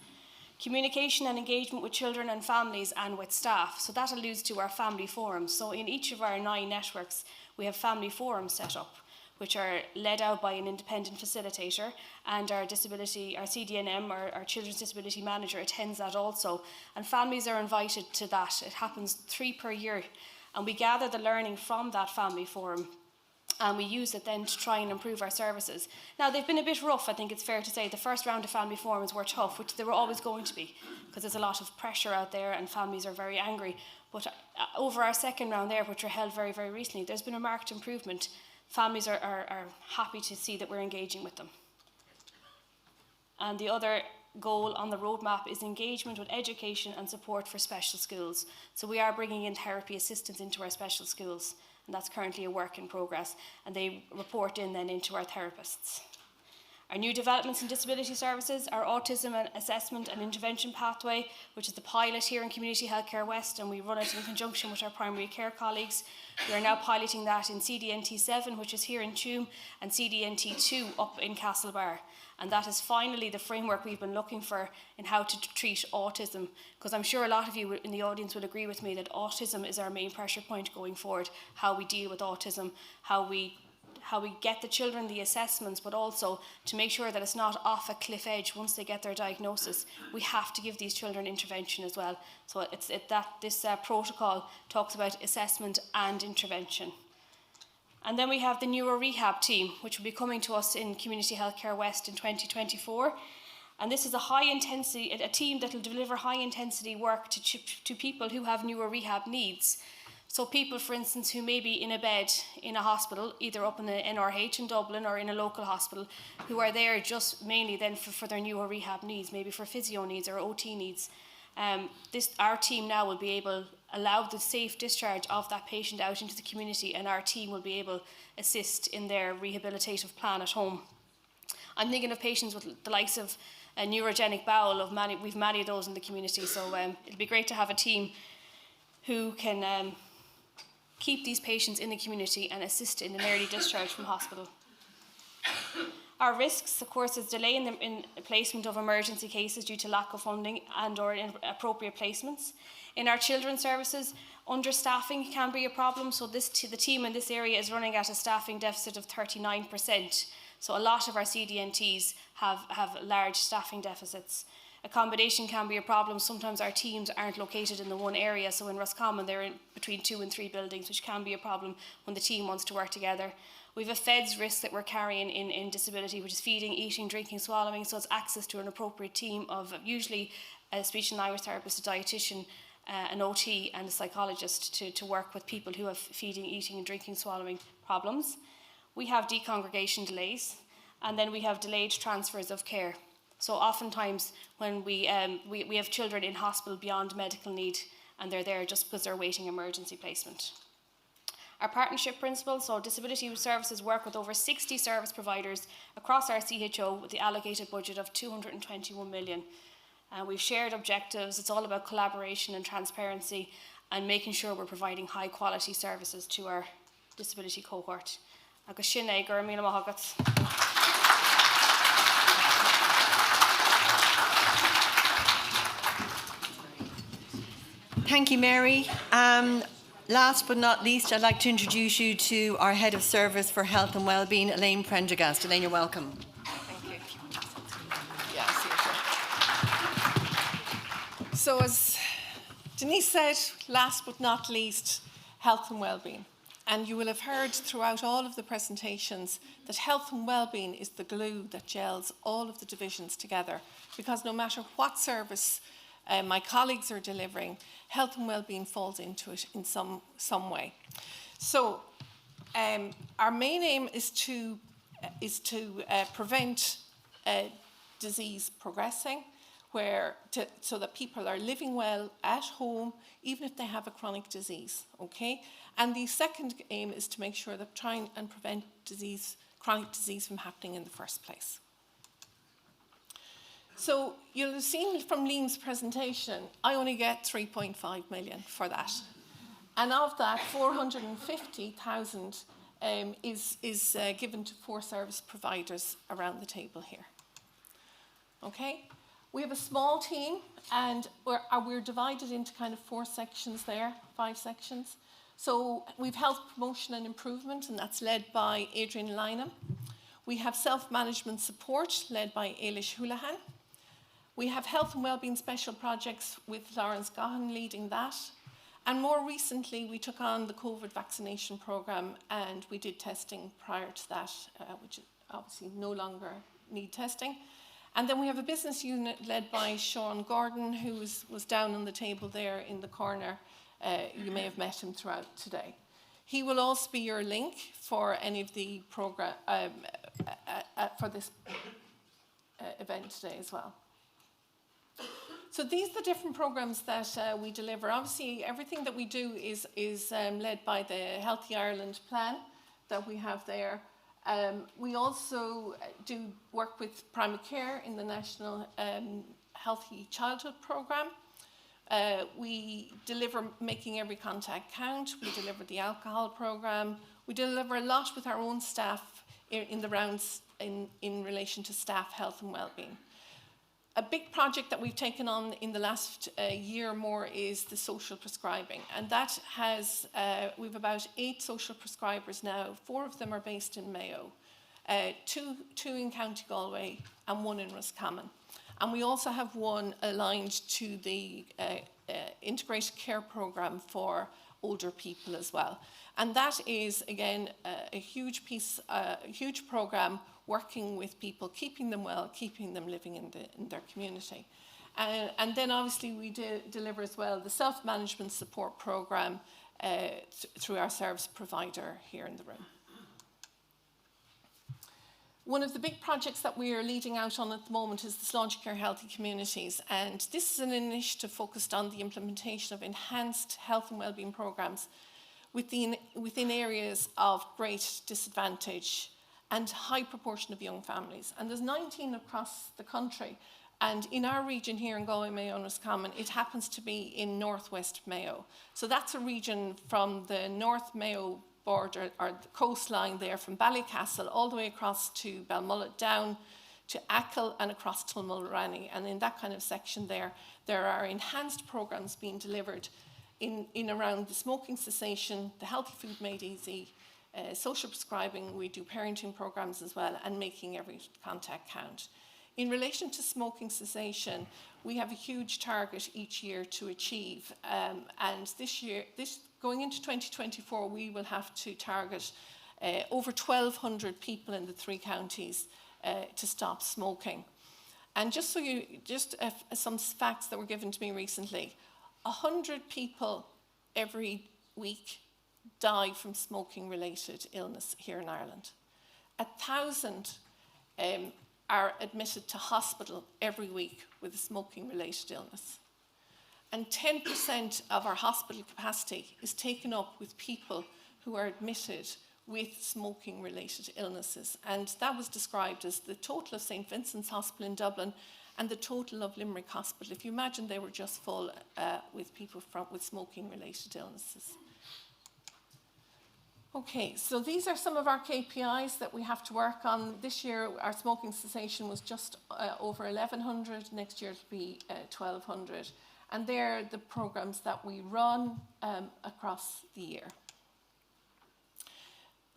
Communication and engagement with children and families and with staff. So that alludes to our family forums. So in each of our 9 networks, we have family forums set up, which are led out by an independent facilitator, and our CDNM, our Children's Disability Manager, attends that also. And families are invited to that. It happens 3 per year. And we gather the learning from that family forum, and we use it then to try and improve our services. Now, they've been a bit rough, I think it's fair to say. The first round of family forums were tough, which they were always going to be, because there's a lot of pressure out there and families are very angry. But over our second round there, which were held very, very recently, there's been a marked improvement. Families are happy to see that we're engaging with them. And the other goal on the roadmap is engagement with education and support for special schools. So we are bringing in therapy assistants into our special schools, and that's currently a work in progress, and they report in then into our therapists. Our new developments in disability services, our autism and assessment and intervention pathway, which is the pilot here in Community Healthcare West, and we run it in conjunction with our primary care colleagues. We are now piloting that in CDNT 7, which is here in Tuam, and CDNT 2 up in Castlebar. And that is finally the framework we've been looking for in how to treat autism, because I'm sure a lot of you in the audience would agree with me that autism is our main pressure point going forward, how we deal with autism, how we get the children the assessments, but also to make sure that it's not off a cliff edge once they get their diagnosis. We have to give these children intervention as well. So this protocol talks about assessment and intervention. And then we have the neuro rehab team, which will be coming to us in Community Healthcare West in 2024. And this is a team that will deliver high-intensity work to people who have neuro rehab needs. So people, for instance, who may be in a bed in a hospital, either up in the NRH in Dublin or in a local hospital, who are there just mainly then for their neuro rehab needs, maybe for physio needs or OT needs. Our team now will be able to allow the safe discharge of that patient out into the community, and our team will be able to assist in their rehabilitative plan at home. I'm thinking of patients with the likes of a neurogenic bowel. We've many of those in the community, so it'll be great to have a team who can keep these patients in the community and assist in an early discharge from hospital. Our risks, of course, is delay in placement of emergency cases due to lack of funding and or inappropriate placements. In our children's services, understaffing can be a problem, so the team in this area is running at a staffing deficit of 39%. So a lot of our CDNTs have large staffing deficits. Accommodation can be a problem. Sometimes our teams aren't located in the one area, so in Roscommon they're in between 2 and 3 buildings, which can be a problem when the team wants to work together. We have a FEDS risk that we're carrying in disability, which is feeding, eating, drinking, swallowing, so it's access to an appropriate team of usually a speech and language therapist, a dietitian, an OT and a psychologist to work with people who have feeding, eating and drinking, swallowing problems. We have decongregation delays, and then we have delayed transfers of care. So oftentimes when we have children in hospital beyond medical need, and they're there just because they're waiting emergency placement. Our partnership principle, so disability services work with over 60 service providers across our CHO with the allocated budget of 221 million. We've shared objectives. It's all about collaboration and transparency and making sure we're providing high quality services to our disability cohort. Agus sin é gur míle maith agat. Thank you, Mary. Last but not least, I'd like to introduce you to our Head of Service for Health and Wellbeing, Elaine Prendergast. Elaine, you're welcome. Thank you. Yeah, see you. So as Denise said, last but not least, health and wellbeing. And you will have heard throughout all of the presentations that health and wellbeing is the glue that gels all of the divisions together, because no matter what service my colleagues are delivering, health and wellbeing falls into it in some way. So our main aim is to prevent disease progressing, so that people are living well at home, even if they have a chronic disease, okay? And the second aim is to make sure that trying and prevent chronic disease from happening in the first place. So you'll have seen from Liam's presentation, I only get 3.5 million for that. And of that, 450,000 is given to 4 service providers around the table here. Okay? We have a small team, and we're divided into kind of 4 sections there, 5 sections. So we've health promotion and improvement, and that's led by Adrian Lynham. We have self-management support, led by Ailish Houlihan. We have health and wellbeing special projects with Lawrence Gahan leading that. And more recently, we took on the COVID vaccination programme, and we did testing prior to that, which obviously no longer need testing. And then we have a business unit led by Sean Gordon, who was down on the table there in the corner. You may have met him throughout today. He will also be your link for any of the program for this event today as well. So these are the different programs that we deliver. Obviously, everything that we do is led by the Healthy Ireland plan that we have there. We also do work with primary care in the National Healthy Childhood Programme. We deliver Making Every Contact Count. We deliver the alcohol programme. We deliver a lot with our own staff in the rounds in relation to staff health and wellbeing. A big project that we've taken on in the last year or more is the social prescribing, and that has, we've about 8 social prescribers now. 4 of them are based in Mayo, 2 in County Galway and 1 in Roscommon. And we also have 1 aligned to the integrated care programme for older people as well. And that is, again, a huge piece, a huge programme working with people, keeping them well, keeping them living in their community. And then obviously we deliver as well the self-management support programme through our service provider here in the room. One of the big projects that we are leading out on at the moment is the Sláintecare Healthy Communities, and this is an initiative focused on the implementation of enhanced health and wellbeing programmes within areas of great disadvantage and high proportion of young families. And there's 19 across the country, and in our region here in Galway, Mayo and Roscommon, it happens to be in Northwest Mayo. So that's a region from the North Mayo border, or the coastline there, from Ballycastle all the way across to Balmullet, down to Achill and across Tulmulranny. And in that kind of section there are enhanced programmes being delivered in around the smoking cessation, the healthy food made easy, social prescribing. We do parenting programmes as well, and making every contact count. In relation to smoking cessation, we have a huge target each year to achieve, and going into 2024, we will have to target over 1,200 people in the 3 counties to stop smoking. And just some facts that were given to me recently: 100 people every week die from smoking-related illness here in Ireland. 1,000 are admitted to hospital every week with a smoking-related illness. And 10% of our hospital capacity is taken up with people who are admitted with smoking-related illnesses. And that was described as the total of St. Vincent's Hospital in Dublin and the total of Limerick Hospital. If you imagine, they were just full with people with smoking-related illnesses. Okay, so these are some of our KPIs that we have to work on. This year, our smoking cessation was just over 1,100. Next year, it'll be 1,200. And they're the programmes that we run across the year.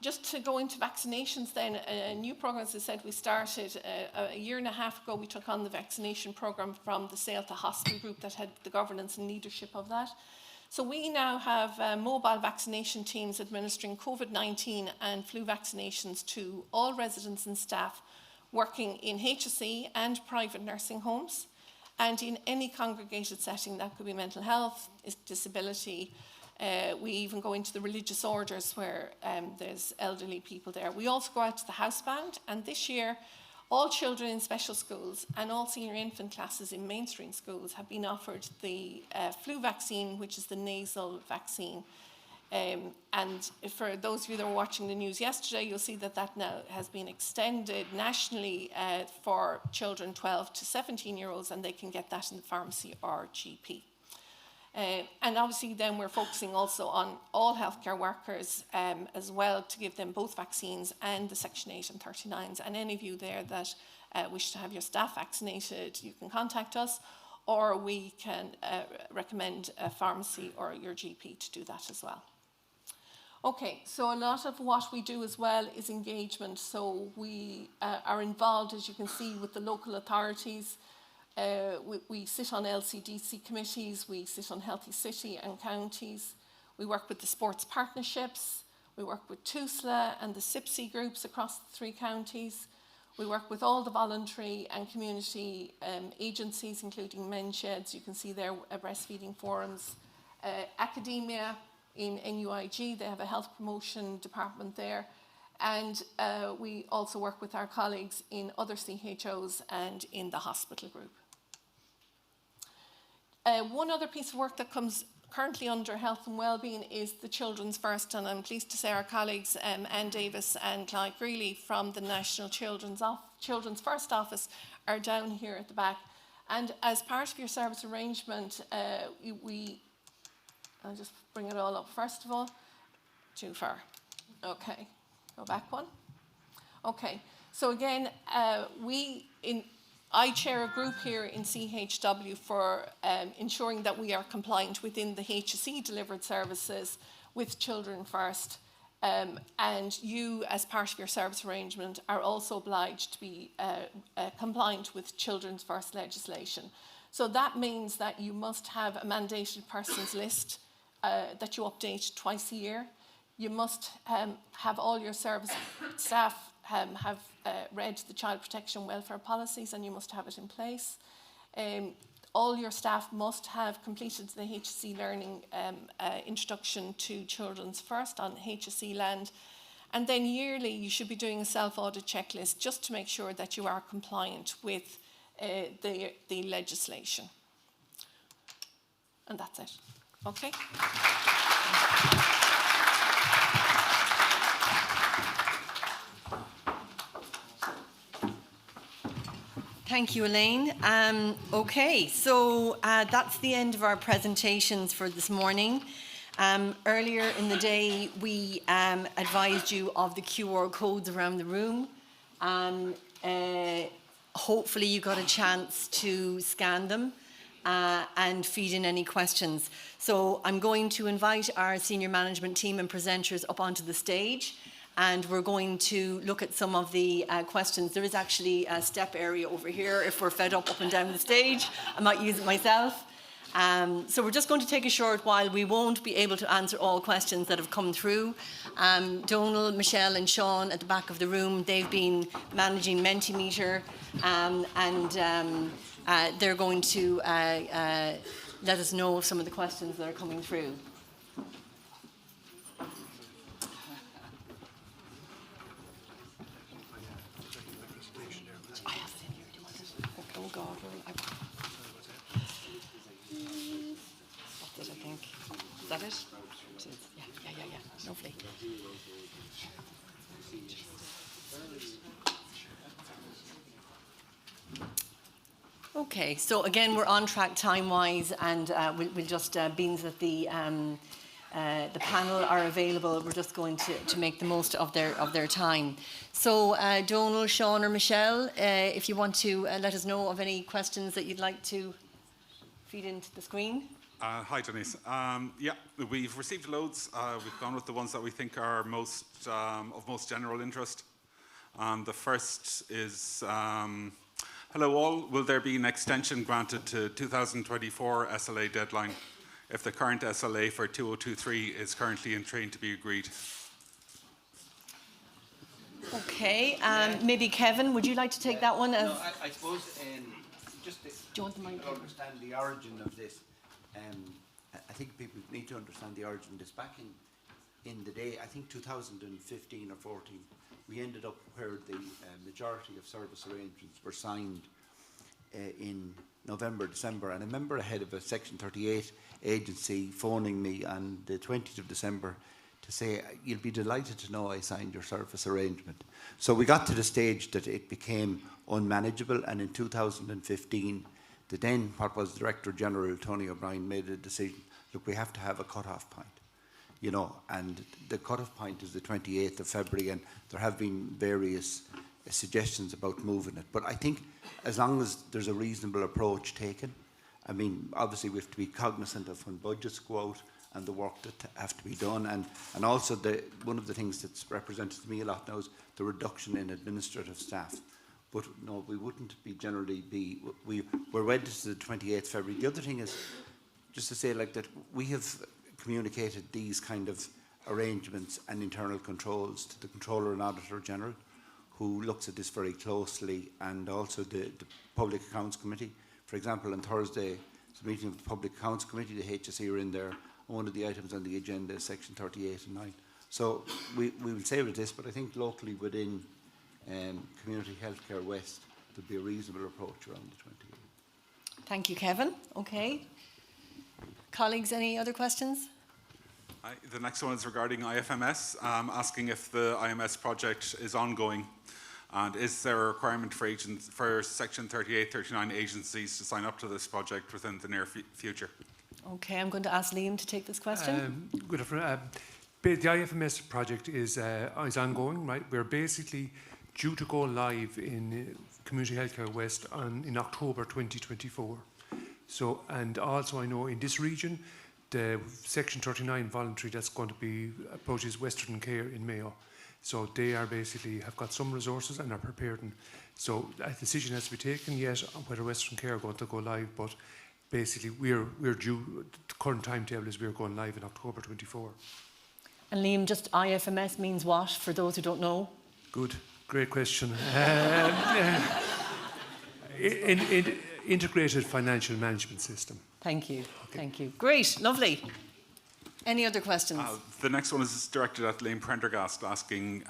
Just to go into vaccinations then, a new programme, as I said, we started a year and a half ago. We took on the vaccination programme from the Sale to Hospital group that had the governance and leadership of that. So we now have mobile vaccination teams administering COVID-19 and flu vaccinations to all residents and staff working in HSE and private nursing homes, and in any congregated setting. That could be mental health, disability. We even go into the religious orders where there's elderly people there. We also go out to the house band, and this year all children in special schools and all senior infant classes in mainstream schools have been offered the flu vaccine, which is the nasal vaccine. And for those of you that were watching the news yesterday, you'll see that that now has been extended nationally for children 12 to 17-year-olds, and they can get that in the pharmacy or GP. And obviously then we're focusing also on all healthcare workers as well, to give them both vaccines and the Section 8 and 39s. And any of you there that wish to have your staff vaccinated, you can contact us, or we can recommend a pharmacy or your GP to do that as well. Okay, so a lot of what we do as well is engagement. So we are involved, as you can see, with the local authorities. We sit on LCDC committees, we sit on Healthy City and counties, we work with the sports partnerships, we work with TUSLA and the SIPSI groups across the 3 counties, we work with all the voluntary and community agencies, including men's sheds, you can see there breastfeeding forums, academia in NUIG, they have a health promotion department there, and we also work with our colleagues in other CHOs and in the hospital group. One other piece of work that comes currently under health and wellbeing is the Children's First, and I'm pleased to say our colleagues Anne Davis and Clive Greeley from the National Children's First Office are down here at the back. And as part of your service arrangement, I'll just bring it all up first of all. Too far. Okay, go back one. Okay, so again, I chair a group here in CHW for ensuring that we are compliant within the HSE delivered services with Children First. And you, as part of your service arrangement, are also obliged to be compliant with Children's First legislation. So that means that you must have a mandated persons list that you update twice a year. You must have all your service staff have read the child protection welfare policies, and you must have it in place. All your staff must have completed the HSE learning introduction to Children's First on HSE land. And then yearly you should be doing a self-audit checklist just to make sure that you are compliant with the legislation. And that's it. Okay? Thank you, Elaine. Okay, so that's the end of our presentations for this morning. Earlier in the day, we advised you of the QR codes around the room. Hopefully you got a chance to scan them and feed in any questions. So I'm going to invite our senior management team and presenters up onto the stage, and we're going to look at some of the questions. There is actually a step area over here if we're fed up and down the stage. I might use it myself. So we're just going to take a short while. We won't be able to answer all questions that have come through. Donal, Michelle and Sean at the back of the room, they've been managing Mentimeter, and they're going to let us know some of the questions that are coming through. Oh God, that's it, I think. Is that it? Yeah. Lovely. Okay, so again, we're on track time-wise, and we'll just, being that the panel are available, we're just going to make the most of their time. So Donal, Sean or Michelle, if you want to let us know of any questions that you'd like to feed into the screen. Hi, Denise. Yeah, we've received loads. We've gone with the ones that we think are of most general interest. The first is, hello all, will there be an extension granted to 2024 SLA deadline if the current SLA for 2023 is currently in train to be agreed? Okay, maybe Kevin, would you like to take that one? No, I suppose just to Do you want the mic? understand the origin of this, I think people need to understand the origin of this. Back in the day, I think 2015 or 14, we ended up where the majority of service arrangements were signed in November, December. And I remember ahead of a Section 38 agency phoning me on the 20th of December to say, you'll be delighted to know I signed your service arrangement. So we got to the stage that it became unmanageable, and in 2015, the then, what was Director General, Tony O'Brien, made a decision, look, we have to have a cut-off point, you know, and the cut-off point is the 28th of February, and there have been various suggestions about moving it. But I think as long as there's a reasonable approach taken, I mean, obviously we have to be cognizant of when budgets go out and the work that have to be done, and also one of the things that's represented to me a lot now is the reduction in administrative staff. But no, we wouldn't be we're wedded to the 28th February. The other thing is, just to say like that, we have communicated these kind of arrangements and internal controls to the Controller and Auditor General, who looks at this very closely, and also the Public Accounts Committee. For example, on Thursday, it's a meeting of the Public Accounts Committee, the HSE are in there, and one of the items on the agenda is Section 38 and 9. So we will say with this, but I think locally within Community Healthcare West, there'd be a reasonable approach around the 28th. Thank you, Kevin. Okay. Colleagues, any other questions? The next one is regarding IFMS, asking if the IMS project is ongoing, and is there a requirement for Section 38, 39 agencies to sign up to this project within the near future? Okay, I'm going to ask Liam to take this question. Good afternoon. The IFMS project is ongoing, right? We're basically due to go live in Community Healthcare West in October 2024. So, and also I know in this region, the Section 39 voluntary that's going to be approaches Western Care in Mayo. So they are basically have got some resources and are prepared. So a decision has to be taken yet on whether Western Care are going to go live, but basically we're due, the current timetable is we're going live in October 24. And Liam, just IFMS means what, for those who don't know? Good, great question. Integrated Financial Management System. Thank you, thank you. Great, lovely. Any other questions? The next one is directed at Liam Prendergast, asking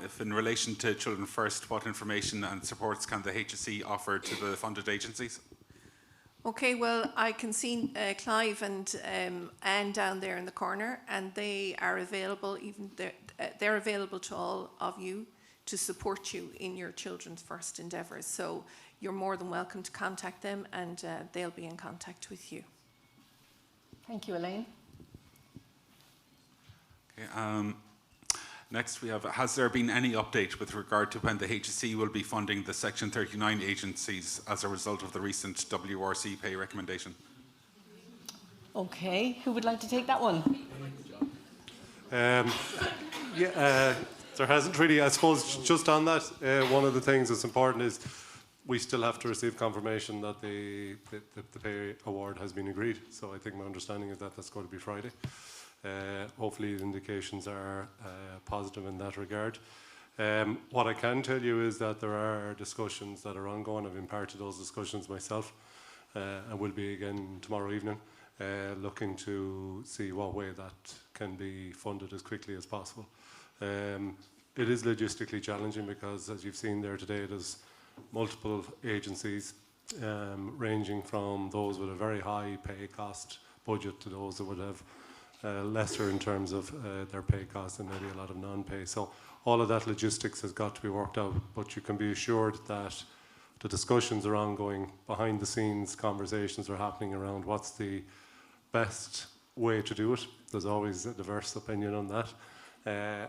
if in relation to Children First, what information and supports can the HSE offer to the funded agencies? Okay, well, I can see Clive and Anne down there in the corner, and they are available, they're available to all of you to support you in your Children's First endeavours. So you're more than welcome to contact them, and they'll be in contact with you. Thank you, Elaine. Okay, next we have, has there been any update with regard to when the HSE will be funding the Section 39 agencies as a result of the recent WRC pay recommendation? Okay, who would like to take that one? There hasn't really, I suppose, just on that, one of the things that's important is we still have to receive confirmation that the pay award has been agreed. So I think my understanding is that that's going to be Friday. Hopefully the indications are positive in that regard. What I can tell you is that there are discussions that are ongoing. I've been part of those discussions myself, and will be again tomorrow evening, looking to see what way that can be funded as quickly as possible. It is logistically challenging because, as you've seen there today, there's multiple agencies ranging from those with a very high pay cost budget to those that would have lesser in terms of their pay costs and maybe a lot of non-pay. So all of that logistics has got to be worked out, but you can be assured that the discussions are ongoing. Behind the scenes conversations are happening around what's the best way to do it. There's always a diverse opinion on that.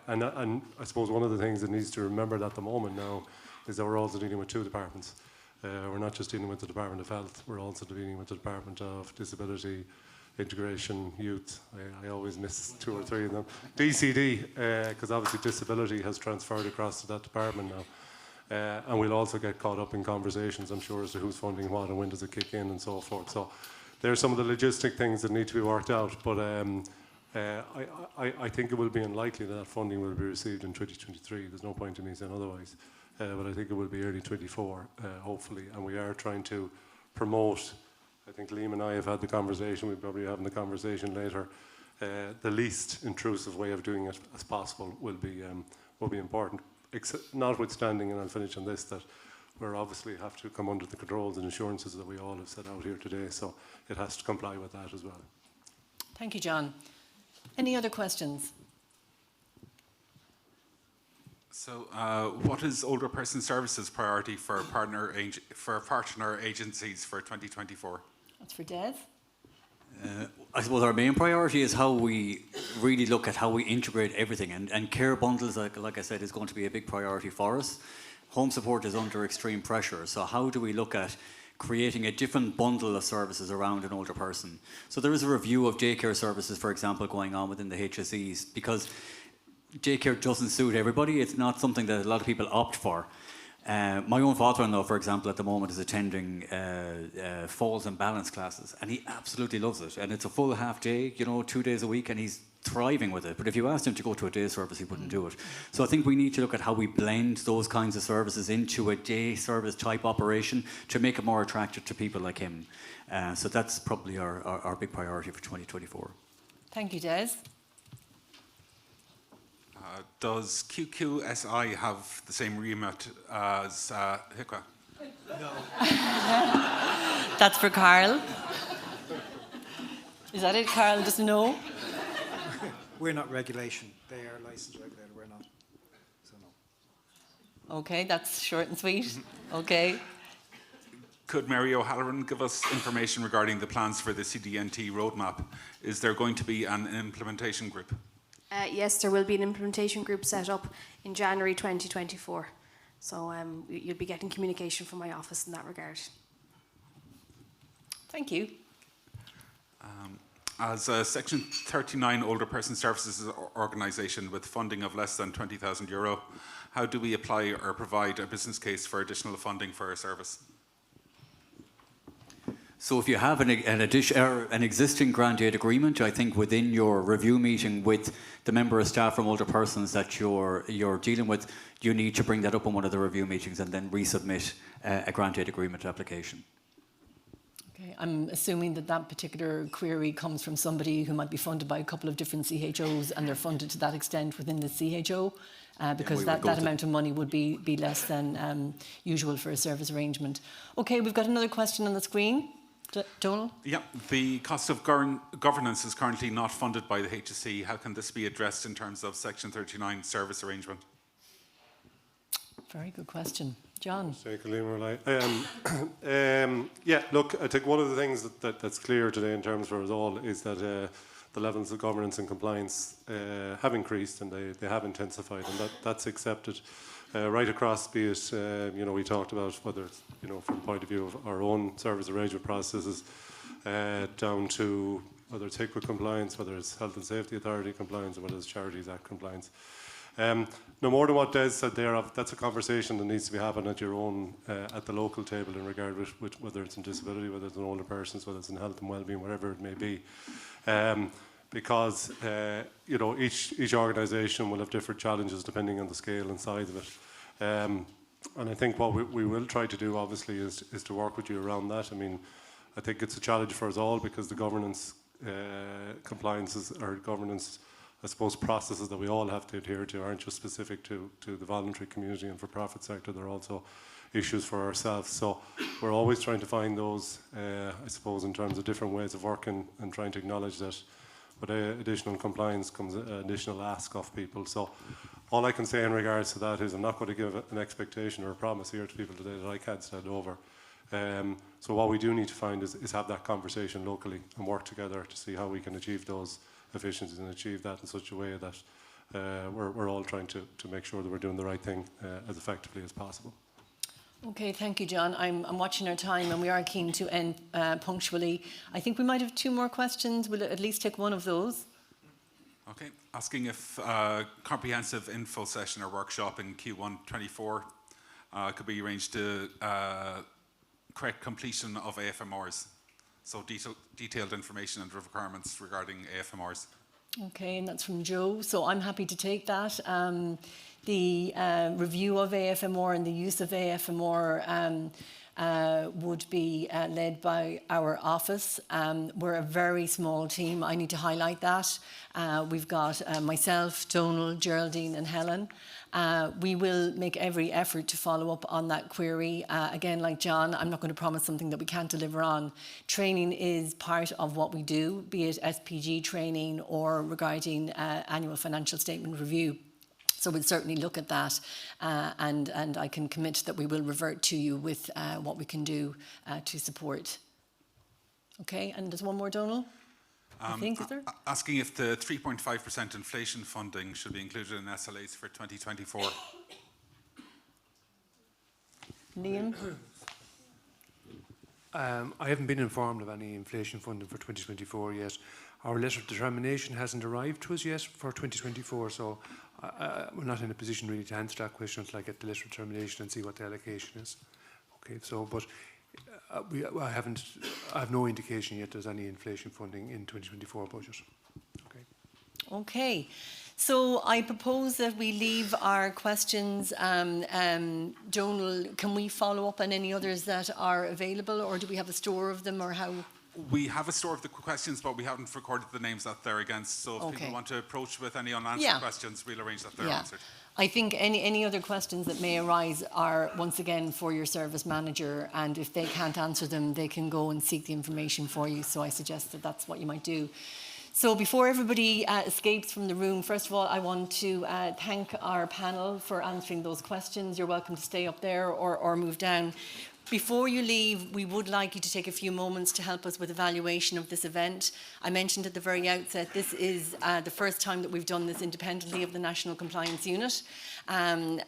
And I suppose one of the things that needs to remember at the moment now is that we're also dealing with two departments. We're not just dealing with the Department of Health, we're also dealing with the Department of Disability, Integration, Youth. I always miss 2 or 3 of them. DCD, because obviously disability has transferred across to that department now. And we'll also get caught up in conversations, I'm sure, as to who's funding what and when does it kick in and so forth. So there are some of the logistic things that need to be worked out, but I think it will be unlikely that funding will be received in 2023. There's no point in me saying otherwise. But I think it will be early 24, hopefully. And we are trying to promote, I think Liam and I have had the conversation, we'll probably having the conversation later, the least intrusive way of doing it as possible will be important. Notwithstanding, and I'll finish on this, that we're obviously have to come under the controls and assurances that we all have set out here today, so it has to comply with that as well. Thank you, John. Any other questions? So, what is older person services priority for partner agencies for 2024? That's for Des. I suppose our main priority is how we really look at how we integrate everything, and care bundles, like I said, is going to be a big priority for us. Home support is under extreme pressure, so how do we look at creating a different bundle of services around an older person? So there is a review of daycare services, for example, going on within the HSEs, because daycare doesn't suit everybody. It's not something that a lot of people opt for. My own father-in-law, for example, at the moment is attending falls and balance classes, and he absolutely loves it. And it's a full half day, 2 days a week, and he's thriving with it. But if you asked him to go to a day service, he wouldn't do it. So I think we need to look at how we blend those kinds of services into a day service type operation to make it more attractive to people like him. So that's probably our big priority for 2024. Thank you, Des. Does QQSI have the same remit as HICWA? No. That's for Carl. Is that it? Carl doesn't know? We're not regulation. They are licensed regulator. We're not. So no. Okay, that's short and sweet. Okay. Could Mary O'Halloran give us information regarding the plans for the CDNT roadmap? Is there going to be an implementation group? Yes, there will be an implementation group set up in January 2024. So you'll be getting communication from my office in that regard. Thank you. As a Section 39 older person services organisation with funding of less than €20,000, how do we apply or provide a business case for additional funding for our service? So if you have an existing grant aid agreement, I think within your review meeting with the member of staff from older persons that you're dealing with, you need to bring that up in one of the review meetings and then resubmit a grant aid agreement application. Okay, I'm assuming that particular query comes from somebody who might be funded by a couple of different CHOs, and they're funded to that extent within the CHO. Because that amount of money would be less than usual for a service arrangement. Okay, we've got another question on the screen. Donal? Yeah, the cost of governance is currently not funded by the HSE. How can this be addressed in terms of Section 39 service arrangement? Very good question. John? Yeah, look, I think one of the things that's clear today in terms for us all is that the levels of governance and compliance have increased, and they have intensified, and that's accepted right across, be it, we talked about whether it's, from the point of view of our own service arrangement processes, down to whether it's HICWA compliance, whether it's Health and Safety Authority compliance, or whether it's Charities Act compliance. No more than what Des said there, that's a conversation that needs to be happening at your own, at the local table in regard with whether it's in disability, whether it's in older persons, whether it's in health and well-being, whatever it may be. Because each organisation will have different challenges depending on the scale and size of it. And I think what we will try to do, obviously, is to work with you around that. I mean, I think it's a challenge for us all because the governance compliances or governance, I suppose, processes that we all have to adhere to aren't just specific to the voluntary community and for-profit sector. They're also issues for ourselves. So we're always trying to find those, I suppose, in terms of different ways of working and trying to acknowledge that with additional compliance comes an additional ask of people. So all I can say in regards to that is I'm not going to give an expectation or a promise here to people today that I can't stand over. So what we do need to find is have that conversation locally and work together to see how we can achieve those efficiencies and achieve that in such a way that we're all trying to make sure that we're doing the right thing as effectively as possible. Okay, thank you, John. I'm watching our time and we are keen to end punctually. I think we might have 2 more questions. We'll at least take one of those. Okay, asking if comprehensive info session or workshop in Q1 24 could be arranged to correct completion of AFMRs. So detailed information and requirements regarding AFMRs. Okay, and that's from Joe. So I'm happy to take that. The review of AFMR and the use of AFMR would be led by our office. We're a very small team. I need to highlight that. We've got myself, Donal, Geraldine and Helen. We will make every effort to follow up on that query. Again, like John, I'm not going to promise something that we can't deliver on. Training is part of what we do, be it SPG training or regarding annual financial statement review. So we'll certainly look at that and I can commit that we will revert to you with what we can do to support. Okay, and there's one more, Donal? I think, is there? Asking if the 3.5% inflation funding should be included in SLAs for 2024. Liam? I haven't been informed of any inflation funding for 2024 yet. Our letter of determination hasn't arrived to us yet for 2024, so we're not in a position really to answer that question until I get the letter of determination and see what the allocation is. Okay, so but I have no indication yet there's any inflation funding in 2024 budget. Okay. Okay. So I propose that we leave our questions. Donal, can we follow up on any others that are available, or do we have a store of them, or how? We have a store of the questions, but we haven't recorded the names that they're against. So if people want to approach with any unanswered questions, we'll arrange that they're answered. I think any other questions that may arise are, once again, for your service manager, and if they can't answer them, they can go and seek the information for you. So I suggest that that's what you might do. So before everybody escapes from the room, first of all, I want to thank our panel for answering those questions. You're welcome to stay up there or move down. Before you leave, we would like you to take a few moments to help us with evaluation of this event. I mentioned at the very outset, this is the first time that we've done this independently of the National Compliance Unit. And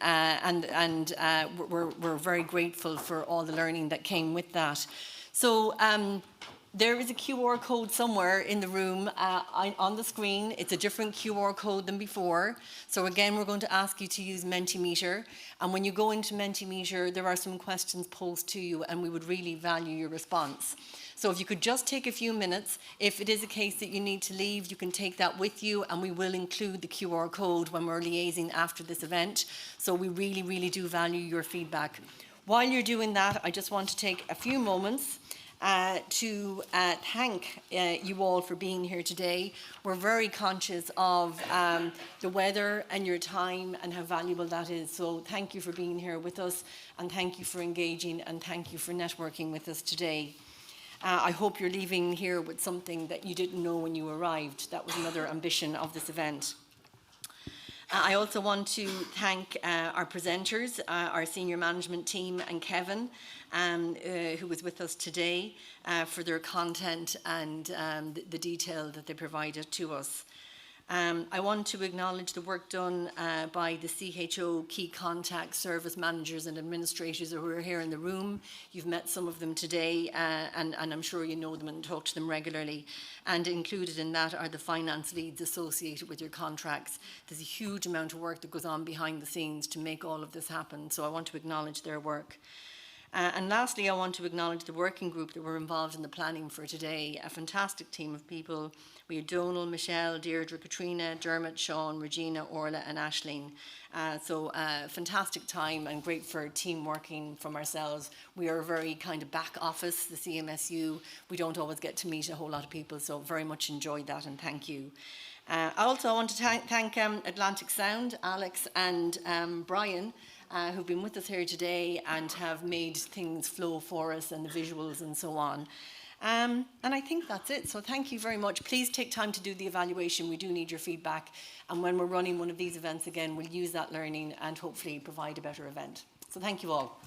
we're very grateful for all the learning that came with that. So there is a QR code somewhere in the room on the screen. It's a different QR code than before. So again, we're going to ask you to use Mentimeter. And when you go into Mentimeter, there are some questions posed to you, and we would really value your response. So if you could just take a few minutes, if it is a case that you need to leave, you can take that with you, and we will include the QR code when we're liaising after this event. So we really, really do value your feedback. While you're doing that, I just want to take a few moments to thank you all for being here today. We're very conscious of the weather and your time and how valuable that is. So thank you for being here with us, and thank you for engaging, and thank you for networking with us today. I hope you're leaving here with something that you didn't know when you arrived. That was another ambition of this event. I also want to thank our presenters, our senior management team, and Kevin, who was with us today, for their content and the detail that they provided to us. I want to acknowledge the work done by the CHO key contact service managers and administrators who are here in the room. You've met some of them today, and I'm sure you know them and talk to them regularly. And included in that are the finance leads associated with your contracts. There's a huge amount of work that goes on behind the scenes to make all of this happen, so I want to acknowledge their work. And lastly, I want to acknowledge the working group that were involved in the planning for today. A fantastic team of people. We had Donal, Michelle, Deirdre, Katrina, Dermot, Sean, Regina, Orla and Aisling. So fantastic time, and great for team working from ourselves. We are a very kind of back office, the CMSU. We don't always get to meet a whole lot of people, so very much enjoyed that, and thank you. I also want to thank Atlantic Sound, Alex and Brian, who've been with us here today and have made things flow for us, and the visuals and so on. And I think that's it. So thank you very much. Please take time to do the evaluation. We do need your feedback. And when we're running one of these events again, we'll use that learning and hopefully provide a better event. So thank you all.